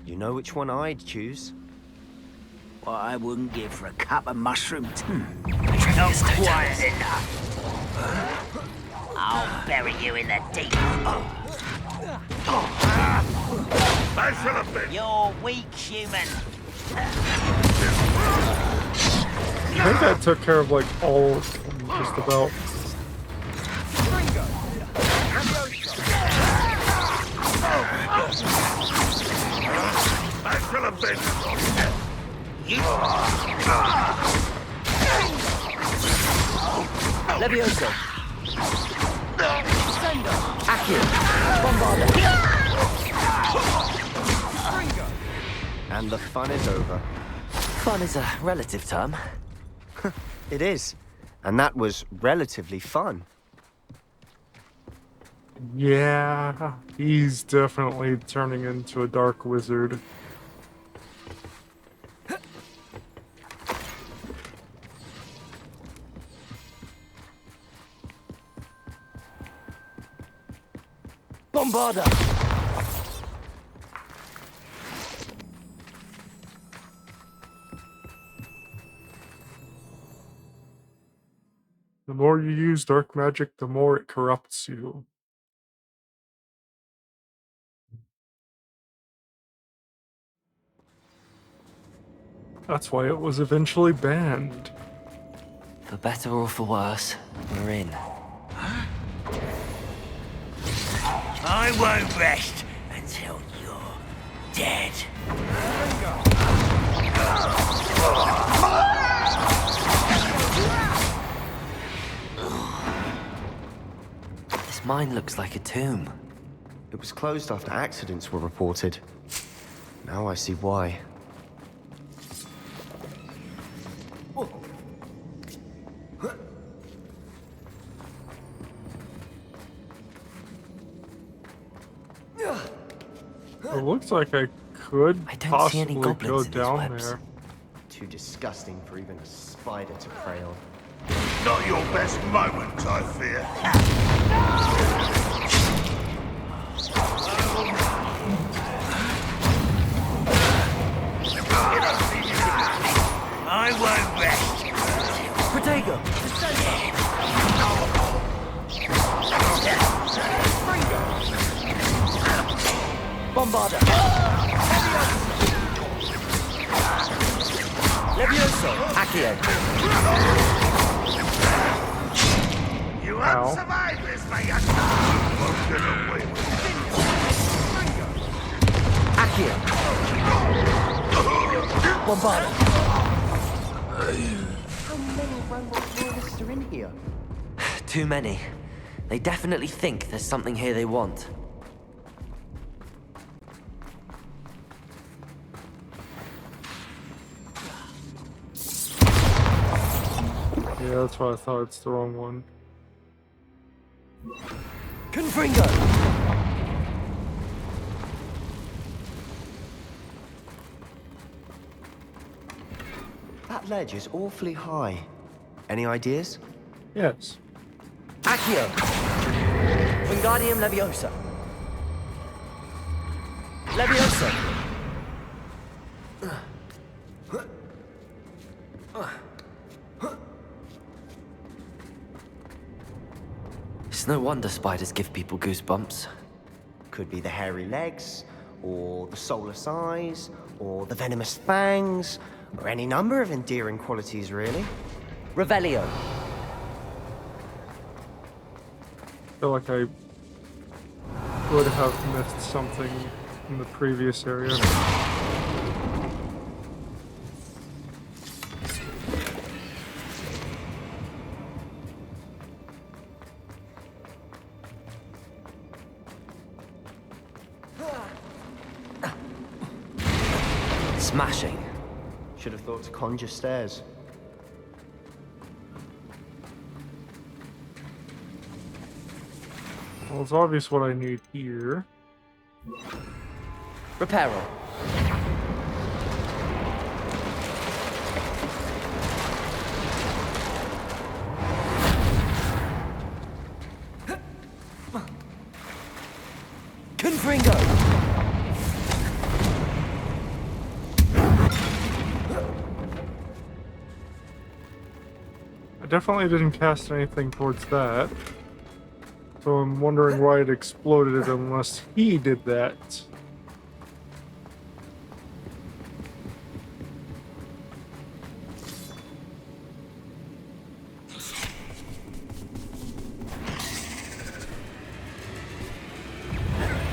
You know which one I'd choose? What I wouldn't give for a cup of mushrooms. Not quiet enough. I'll bury you in the deep. I should have been. You're weak, human. I think I took care of like all of them, just about. I should have been. Levioso. Accio. Bombarda. And the fun is over. Fun is a relative term. It is. And that was relatively fun. Yeah, he's definitely turning into a dark wizard. Bombarda. The more you use dark magic, the more it corrupts you. That's why it was eventually banned. For better or for worse, we're in. I won't rest until you're dead. This mine looks like a tomb. It was closed after accidents were reported. Now I see why. It looks like I could I don't see possibly any go goblins in these down webs. there. Too disgusting for even a spider to prey on. Not your best moment, I fear. I won't rest. Protego! Bombarda! Levioso! Accio! You won't survive this, my young man. Won't get away with it. Accio! Bombarda! How many Ranrock loyalists are in here? Too many. They definitely think there's something here they want. Yeah, that's why I thought it's the wrong one. Confringo! That ledge is awfully high. Any ideas? Yes. Accio! Wingardium Leviosa! Leviosa! It's no wonder spiders give people goosebumps. Could be the hairy legs, or the soulless eyes, or the venomous fangs, or any number of endearing qualities, really. Revelio! I feel like I would have missed something in the previous area. Smashing. Should have thought to conjure stairs. Well, it's obvious what I need here. Reparo. Confringo! I definitely didn't cast anything towards that. So I'm wondering why it exploded unless he did that.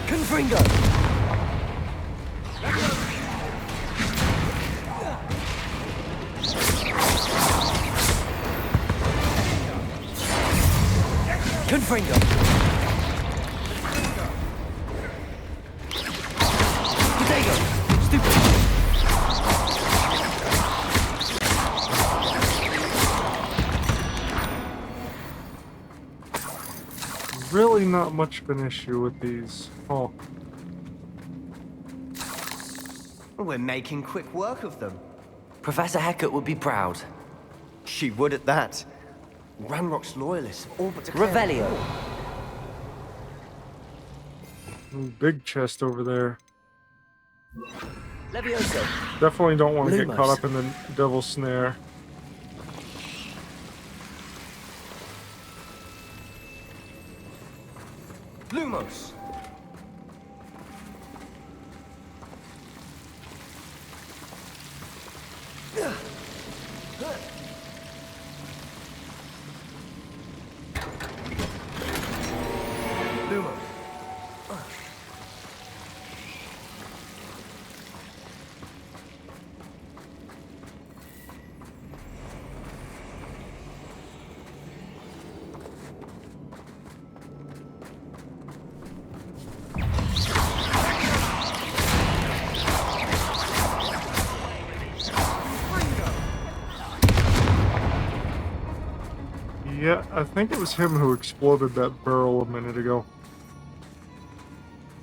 Confringo! Confringo! Potato! Stupid! Really not much of an issue with these. Oh. We're making quick work of them. Professor Hecat would be proud. She would at that. Ranrock's loyalists have all but declared Revelio. war. Ooh, big chest over there. Levioso. Definitely don't want to get Lumos. caught up in the devil's snare. Lumos. Lumos. Yeah, I think it was him who exploded that barrel a minute ago.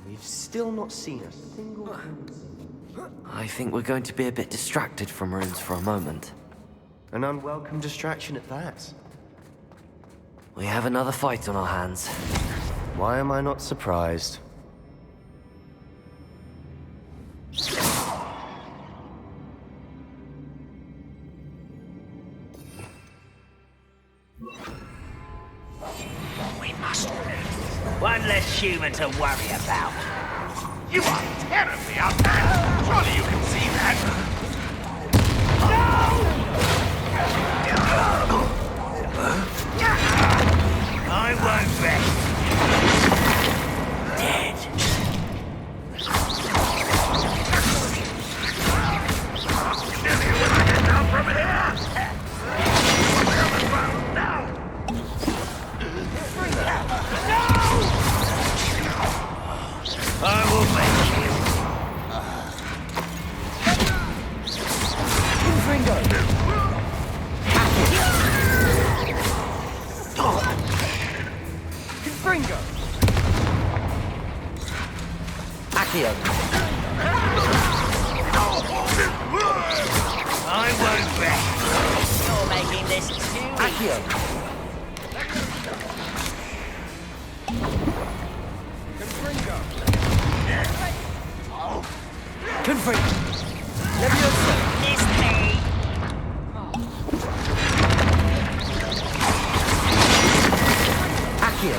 We've still not seen a single rune. I think we're going to be a bit distracted from runes for a moment. An unwelcome distraction at that. We have another fight on our hands. Why am I not surprised? We must. One less human to worry about. You are terribly outmatched. Surely you can see that. I won't rest. Dead. Kill you when I get down from here. Now. I will make you. Confringo! Confringo! Accio! I won't rest. You're making this too Accio! Confringo! Confringo! Leviosa! It's me! Accio!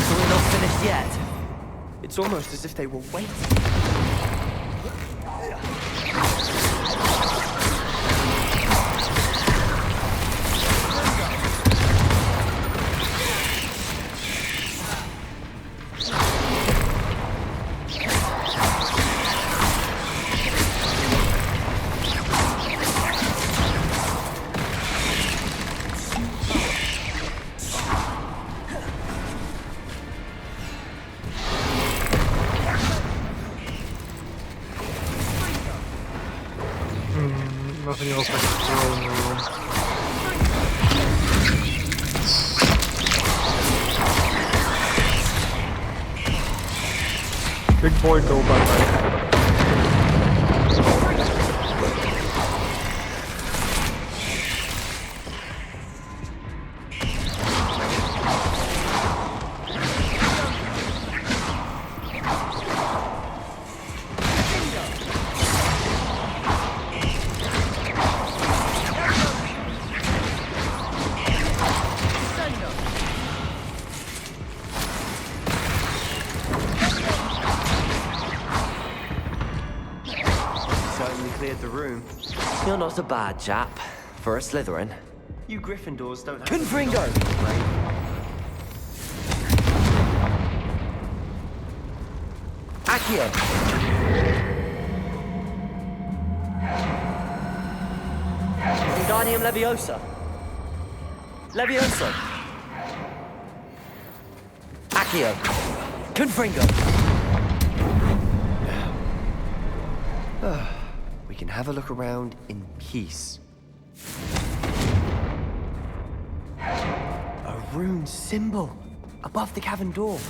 So we're not finished yet? It's almost as if they were waiting. Nothing else I can throw in the room. Big boy, go bye-bye. Cleared the room. You're not a bad chap for a Slytherin. You Gryffindors don't have Confringo! Accio! Wingardium Leviosa! Leviosa! Accio! Confringo! We can have a look around in peace. A rune symbol above the cavern door.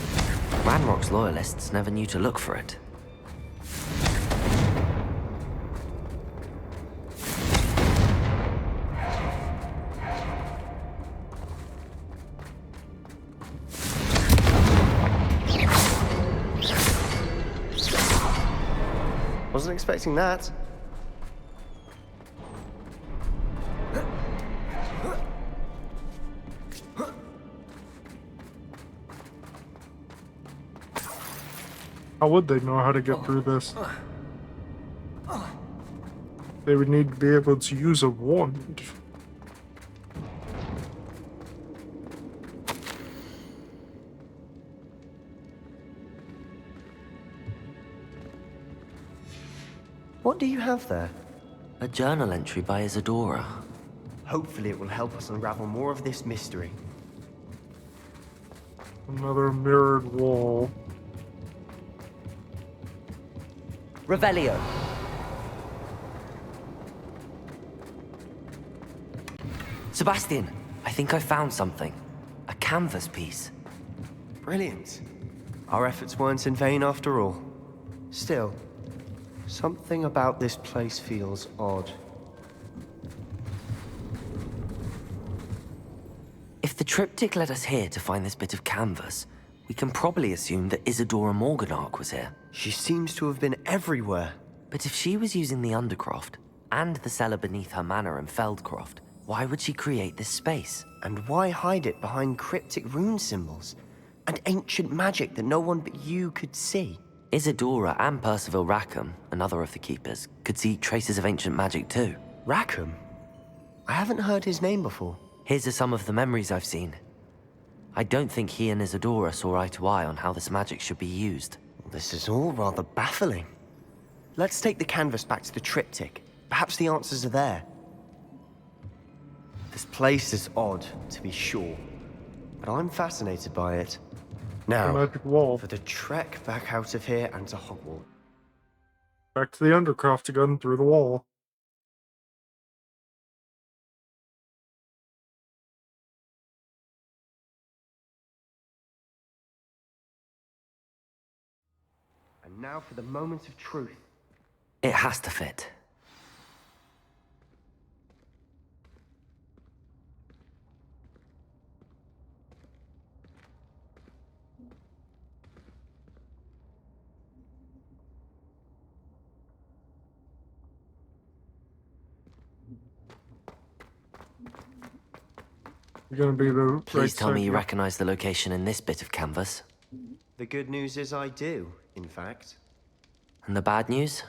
Ranrock's loyalists never knew to look for it. Wasn't expecting that. How would they know how to get through this? They would need to be able to use a wand. What do you have there? A journal entry by Isadora. Hopefully it will help us unravel more of this mystery. Another mirrored wall. Revelio! Sebastian, I think I found something. A canvas piece. Brilliant. Our efforts weren't in vain after all. Still, something about this place feels odd. If the triptych led us here to find this bit of canvas, we can probably assume that Isadora Morganach was here. She seems to have been everywhere. But if she was using the Undercroft, and the cellar beneath her manor in Feldcroft. Why would she create this space? And why hide it behind cryptic rune symbols? And ancient magic that no one but you could see? Isadora and Percival Rackham, another of the keepers, could see traces of ancient magic too. Rackham? I haven't heard his name before. His are some of the memories I've seen. I don't think he and Isadora saw eye to eye on how this magic should be used. This is all rather baffling. Let's take the canvas back to the triptych. Perhaps the answers are there. This place is odd, to be sure, but I'm fascinated by it. Now, magic wall. for the trek back out of here and to Hogwarts. Back to the Undercroft again through the wall. And now for the moment of truth. It has to fit. You're gonna be the Please tell me you second. recognize the location in this bit of canvas. The good news is I do, in fact. And the bad news?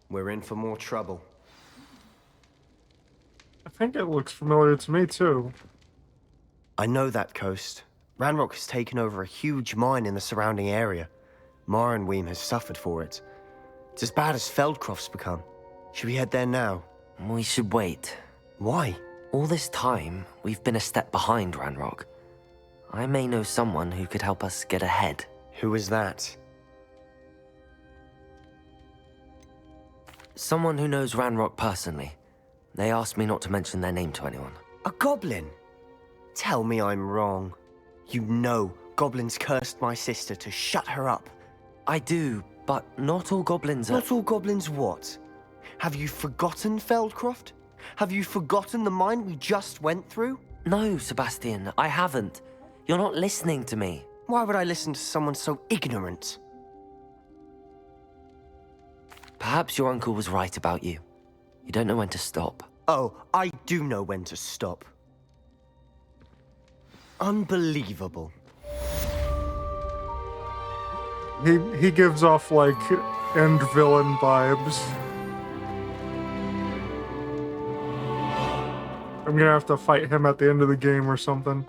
We're in for more trouble. I think it looks familiar to me too. I know that coast. Ranrock has taken over a huge mine in the surrounding area. Marrenweem has suffered for it. It's as bad as Feldcroft's become. Should we head there now? We should wait. Why? All this time, we've been a step behind Ranrock. I may know someone who could help us get ahead. Who is that? Someone who knows Ranrock personally. They asked me not to mention their name to anyone. A goblin? Tell me I'm wrong. You know goblins cursed my sister to shut her up. I do, but not all goblins are... Not all goblins what? Have you forgotten Feldcroft? Have you forgotten the mine we just went through? No, Sebastian, I haven't. You're not listening to me. Why would I listen to someone so ignorant? Perhaps your uncle was right about you. You don't know when to stop. Oh, I do know when to stop. Unbelievable. He gives off like end villain vibes. I'm gonna have to fight him at the end of the game or something.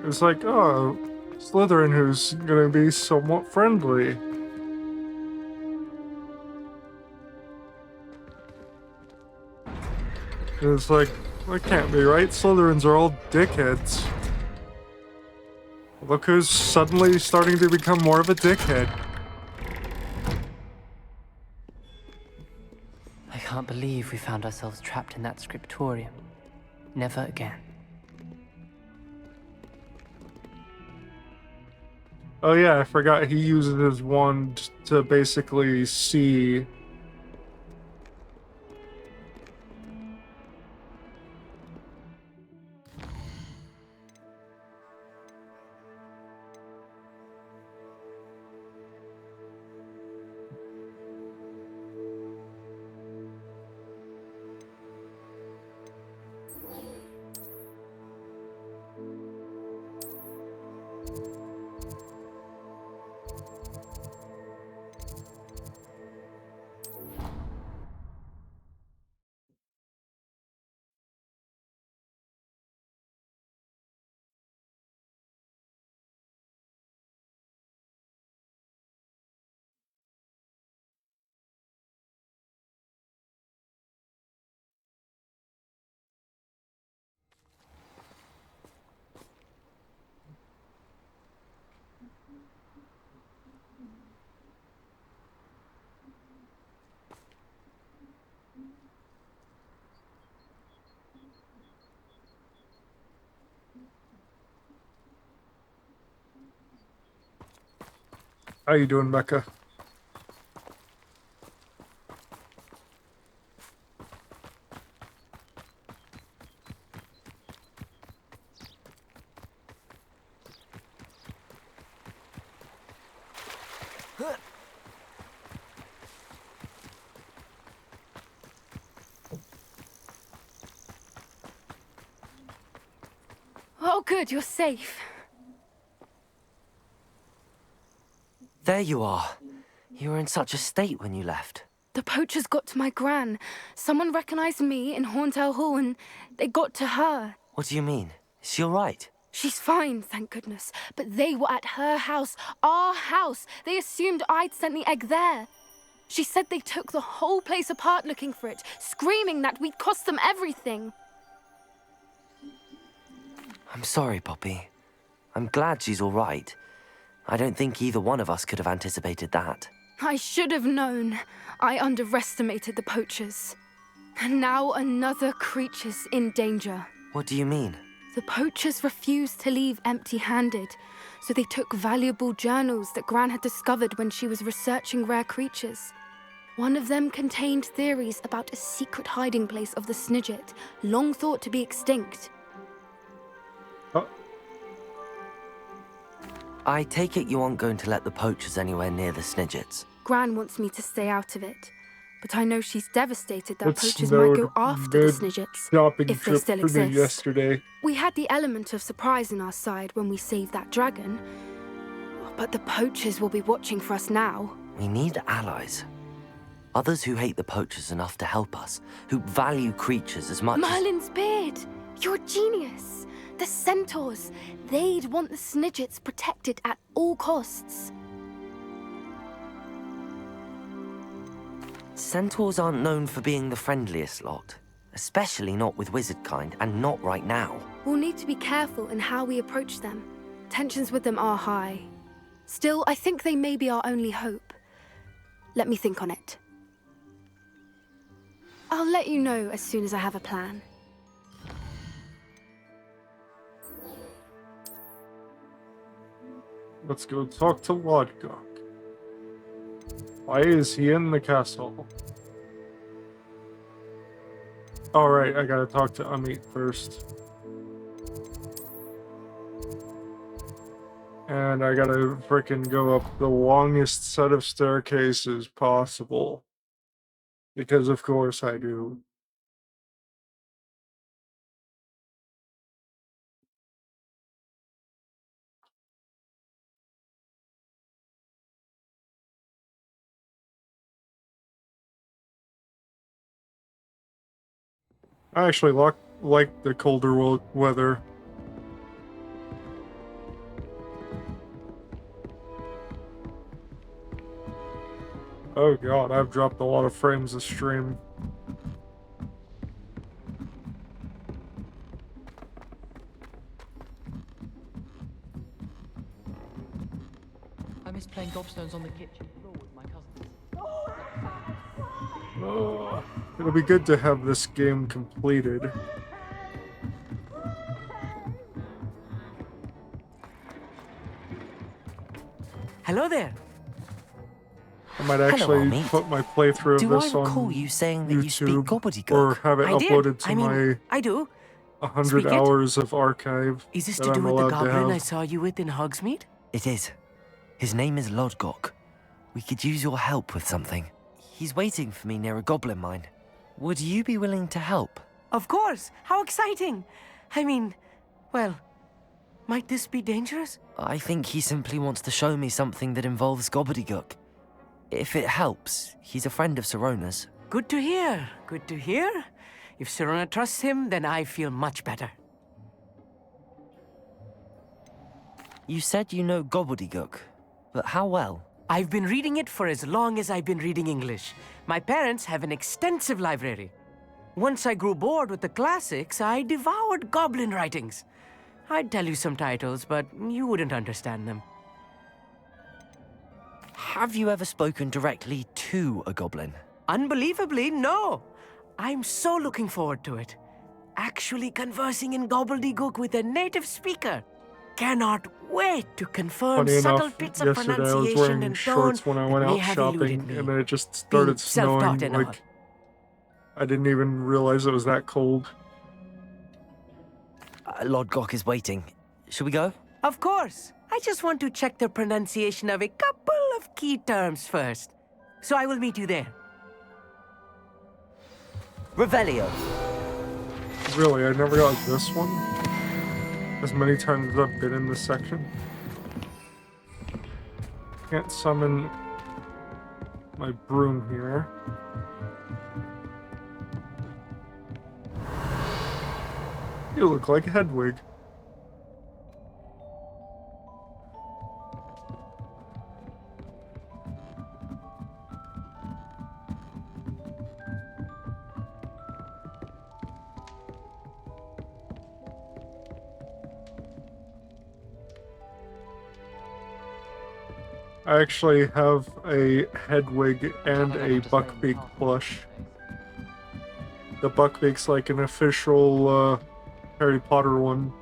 It's like, oh, Slytherin who's gonna be somewhat friendly. And it's like, that can't be right. Slytherins are all dickheads. Look who's suddenly starting to become more of a dickhead. I can't believe we found ourselves trapped in that scriptorium. Never again. Oh yeah, I forgot he uses his wand to basically see. How you doing, Becca? Oh, good, you're safe. There you are. You were in such a state when you left. The poachers got to my gran. Someone recognized me in Horntail Hall and they got to her. What do you mean? Is she all right? She's fine, thank goodness. But they were at her house, our house. They assumed I'd sent the egg there. She said they took the whole place apart looking for it, screaming that we'd cost them everything. I'm sorry, Poppy. I'm glad she's all right. I don't think either one of us could have anticipated that. I should have known. I underestimated the poachers. And now another creature's in danger. What do you mean? The poachers refused to leave empty-handed, so they took valuable journals that Gran had discovered when she was researching rare creatures. One of them contained theories about a secret hiding place of the Snidget, long thought to be extinct. I take it you aren't going to let the poachers anywhere near the Snidgets. Gran wants me to stay out of it, but I know she's devastated that poachers might go after the Snidgets, if they still exist. Yesterday. We had the element of surprise on our side when we saved that dragon, but the poachers will be watching for us now. We need allies. Others who hate the poachers enough to help us, who value creatures as much Merlin's beard! You're a genius! The centaurs! They'd want the Snidgets protected at all costs. Centaurs aren't known for being the friendliest lot, especially not with wizard kind, and not right now. We'll need to be careful in how we approach them. Tensions with them are high. Still, I think they may be our only hope. Let me think on it. I'll let you know as soon as I have a plan. Let's go talk to Lodgok. Why is he in the castle? Alright, I gotta talk to Amit first. And I gotta frickin' go up the longest set of staircases possible. Because of course I do. I actually like the colder weather. Oh god, I've dropped a lot of frames this stream. I miss playing gobstones on the kitchen floor with my cousins. Oh, it'll be good to have this game completed. Hello there. I might actually put my playthrough of this on you saying that you speak YouTube gobbledygook? or have it I did. uploaded to my I do. 100 Speak it. hours of archive Is this that to do I'm with the allowed to goblin I have. saw you with in Hogsmeade? It is. His name is Lodgok. We could use your help with something. He's waiting for me near a goblin mine. Would you be willing to help? Of course! How exciting! I mean, well, might this be dangerous? I think he simply wants to show me something that involves gobbledygook. If it helps, he's a friend of Sirona's. Good to hear. Good to hear. If Sirona trusts him, then I feel much better. You said you know gobbledygook, but how well? I've been reading it for as long as I've been reading English. My parents have an extensive library. Once I grew bored with the classics, I devoured goblin writings. I'd tell you some titles, but you wouldn't understand them. Have you ever spoken directly to a goblin? Unbelievably, no. I'm so looking forward to it. Actually conversing in gobbledygook with a native speaker. Cannot wait to confirm Funny subtle enough, bits of yesterday I was pronunciation wearing and shorts tone when I went that may out have shopping, eluded me. and then it just started Be self-taught snowing. and all. Like, I didn't even realize it was that cold. Lodgok is waiting. Shall we go? Of course. I just want to check the pronunciation of a couple of key terms first. So I will meet you there. Revelio. Really, I never got this one. As many times as I've been in this section. Can't summon my broom here. You look like Hedwig. I actually have a Hedwig and a Buckbeak plush. The Buckbeak's like an official Harry Potter one.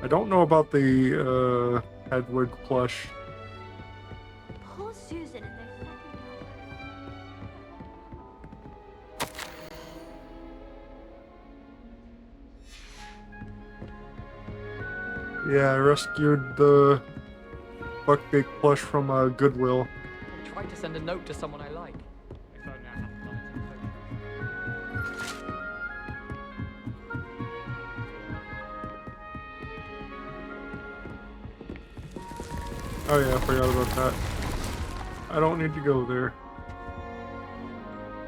I don't know about the Hedwig plush. Poor Susan and their Yeah, I rescued the Buckbeak plush from Goodwill. I tried to send a note to someone I like. If only I hadn't done it. Oh yeah, I forgot about that. I don't need to go there.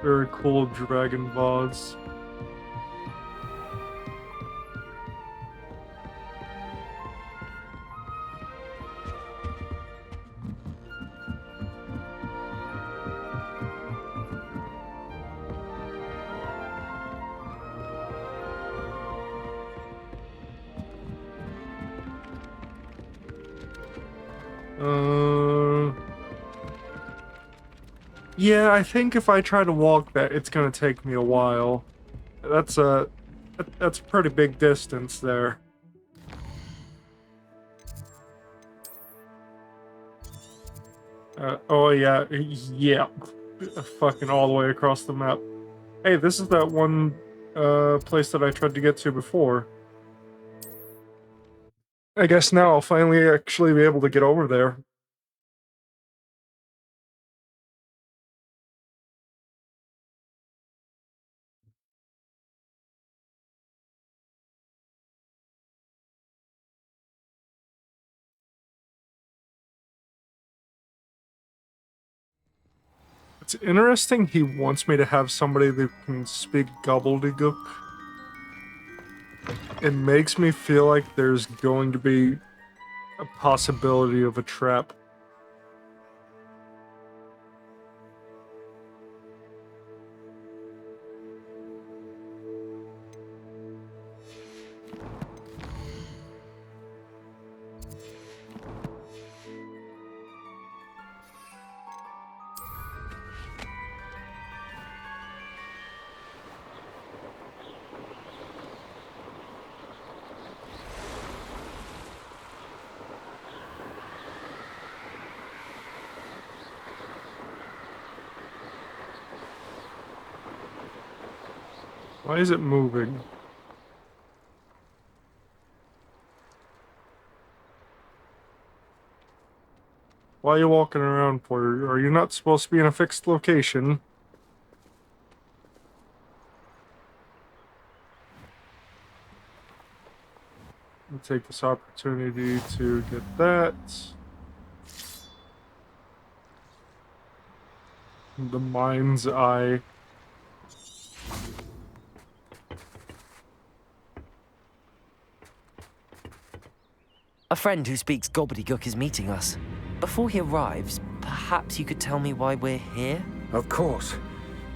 Very cool dragon vase. Yeah, I think if I try to walk that, it's gonna take me a while. That's a pretty big distance there. Oh yeah, yeah, fucking all the way across the map. Hey, this is that one place that I tried to get to before. I guess now I'll finally actually be able to get over there. It's interesting he wants me to have somebody that can speak gobbledygook. It makes me feel like there's going to be a possibility of a trap. Why is it moving? Why are you walking around for? Are you not supposed to be in a fixed location? I'll take this opportunity to get that. The mind's eye. A friend who speaks gobbledygook is meeting us. Before he arrives, perhaps you could tell me why we're here? Of course.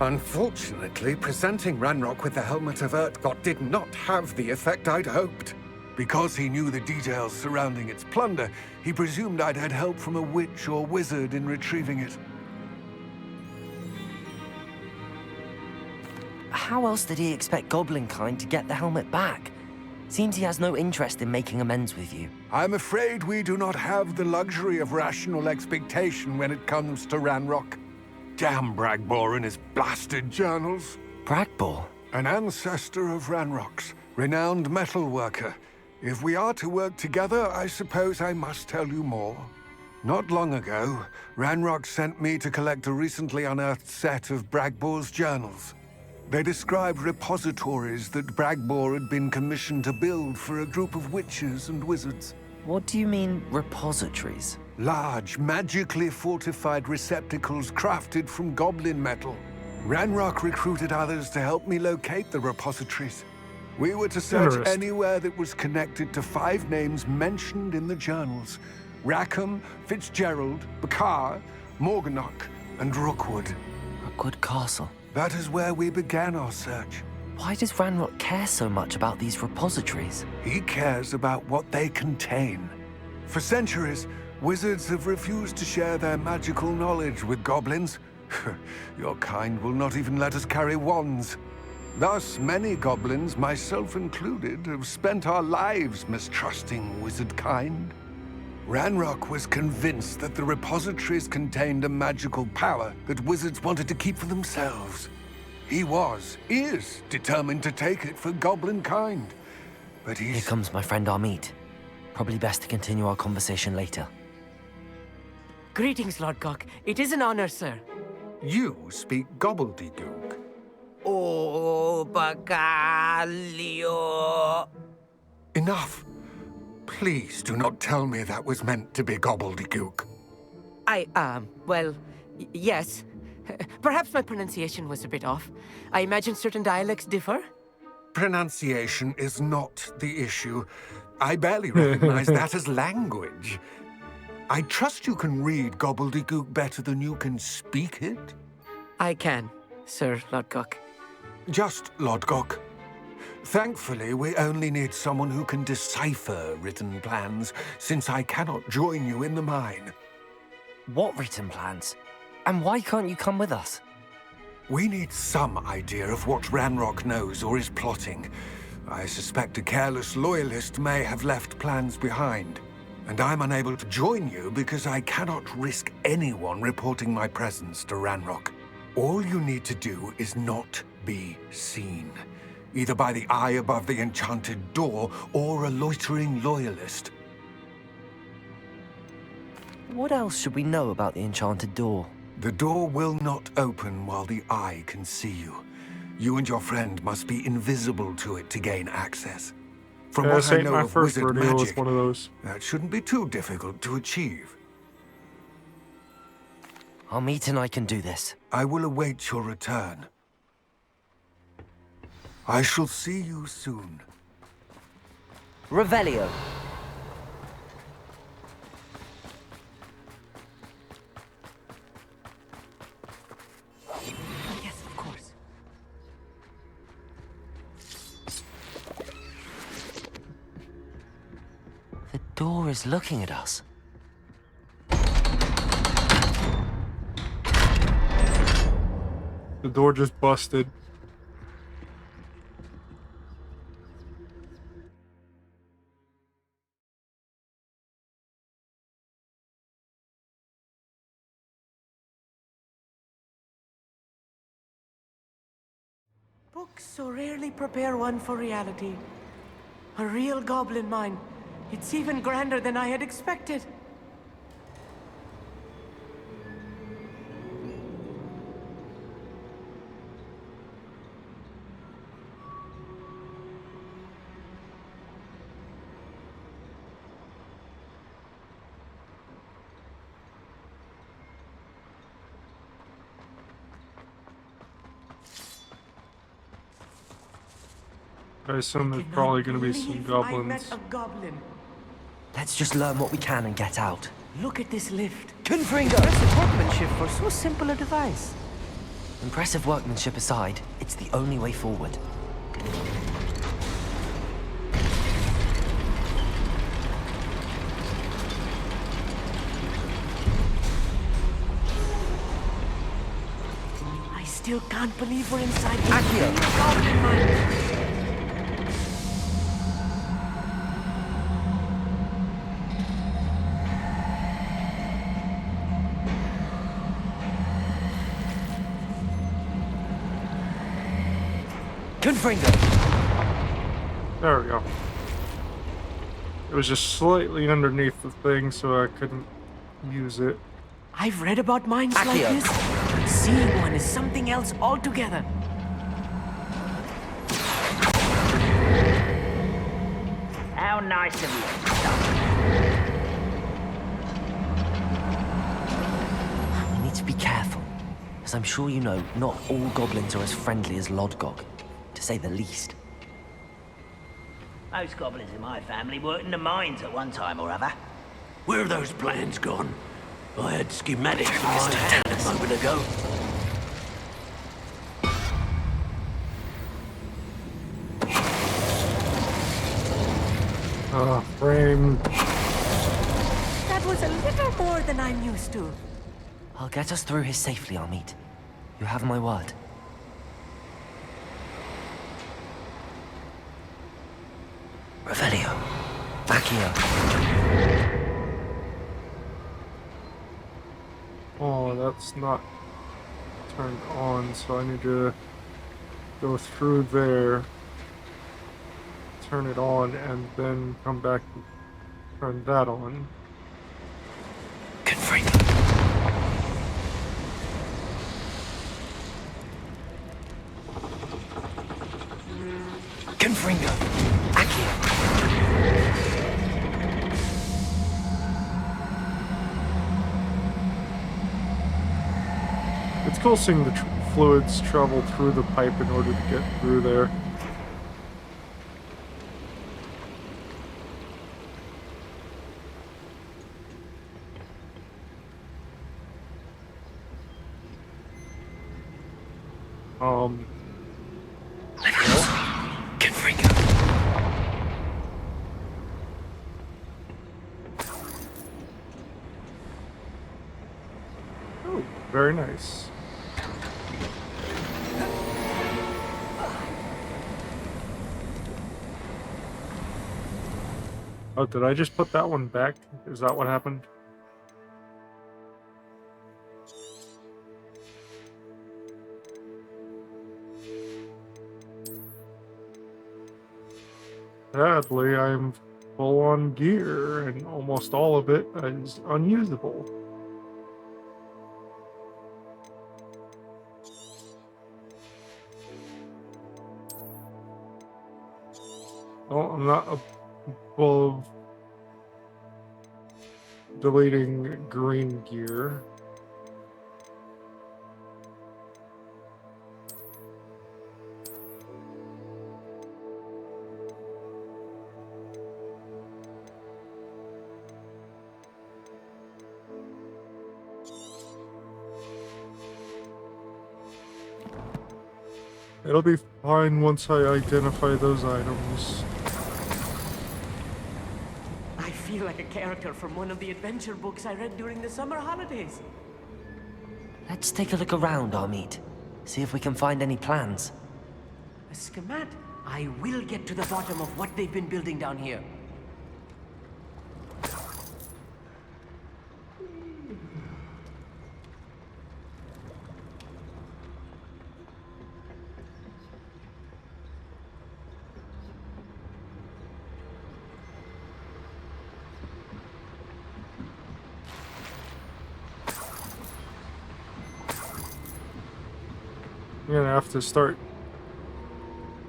Unfortunately, presenting Ranrock with the Helmet of Urtkot did not have the effect I'd hoped. Because he knew the details surrounding its plunder, he presumed I'd had help from a witch or wizard in retrieving it. How else did he expect Goblinkind to get the helmet back? Seems he has no interest in making amends with you. I'm afraid we do not have the luxury of rational expectation when it comes to Ranrock. Damn Bragbor and his blasted journals. Bragbor? An ancestor of Ranrock's. renowned metal worker. If we are to work together, I suppose I must tell you more. Not long ago, Ranrock sent me to collect a recently unearthed set of Bragbor's journals. They described repositories that Bragbor had been commissioned to build for a group of witches and wizards. What do you mean, repositories? Large, magically fortified receptacles crafted from goblin metal. Ranrock recruited others to help me locate the repositories. We were to search Interesting. anywhere that was connected to 5 names mentioned in the journals. Rackham, Fitzgerald, Bakar, Morganach, and Rookwood. Rookwood Castle. That is where we began our search. Why does Ranrock care so much about these repositories? He cares about what they contain. For centuries, wizards have refused to share their magical knowledge with goblins. Your kind will not even let us carry wands. Thus, many goblins, myself included, have spent our lives mistrusting wizard kind. Ranrock was convinced that the repositories contained a magical power that wizards wanted to keep for themselves. He is determined to take it for goblin kind. But he's... Here comes my friend Amit. Probably best to continue our conversation later. Greetings, Lord Cock. It is an honor, sir. You speak gobbledygook. Oh, Bacalio. Enough. Please do not tell me that was meant to be gobbledygook. Well, yes. Perhaps my pronunciation was a bit off. I imagine certain dialects differ. Pronunciation is not the issue. I barely recognize that as language. I trust you can read gobbledygook better than you can speak it? I can, Sir Lodgok. Just Lodgok. Thankfully, we only need someone who can decipher written plans, since I cannot join you in the mine. What written plans? And why can't you come with us? We need some idea of what Ranrock knows or is plotting. I suspect a careless loyalist may have left plans behind. And I'm unable to join you because I cannot risk anyone reporting my presence to Ranrock. All you need to do is not be seen, either by the eye above the enchanted door or a loitering loyalist. What else should we know about the enchanted door? The door will not open while the eye can see you. You and your friend must be invisible to it to gain access. From what I know of wizard magic, one of those. That shouldn't be too difficult to achieve. Amit and I can do this. I will await your return. I shall see you soon. Revelio. Yes, of course. The door is looking at us. The door just busted. Books so rarely prepare one for reality. A real goblin mine. It's even grander than I had expected. I assume there's probably going to be some I met goblins. a goblin. Let's just learn what we can and get out. Look at this lift. Confringo! Impressive workmanship for so simple a device. Impressive workmanship aside, it's the only way forward. I still can't believe we're inside the goblin mine. Confringo! There we go. It was just slightly underneath the thing, so I couldn't use it. I've read about mines like this, but seeing one is something else altogether. How nice of you. We need to be careful, as I'm sure you know, not all goblins are as friendly as Lodgok, to say the least. Most goblins in my family worked in the mines at one time or other. Where are those plans gone? I had schematics in my hand a moment ago. Frame. That was a little more than I'm used to. I'll get us through here safely, Amit. You have my word. Revelio. Accio. Oh, that's not turned on, so I need to go through there, turn it on, and then come back and turn that on. Confringo. Confringo. Accio. It's cool seeing the fluids travel through the pipe in order to get through there. Confringo. Oh, very nice. Oh, did I just put that one back? Is that what happened? Sadly, I'm full on gear, and almost all of it is unusable. Well, I'm not above deleting green gear. It'll be fine once I identify those items. I feel like a character from one of the adventure books I read during the summer holidays. Let's take a look around, Amit. See if we can find any plans. A schemat? I will get to the bottom of what they've been building down here. I'm gonna have to start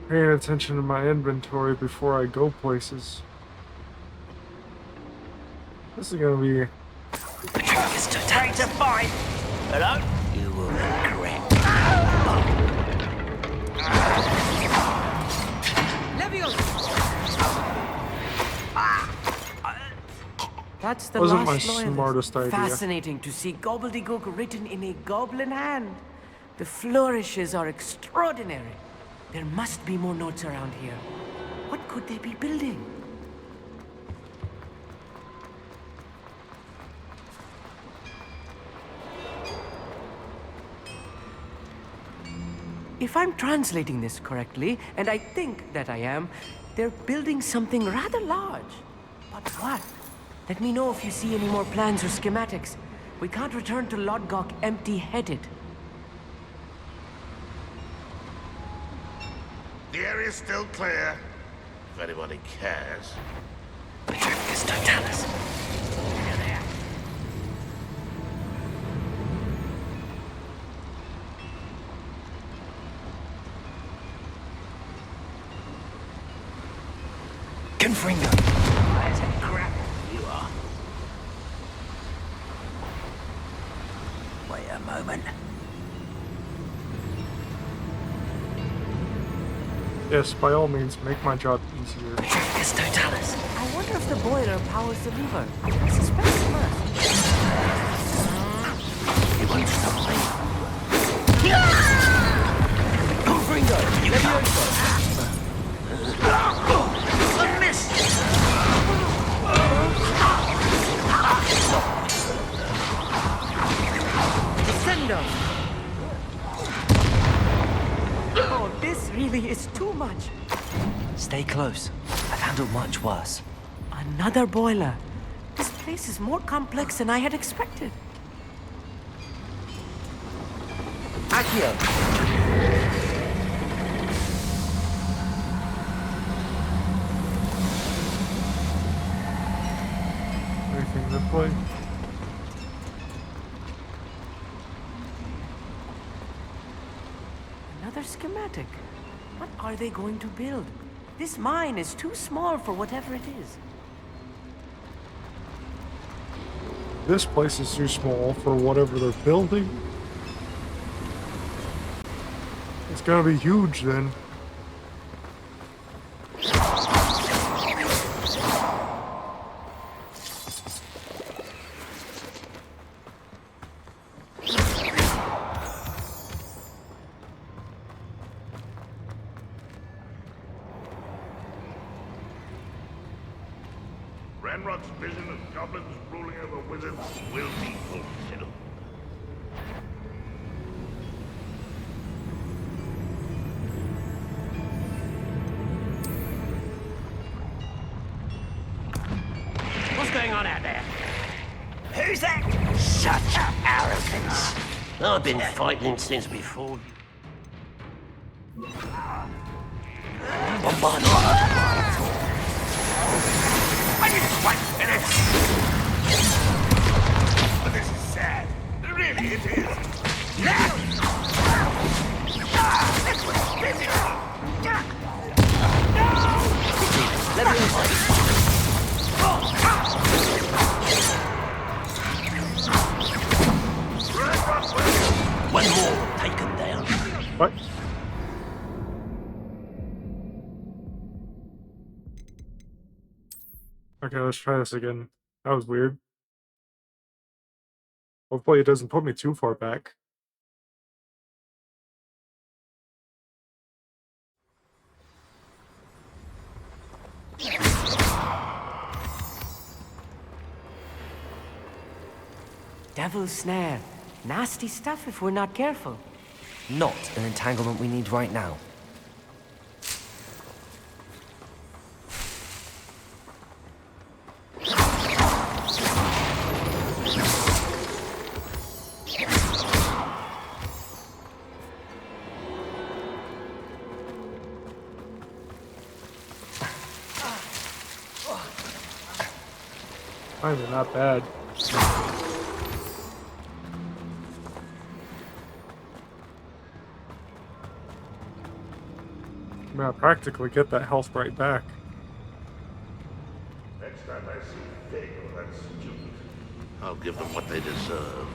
paying attention to my inventory before I go places. This is gonna be... Ready to fight? Hello? You will regret. That's the Wasn't last my loyalist. smartest idea. Fascinating to see gobbledygook written in a goblin hand. The flourishes are extraordinary. There must be more notes around here. What could they be building? If I'm translating this correctly, and I think that I am, they're building something rather large. But what? Let me know if you see any more plans or schematics. We can't return to Lodgok empty-headed. The area's still clear. If anybody cares. Petrificus totalis. Confringo. There's a crap you are. Wait a moment. Yes, by all means, make my job easier. Petrificus totalis. I wonder if the boiler powers the lever. I suspect it must. It won't stop me. Confringo! You can't. A miss! Descendo! Oh, this really is too much. Stay close. I've handled much worse. Another boiler. This place is more complex than I had expected. Accio! Anything this way? Another schematic. What are they going to build? This mine is too small for whatever it is. This place is too small for whatever they're building. It's gonna be huge then. Ranrock's vision of goblins ruling over wizards will be fulfilled. What's going on out there? Who's that? Such arrogance. I've been fighting since before. I didn't quite finish! But this is sad. Really, it is. Now! This was busy! Let me in. One more taken down. What? Okay, let's try this again. That was weird. Hopefully it doesn't put me too far back. Devil's snare. Nasty stuff if we're not careful. Not an entanglement we need right now. Not even that bad. I mean, I practically get that health right back. Next time I see Fig or that student, I'll give them what they deserve.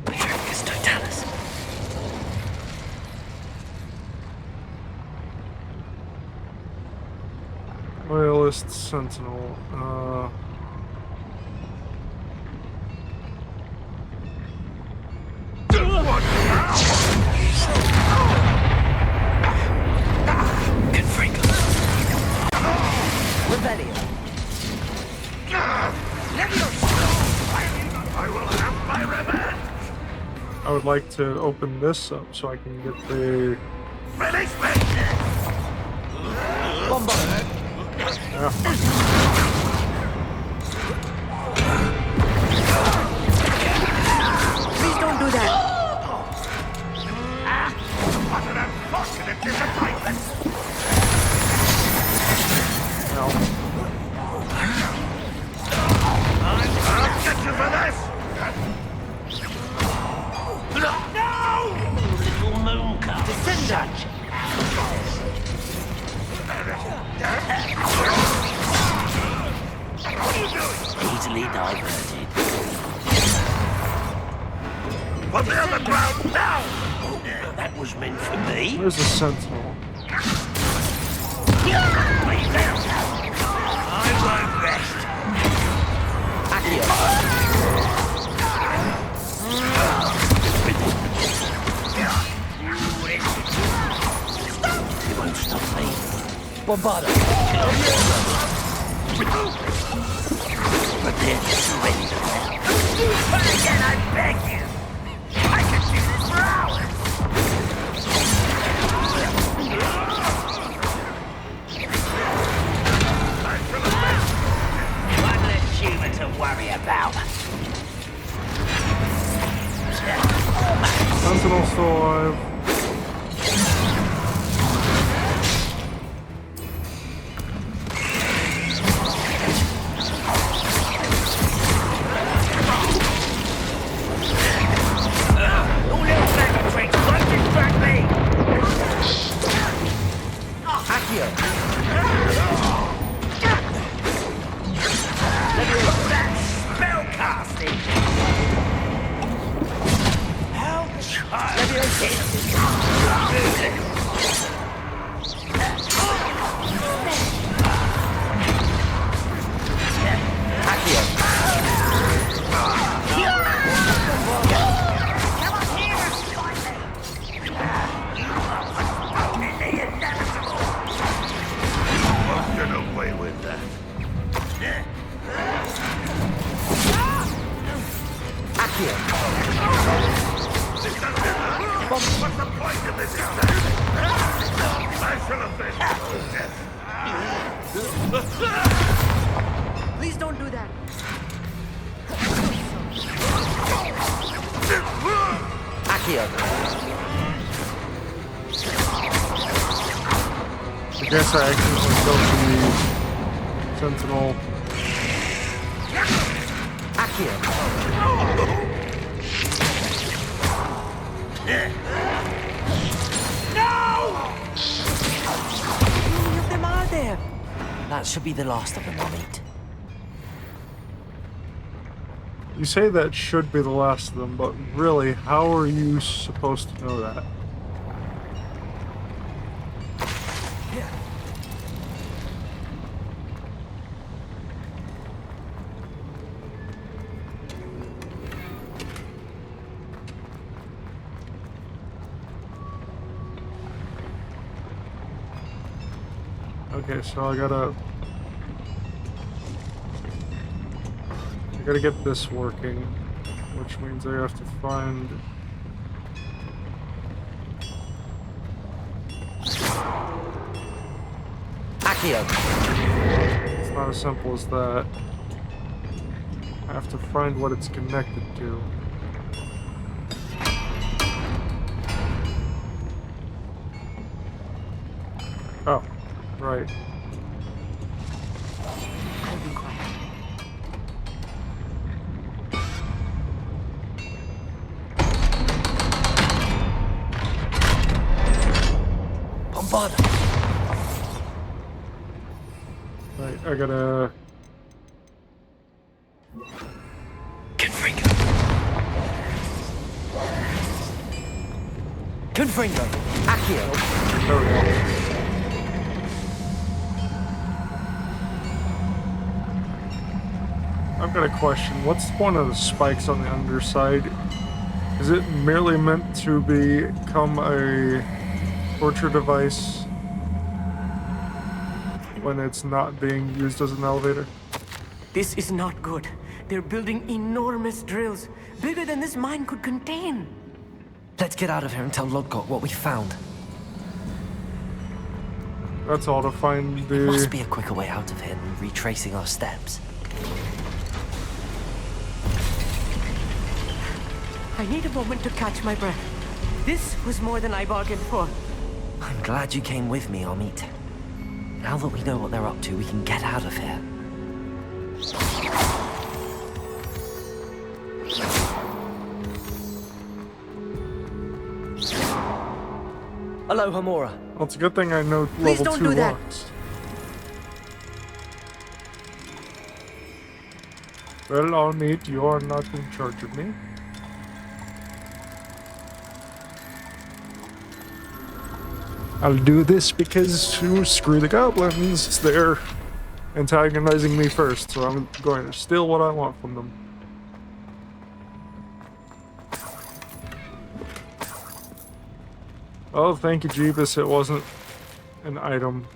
Petrificus totalis. Loyalist Sentinel. Revelio. I will have my revenge! I would like to open this up so I can get the... Release me! Yeah. Please don't do that. What an unfortunate disappointment! No. I'll get you for this! No! Little mooncock. Descendant. Easily diverted. Put me on the ground now! That was meant for me. Where's the sentinel? I won't rest. Accio. You won't stop me. Bombarda. Prepare to surrender now. Try again, I beg you! I can do this for hours! One less human to worry about. Sentinel still alive. All little bag of tricks won't distract me. Accio. That's spell casting. How Won't get away with that. What's the point of this experiment? I shall have been death. Please don't do that. Accio. I guess I accidentally killed the sentinel. Accio. No! How many of them are there? That should be the last of them, I'll eat. You say that should be the last of them, but really, how are you supposed to know that? Okay, so I gotta get this working, which means I have to find Accio. It's not as simple as that. I have to find what it's connected to. Oh, right. I'll be quiet. Bombarda. Right, I gotta... Confringo. Accio. There we go. I've got a question. What's the point of the spikes on the underside? Is it merely meant to become a torture device when it's not being used as an elevator? This is not good. They're building enormous drills, bigger than this mine could contain. Let's get out of here and tell Lodgott what we found. That's all to find the... There must be a quicker way out of here than retracing our steps. I need a moment to catch my breath. This was more than I bargained for. I'm glad you came with me, Amit. Now that we know what they're up to, we can get out of here. Hello, Hamura. Well, it's a good thing I know Please level don't 2 do that. locks. Well, Amit, you are not in charge of me. I'll do this because screw the goblins. They're antagonizing me first, so I'm going to steal what I want from them. Oh, thank you, Jeebus. It wasn't an item.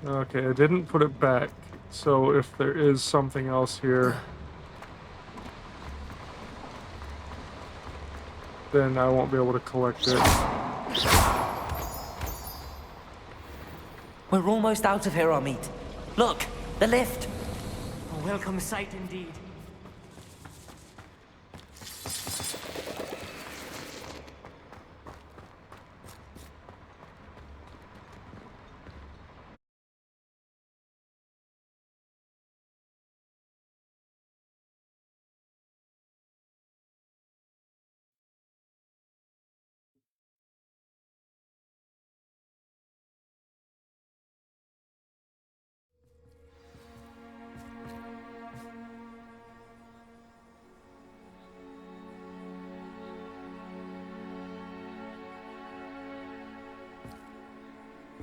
Okay, I didn't put it back. So if there is something else here, then I won't be able to collect it. We're almost out of here, Amit. Look, the lift. A welcome sight indeed.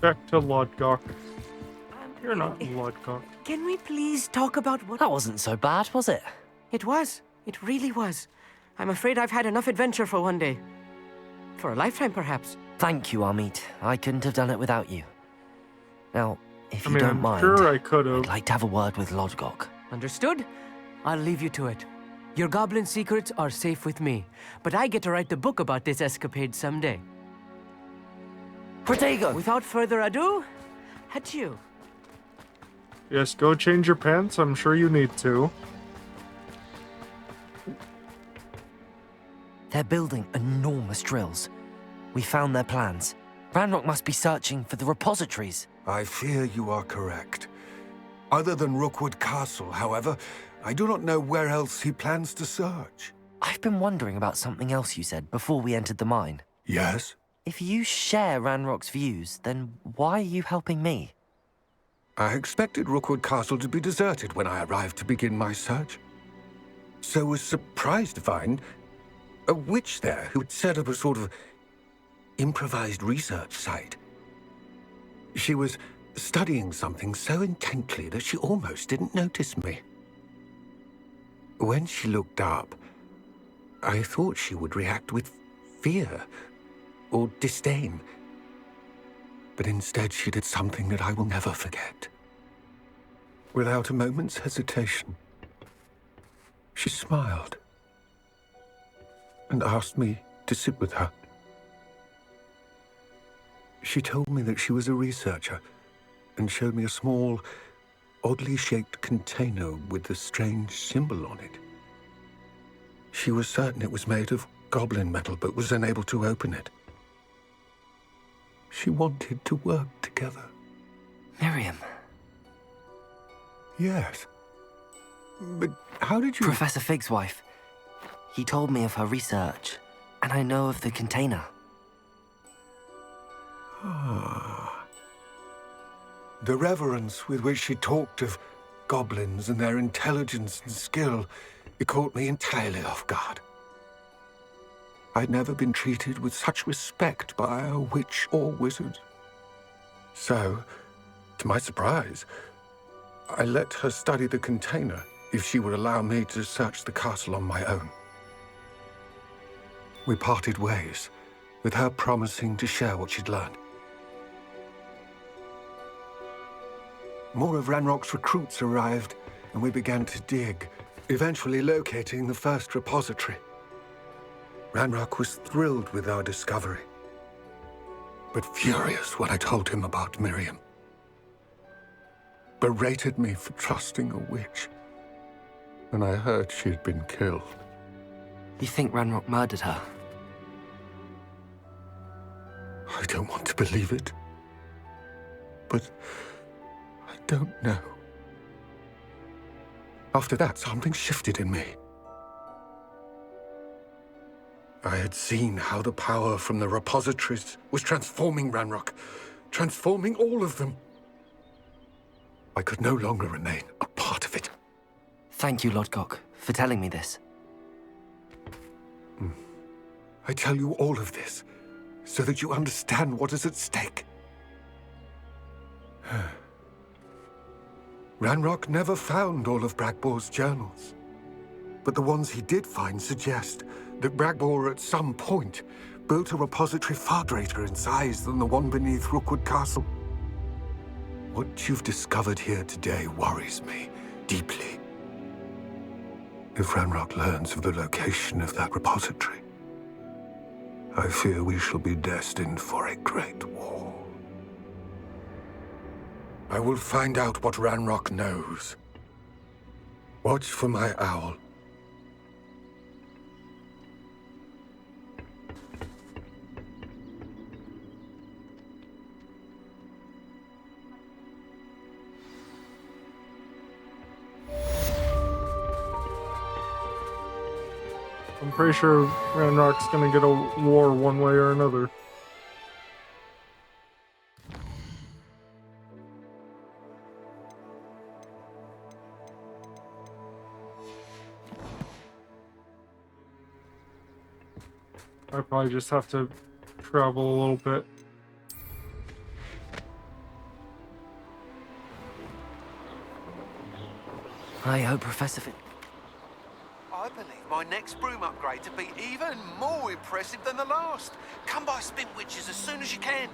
Back to Lodgok. You're not Lodgok. Can we please talk about what... That wasn't so bad, was it? It was. It really was. I'm afraid I've had enough adventure for one day. For a lifetime, perhaps. Thank you, Amit. I couldn't have done it without you. Now, if I you mean, don't I'm mind, sure I could have. I'd like to have a word with Lodgok. Understood? I'll leave you to it. Your goblin secrets are safe with me, but I get to write the book about this escapade someday. Protego! Without further ado, adieu. Yes, go change your pants. I'm sure you need to. They're building enormous drills. We found their plans. Ranrock must be searching for the repositories. I fear you are correct. Other than Rookwood Castle, however, I do not know where else he plans to search. I've been wondering about something else you said before we entered the mine. Yes? If you share Ranrock's views, then why are you helping me? I expected Rookwood Castle to be deserted when I arrived to begin my search. So was surprised to find a witch there who had set up a sort of improvised research site. She was studying something so intently that she almost didn't notice me. When she looked up, I thought she would react with fear or disdain. But instead she did something that I will never forget. Without a moment's hesitation, she smiled and asked me to sit with her. She told me that she was a researcher and showed me a small, oddly shaped container with a strange symbol on it. She was certain it was made of goblin metal, but was unable to open it. She wanted to work together. Miriam. Yes. But how did you... Professor Fig's wife. He told me of her research, and I know of the container. Ah. The reverence with which she talked of goblins and their intelligence and skill, it caught me entirely off guard. I'd never been treated with such respect by a witch or wizard. So, to my surprise, I let her study the container if she would allow me to search the castle on my own. We parted ways, with her promising to share what she'd learned. More of Ranrock's recruits arrived, and we began to dig, eventually locating the first repository. Ranrock was thrilled with our discovery, but furious when I told him about Miriam. Berated me for trusting a witch. and I heard she'd been killed. You think Ranrock murdered her? I don't want to believe it. But I don't know. After that, something shifted in me. I had seen how the power from the repositories was transforming Ranrock, transforming all of them. I could no longer remain a part of it. Thank you, Lodgok, for telling me this. I tell you all of this so that you understand what is at stake. Ranrock never found all of Bragbor's journals, but the ones he did find suggest that Bragbor at some point built a repository far greater in size than the one beneath Rookwood Castle. What you've discovered here today worries me deeply. If Ranrock learns of the location of that repository, I fear we shall be destined for a great war. I will find out what Ranrock knows. Watch for my owl. I'm pretty sure Ranrock's gonna get a war one way or another. I probably just have to travel a little bit. I hope Professor I believe my next broom upgrade to be even more impressive than the last. Come by Spin Witches as soon as you can.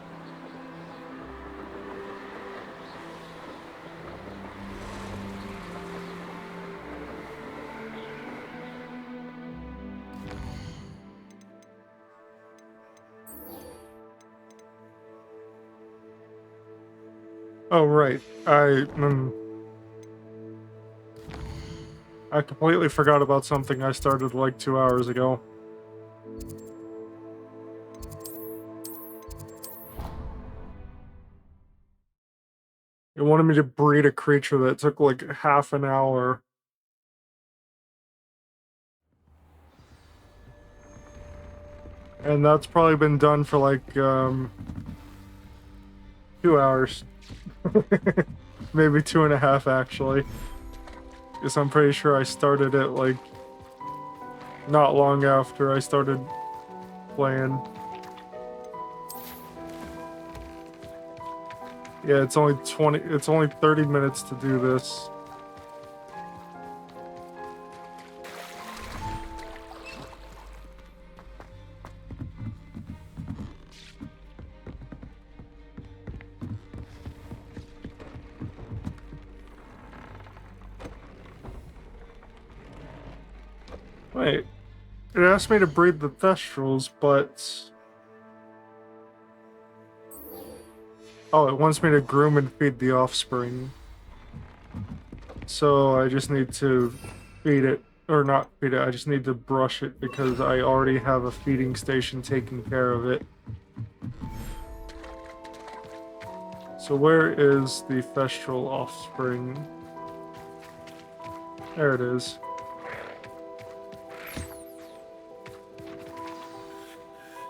Oh, right. I completely forgot about something I started like 2 hours ago. It wanted me to breed a creature that took like half an hour. And that's probably been done for like 2 hours. Maybe 2.5 actually. Because I'm pretty sure I started it like not long after I started playing. Yeah, it's only 30 minutes to do this. Wait, it asked me to breed the Thestrals, but... Oh, it wants me to groom and feed the offspring. So I just need to feed it, or not feed it, I just need to brush it because I already have a feeding station taking care of it. So where is the Thestral offspring? There it is.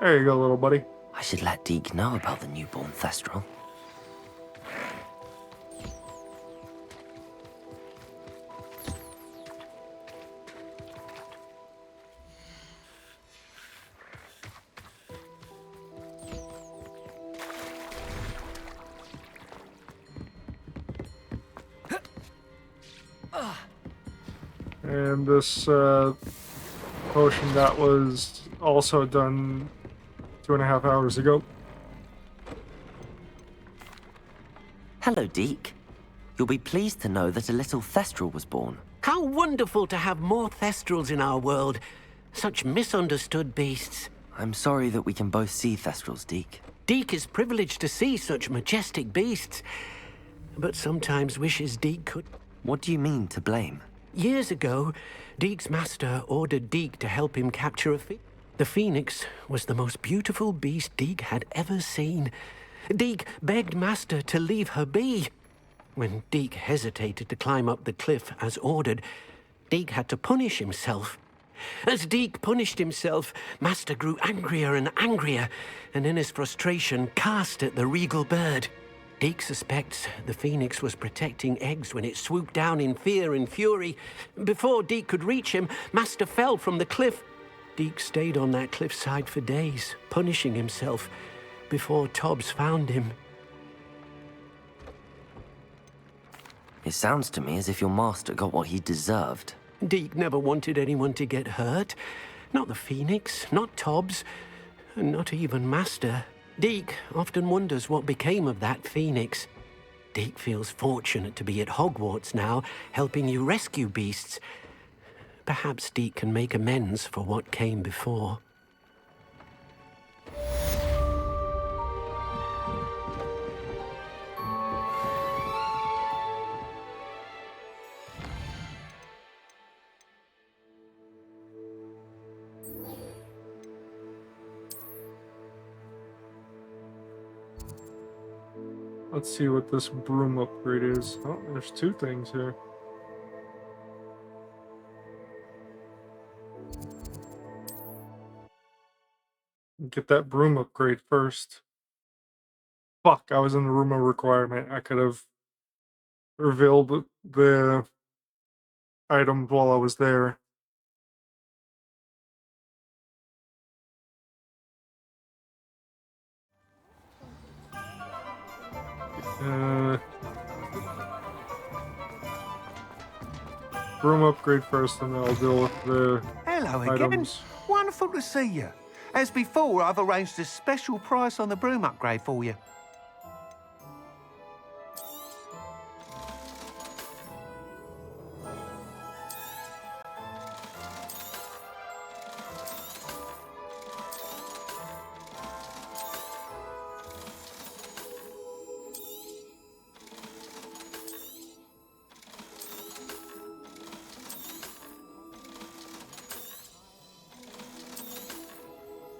There you go, little buddy. I should let Deke know about the newborn Thestral. And this potion that was also done 2.5 hours ago. Hello, Deke. You'll be pleased to know that a little Thestral was born. How wonderful to have more Thestrals in our world. Such misunderstood beasts. I'm sorry that we can both see Thestrals, Deke. Deke is privileged to see such majestic beasts, but sometimes wishes Deke could... What do you mean, to blame? Years ago, Deek's master ordered Deek to help him capture a phoenix. The phoenix was the most beautiful beast Deek had ever seen. Deek begged master to leave her be. When Deek hesitated to climb up the cliff as ordered, Deek had to punish himself. As Deek punished himself, master grew angrier and angrier, and in his frustration cast at the regal bird. Deek suspects the phoenix was protecting eggs when it swooped down in fear and fury. Before Deek could reach him, master fell from the cliff. Deek stayed on that cliffside for days, punishing himself, before Tobbs found him. It sounds to me as if your master got what he deserved. Deek never wanted anyone to get hurt. Not the phoenix, not Tobbs, and not even master. Deek often wonders what became of that phoenix. Deek feels fortunate to be at Hogwarts now, helping you rescue beasts. Perhaps Deek can make amends for what came before. Let's see what this broom upgrade is. Oh, there's two things here. Get that broom upgrade first. Fuck, I was in the room of requirement. I could have revealed the item while I was there. Broom upgrade first, and then I'll deal with the Hello again. items. Wonderful to see you. As before, I've arranged a special price on the broom upgrade for you.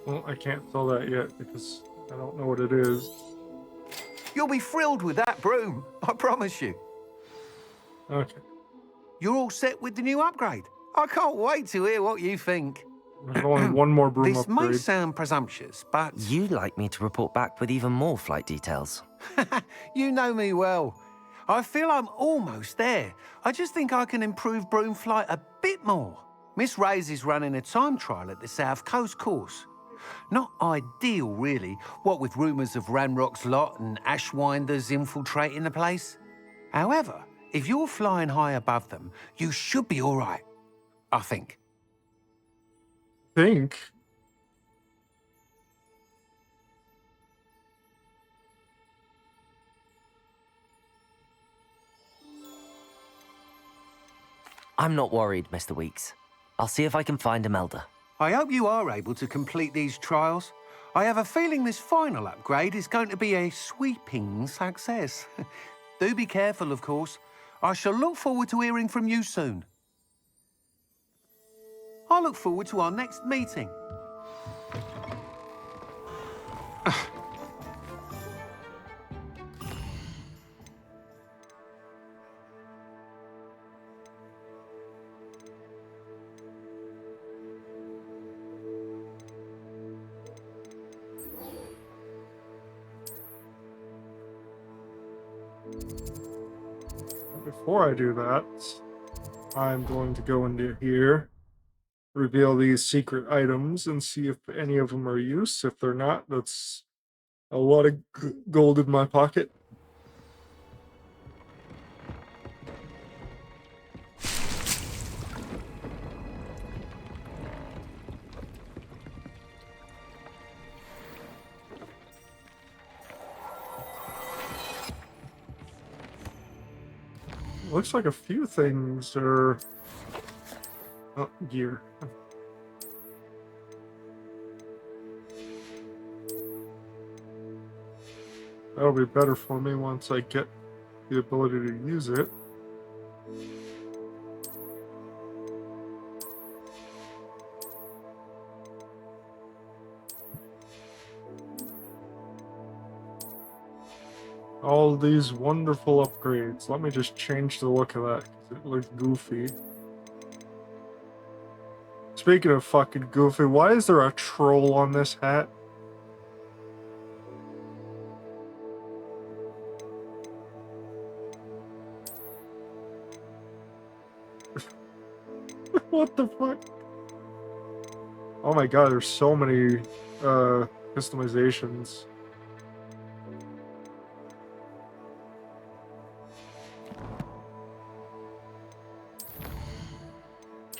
Well, I can't sell that yet because I don't know what it is. You'll be thrilled with that broom, I promise you. Okay. You're all set with the new upgrade. I can't wait to hear what you think. There's only one more broom This upgrade. may sound presumptuous, but... You'd like me to report back with even more flight details. You know me well. I feel I'm almost there. I just think I can improve broom flight a bit more. Miss Ray's is running a time trial at the South Coast course. Not ideal, really, what with rumours of Ranrock's lot and Ashwinders infiltrating the place. However, if you're flying high above them, you should be all right, I think. Think? I'm not worried, Mr. Weeks. I'll see if I can find Imelda. I hope you are able to complete these trials. I have a feeling this final upgrade is going to be a sweeping success. Do be careful, of course. I shall look forward to hearing from you soon. I look forward to our next meeting. Before I do that, I'm going to go into here, reveal these secret items, and see if any of them are use. If they're not, that's a lot of gold in my pocket. Looks like a few things are... Oh, gear. That'll be better for me once I get the ability to use it. All these wonderful upgrades. Let me just change the look of that because it looks goofy. Speaking of fucking goofy, why is there a troll on this hat? What the fuck? Oh my god, there's so many customizations.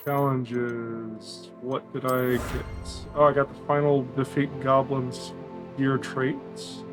Challenges. What did I get? Oh, I got the final defeat goblins gear traits.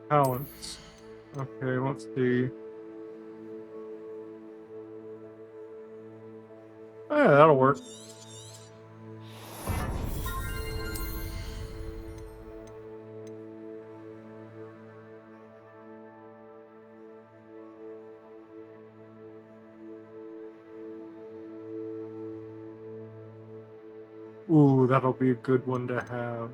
Talents. Okay, let's see. Oh, yeah, that'll work. Ooh, that'll be a good one to have.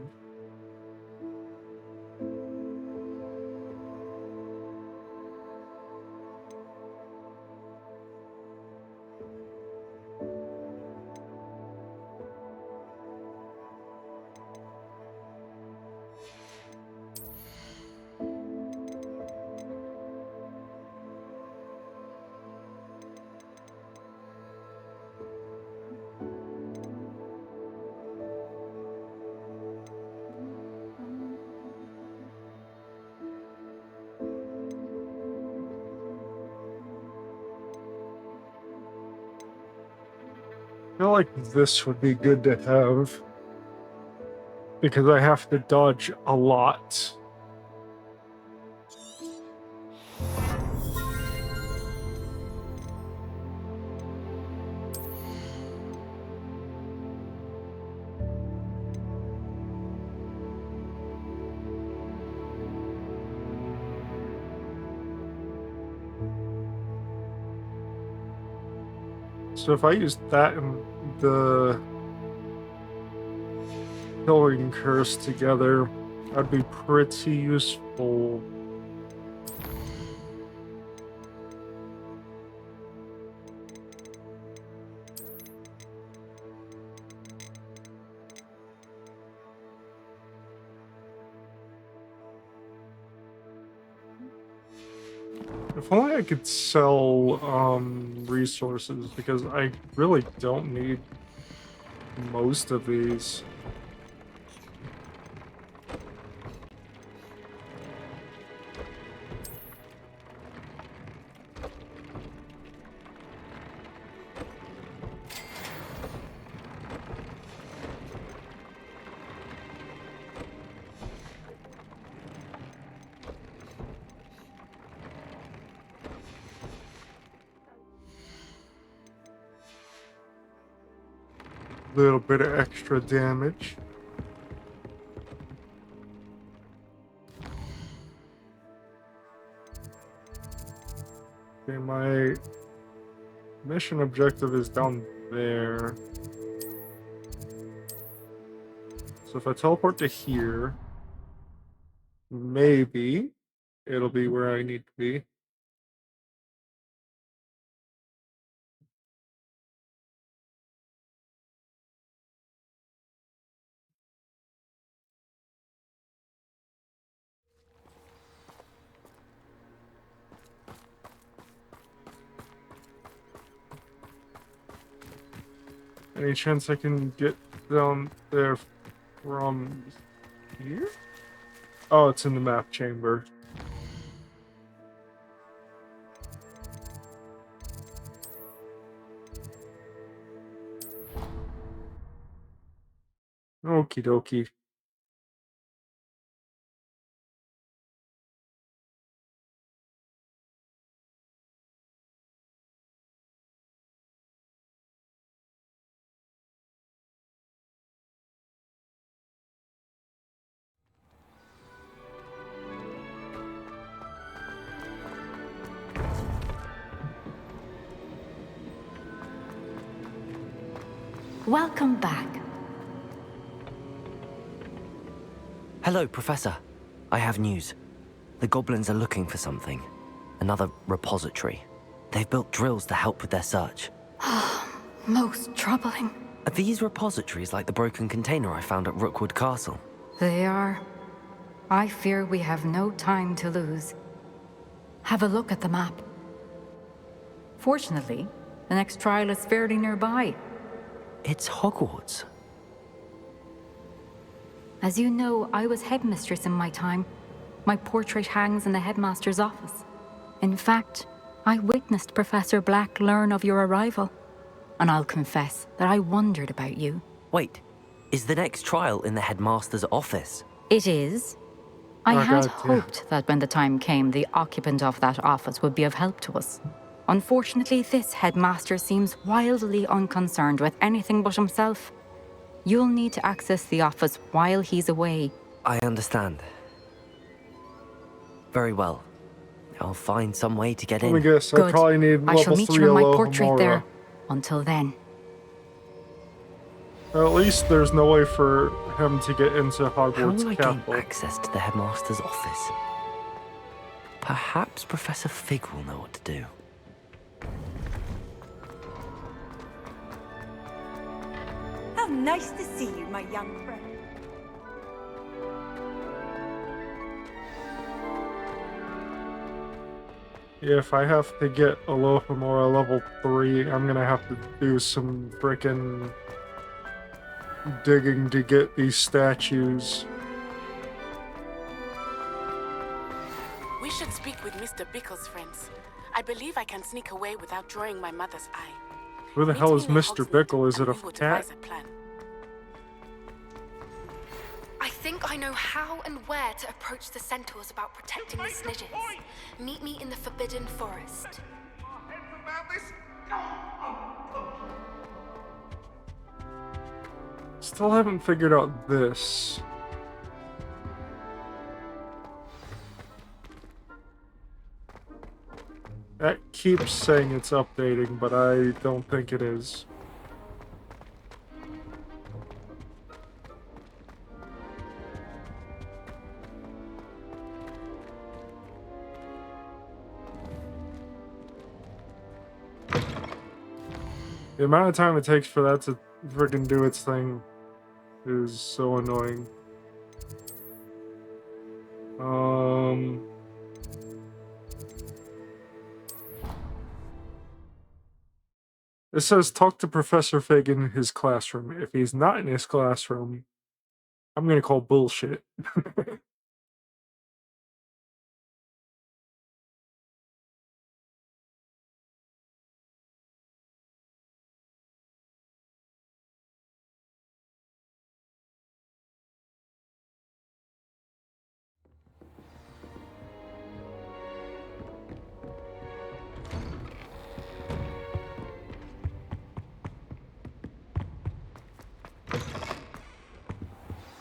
I feel like this would be good to have because I have to dodge a lot. So if I use that and the Killing Curse together, that'd be pretty useful. If only I could sell resources, because I really don't need most of these. Little bit of extra damage. Okay, my mission objective is down there. So if I teleport to here, maybe it'll be where I need to be. Any chance I can get down there from here? Oh, it's in the map chamber. Okie dokie. Welcome back. Hello, Professor. I have news. The goblins are looking for something. Another repository. They've built drills to help with their search. Most troubling. Are these repositories like the broken container I found at Rookwood Castle? They are. I fear we have no time to lose. Have a look at the map. Fortunately, the next trial is fairly nearby. It's Hogwarts. As you know, I was headmistress in my time. My portrait hangs in the headmaster's office. In fact, I witnessed Professor Black learn of your arrival. And I'll confess that I wondered about you. Wait, is the next trial in the headmaster's office? It is. I had hoped that when the time came, the occupant of that office would be of help to us. Unfortunately, this headmaster seems wildly unconcerned with anything but himself. You'll need to access the office while he's away. I understand. Very well. I'll find some way to get in. Let me guess, I probably need I shall level meet 3 you in my Alohomora. portrait there. Until then. At least there's no way for him to get into Hogwarts How will I gain Castle. access to the headmaster's office? Perhaps Professor Fig will know what to do. How nice to see you, my young friend. Yeah, if I have to get Alohomora level 3, I'm gonna have to do some frickin' digging to get these statues. We should speak with Mr. Bickle's friends. I believe I can sneak away without drawing my mother's eye. Who the hell is Mr. Bickle? Is it a cat? I think I know how and where to approach the centaurs about protecting the Snidges. Meet me in the Forbidden Forest. Still haven't figured out this. That keeps saying it's updating, but I don't think it is. The amount of time it takes for that to freaking do its thing is so annoying. It says talk to Professor Fig in his classroom. If he's not in his classroom, I'm gonna call bullshit.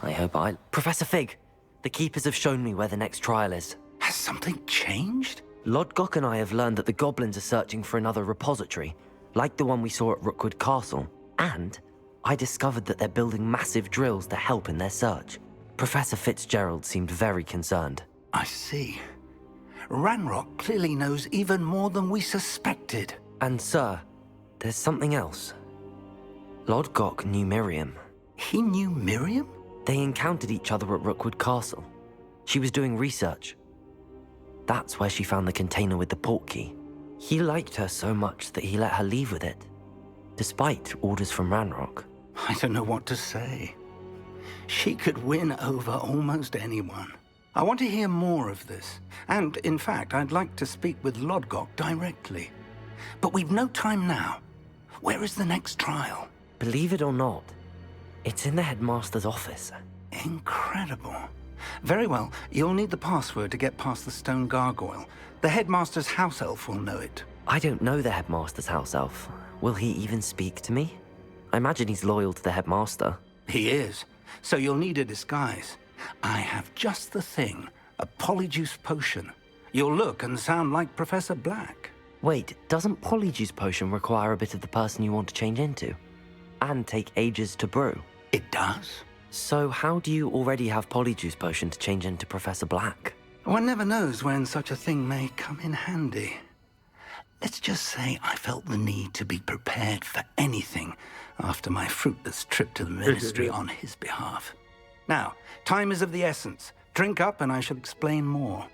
I hope I... Professor Fig! The Keepers have shown me where the next trial is. Has something changed? Lodgok and I have learned that the goblins are searching for another repository, like the one we saw at Rookwood Castle. And I discovered that they're building massive drills to help in their search. Professor Fitzgerald seemed very concerned. I see. Ranrock clearly knows even more than we suspected. And sir, there's something else. Lodgok knew Miriam. He knew Miriam? They encountered each other at Rookwood Castle. She was doing research. That's where she found the container with the portkey. He liked her so much that he let her leave with it, despite orders from Ranrock. I don't know what to say. She could win over almost anyone. I want to hear more of this. And, in fact, I'd like to speak with Lodgok directly. But we've no time now. Where is the next trial? Believe it or not, It's in the headmaster's office. Incredible. Very well, you'll need the password to get past the stone gargoyle. The headmaster's house elf will know it. I don't know the headmaster's house elf. Will he even speak to me? I imagine he's loyal to the headmaster. He is. So you'll need a disguise. I have just the thing. A polyjuice potion. You'll look and sound like Professor Black. Wait, doesn't polyjuice potion require a bit of the person you want to change into? And take ages to brew? It does. So how do you already have polyjuice potion to change into Professor Black? One never knows when such a thing may come in handy. Let's just say I felt the need to be prepared for anything after my fruitless trip to the ministry on his behalf. Now, time is of the essence. Drink up and I shall explain more.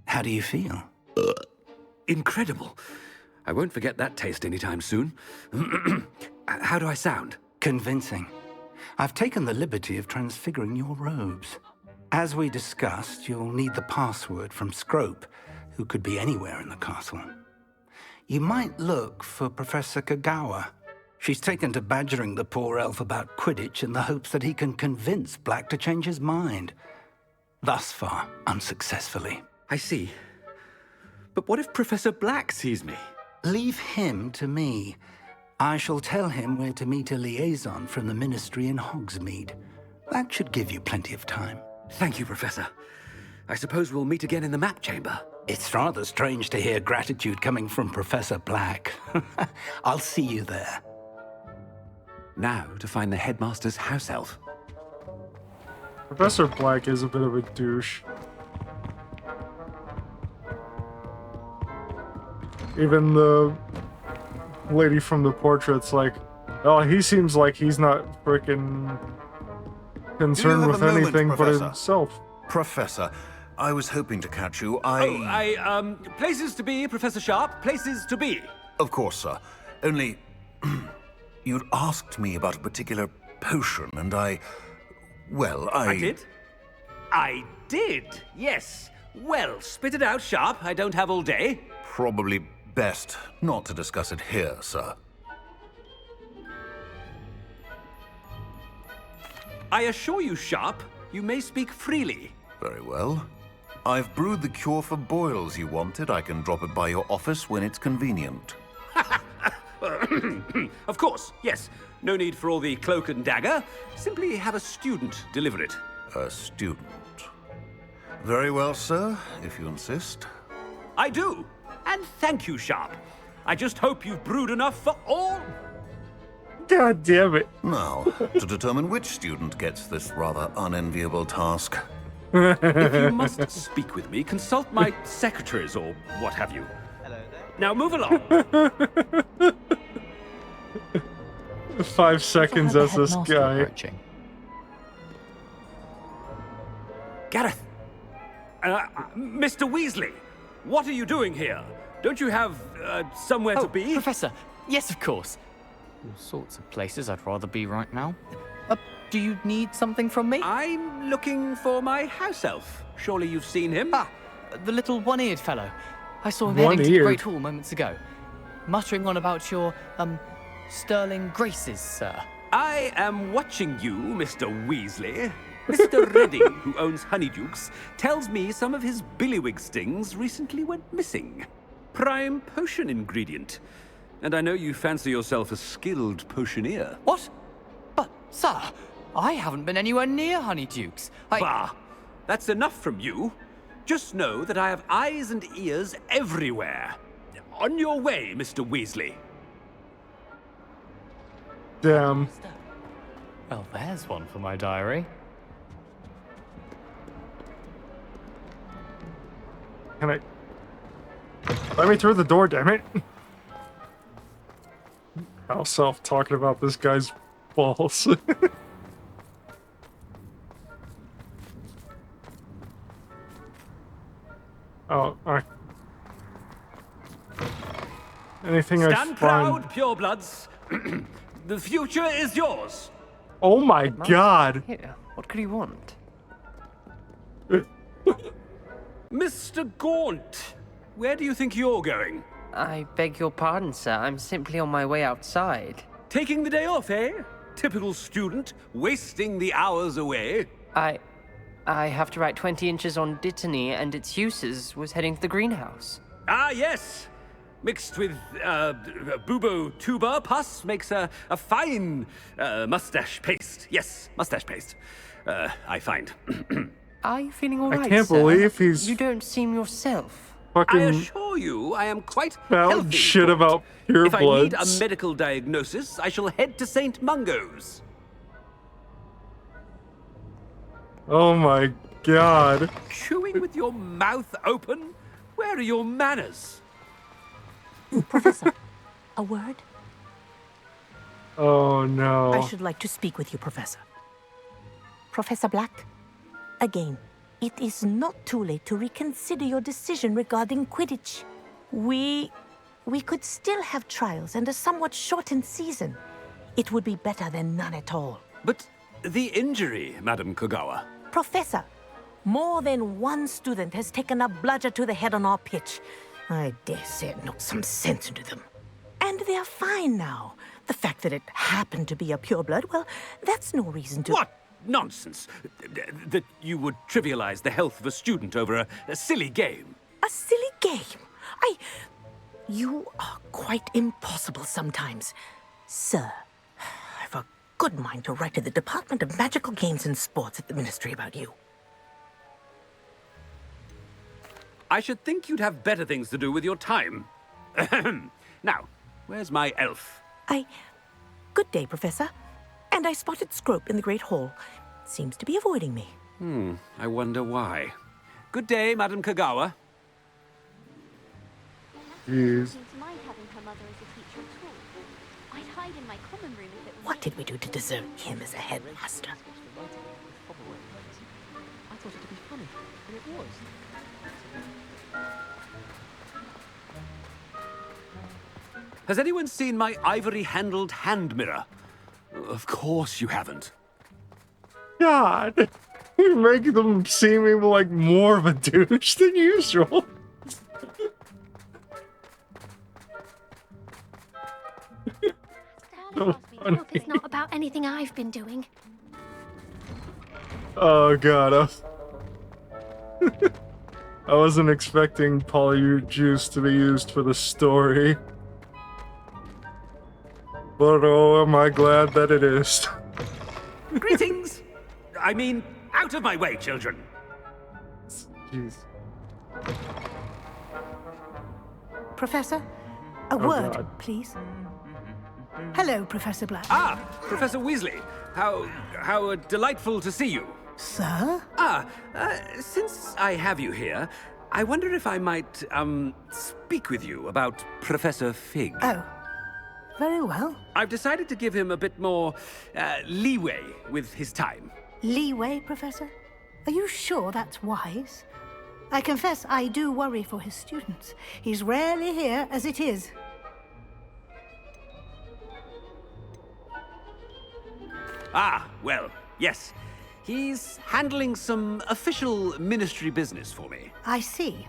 How do you feel? Incredible. I won't forget that taste anytime soon. How do I sound? Convincing. I've taken the liberty of transfiguring your robes. As we discussed, you'll need the password from Scrope, who could be anywhere in the castle. You might look for Professor Kagawa. She's taken to badgering the poor elf about Quidditch in the hopes that he can convince Black to change his mind. Thus far, unsuccessfully. I see. But what if Professor Black sees me? Leave him to me. I shall tell him where to meet a liaison from the ministry in Hogsmeade. That should give you plenty of time. Thank you, Professor. I suppose we'll meet again in the map chamber. It's rather strange to hear gratitude coming from Professor Black. I'll see you there. Now to find the headmaster's house elf. Professor Black is a bit of a douche. Even the lady from the portrait's like, oh, he seems like he's not frickin' concerned with anything but himself. Professor, I was hoping to catch you. Places to be, Professor Sharp. Places to be. Of course, sir. Only, you'd asked me about a particular potion, and I did? I did, yes. Well, spit it out, Sharp. I don't have all day. Probably best not to discuss it here, sir. I assure you, Sharp, you may speak freely. Very well. I've brewed the cure for boils you wanted. I can drop it by your office when it's convenient. Of course, yes. No need for all the cloak and dagger. Simply have a student deliver it. A student. Very well, sir, if you insist. I do. And thank you, Sharp. I just hope you've brewed enough for all... God damn it. Now, to determine which student gets this rather unenviable task. If you must speak with me, consult my secretaries or what have you. Hello there. Now move along. 5 seconds as this guy. Gareth! Mr. Weasley! What are you doing here? Don't you have, somewhere to be? Professor! Yes, of course. All sorts of places I'd rather be right now. Do you need something from me? I'm looking for my house elf. Surely you've seen him? Ah, the little one-eared fellow. I saw him heading to the Great Hall moments ago. Muttering on about your, sterling graces, sir. I am watching you, Mr. Weasley. Mr. Redding, who owns Honeydukes, tells me some of his billywig stings recently went missing. Prime potion ingredient. And I know you fancy yourself a skilled potioneer. What? But, sir, I haven't been anywhere near Honeydukes. Bah! That's enough from you. Just know that I have eyes and ears everywhere. On your way, Mr. Weasley. Damn. Well, there's one for my diary. Can I... Let me through the door, damn it. How self-talking about this guy's balls. Oh, Anything I Stand find... proud, purebloods. The future is yours. Oh my god. Here, what could he want? Mr. Gaunt, where do you think you're going? I beg your pardon, sir. I'm simply on my way outside. Taking the day off, eh? Typical student, wasting the hours away. I have to write 20 inches on Dittany and its uses. Was heading to the greenhouse. Ah, yes. Mixed with bubo tuber pus makes a fine mustache paste. Yes, mustache paste. I find. Are you feeling all right, I can't sir? believe he's... You don't seem yourself. Fucking... I assure you, I am quite found healthy. shit about pure If I need bloods. a medical diagnosis, I shall head to St. Mungo's. Oh my god. Chewing with your mouth open? Where are your manners? Professor, a word? Oh no. I should like to speak with you, Professor. Professor Black, again, it is not too late to reconsider your decision regarding Quidditch. We could still have trials and a somewhat shortened season. It would be better than none at all. But the injury, Madam Kogawa. Professor, more than one student has taken a bludger to the head on our pitch. I dare say it knocked some sense into them. And they're fine now. The fact that it happened to be a pureblood, well, that's no reason to... What nonsense! That you would trivialize the health of a student over a silly game. A silly game? You are quite impossible sometimes. Sir, I've a good mind to write to the Department of Magical Games and Sports at the Ministry about you. I should think you'd have better things to do with your time. Now, where's my elf? Good day, Professor. And I spotted Scrope in the Great Hall. Seems to be avoiding me. I wonder why. Good day, Madam Kogawa. Jeez. What did we do to deserve him as a headmaster? I thought it'd be funny, and it was. Has anyone seen my ivory-handled hand mirror? Of course you haven't. God. You make them seem even like more of a douche than usual. So funny. It's not about anything I've been doing. Oh god. I wasn't expecting polyjuice to be used for the story. But oh, am I glad that it is. Greetings! I mean, out of my way, children! Jeez. Professor, a Oh, word, God. please. Hello, Professor Black. Ah, Professor Weasley. How delightful to see you. Sir? Since I have you here, I wonder if I might, speak with you about Professor Fig. Oh, very well. I've decided to give him a bit more, leeway with his time. Leeway, Professor? Are you sure that's wise? I confess I do worry for his students. He's rarely here as it is. Ah, well, yes. He's handling some official ministry business for me. I see.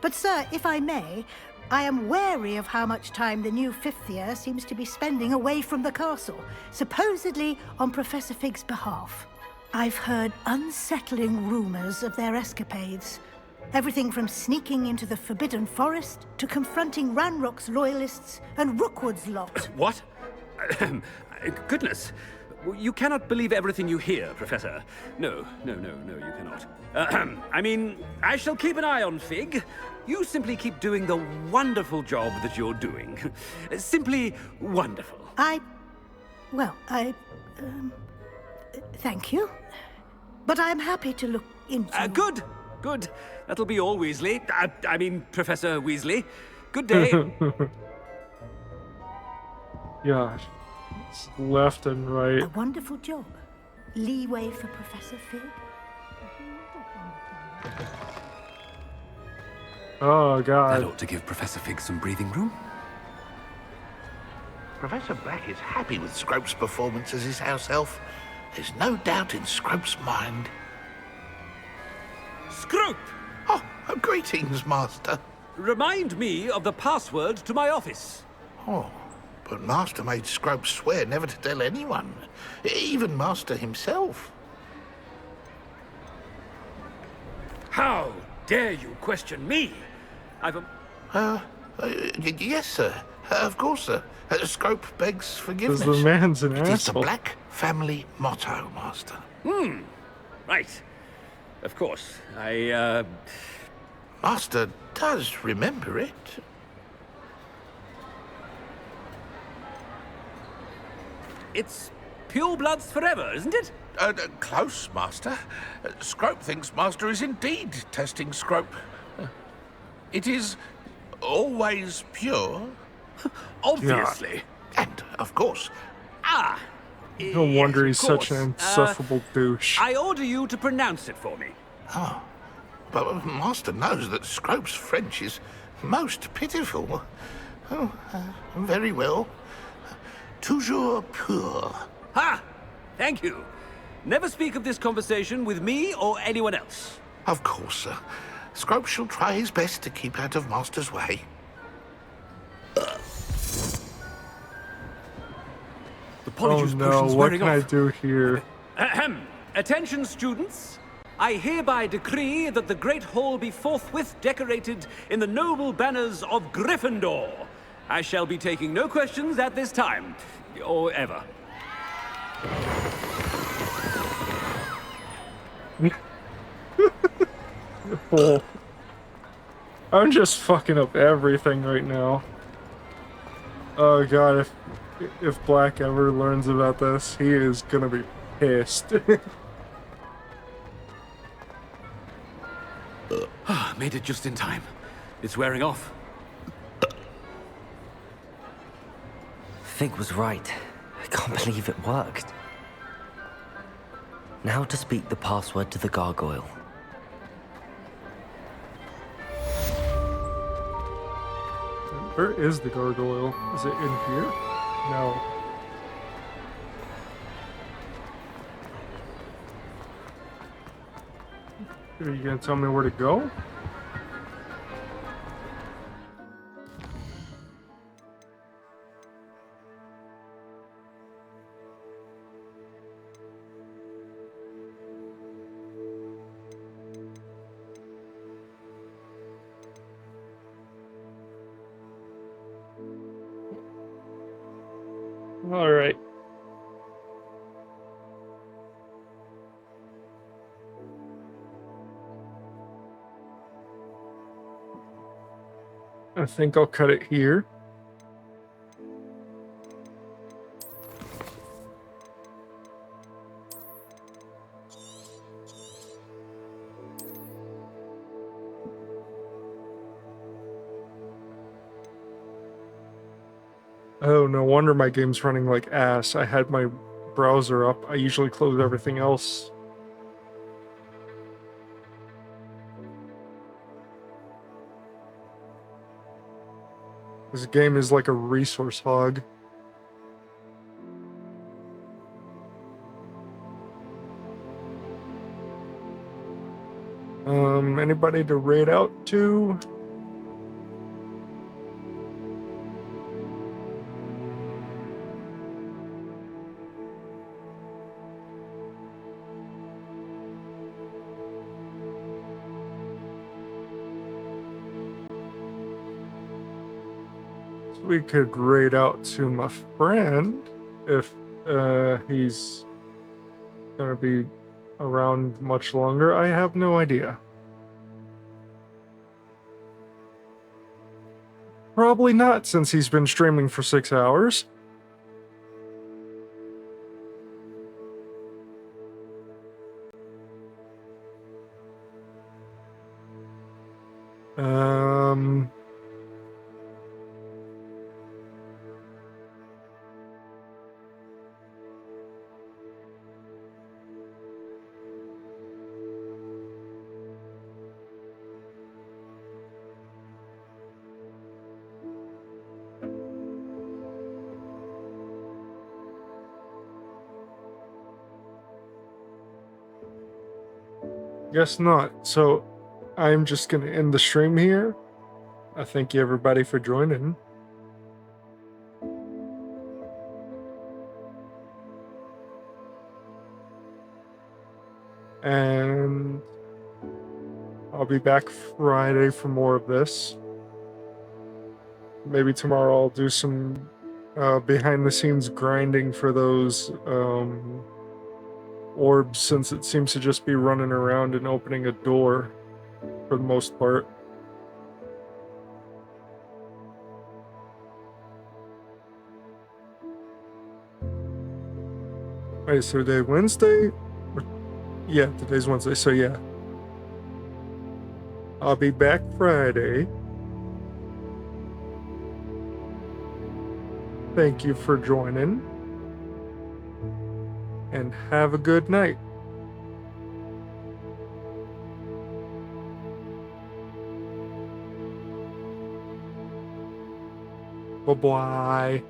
But, sir, if I may, I am wary of how much time the new fifth year seems to be spending away from the castle, supposedly on Professor Fig's behalf. I've heard unsettling rumors of their escapades. Everything from sneaking into the Forbidden Forest to confronting Ranrock's loyalists and Rookwood's lot. What? Goodness. You cannot believe everything you hear, Professor. No, you cannot. I mean, I shall keep an eye on Fig. You simply keep doing the wonderful job that you're doing. Simply wonderful. Thank you. But I'm happy to look into... Good. That'll be all, Weasley. I mean, Professor Weasley. Good day. Gosh. It's left and right. A wonderful job. Leeway for Professor Fig. Oh, God. That ought to give Professor Fig some breathing room. Professor Black is happy with Scrope's performance as his house elf. There's no doubt in Scrope's mind. Scrope! Oh, greetings, Master. Remind me of the password to my office. Oh, but Master made Scrope swear never to tell anyone, even Master himself. How dare you question me? I've Yes, sir. Of course, sir. Scrope begs forgiveness. Because the man's an It is the asshole. Black family motto, Master. Right. Of course. Master does remember it. It's pure bloods forever, isn't it? Close, Master. Scrope thinks Master is indeed testing Scrope. It is always pure. Obviously. And, of course... No wonder he's such an insufferable douche. I order you to pronounce it for me. Oh, but Master knows that Scrope's French is most pitiful. Oh, very well. Toujours pur. Ha! Thank you. Never speak of this conversation with me or anyone else. Of course, sir. Scrope shall try his best to keep out of Master's way. The Polyjuice no, potion's what wearing can I off. do here? Ahem. Attention, students. I hereby decree that the Great Hall be forthwith decorated in the noble banners of Gryffindor. I shall be taking no questions at this time, or ever. Oh. I'm just fucking up everything right now. Oh god, if Black ever learns about this, he is gonna be pissed. Made it just in time. It's wearing off. Fig was right. I can't believe it worked. Now to speak the password to the gargoyle. Where is the gargoyle? Is it in here? No. Are you gonna tell me where to go? All right. I think I'll cut it here. Oh, no wonder my game's running like ass. I had my browser up. I usually close everything else. This game is like a resource hog. Anybody to raid out to? We could raid out to my friend if he's gonna be around much longer. I have no idea. Probably not, since he's been streaming for 6 hours. Guess not. So I'm just going to end the stream here. I thank you everybody for joining. And I'll be back Friday for more of this. Maybe tomorrow I'll do some behind the scenes grinding for those orbs, since it seems to just be running around and opening a door for the most part. Wait, so today Wednesday? Yeah, today's Wednesday, so yeah. I'll be back Friday. Thank you for joining. And have a good night. Bye-bye.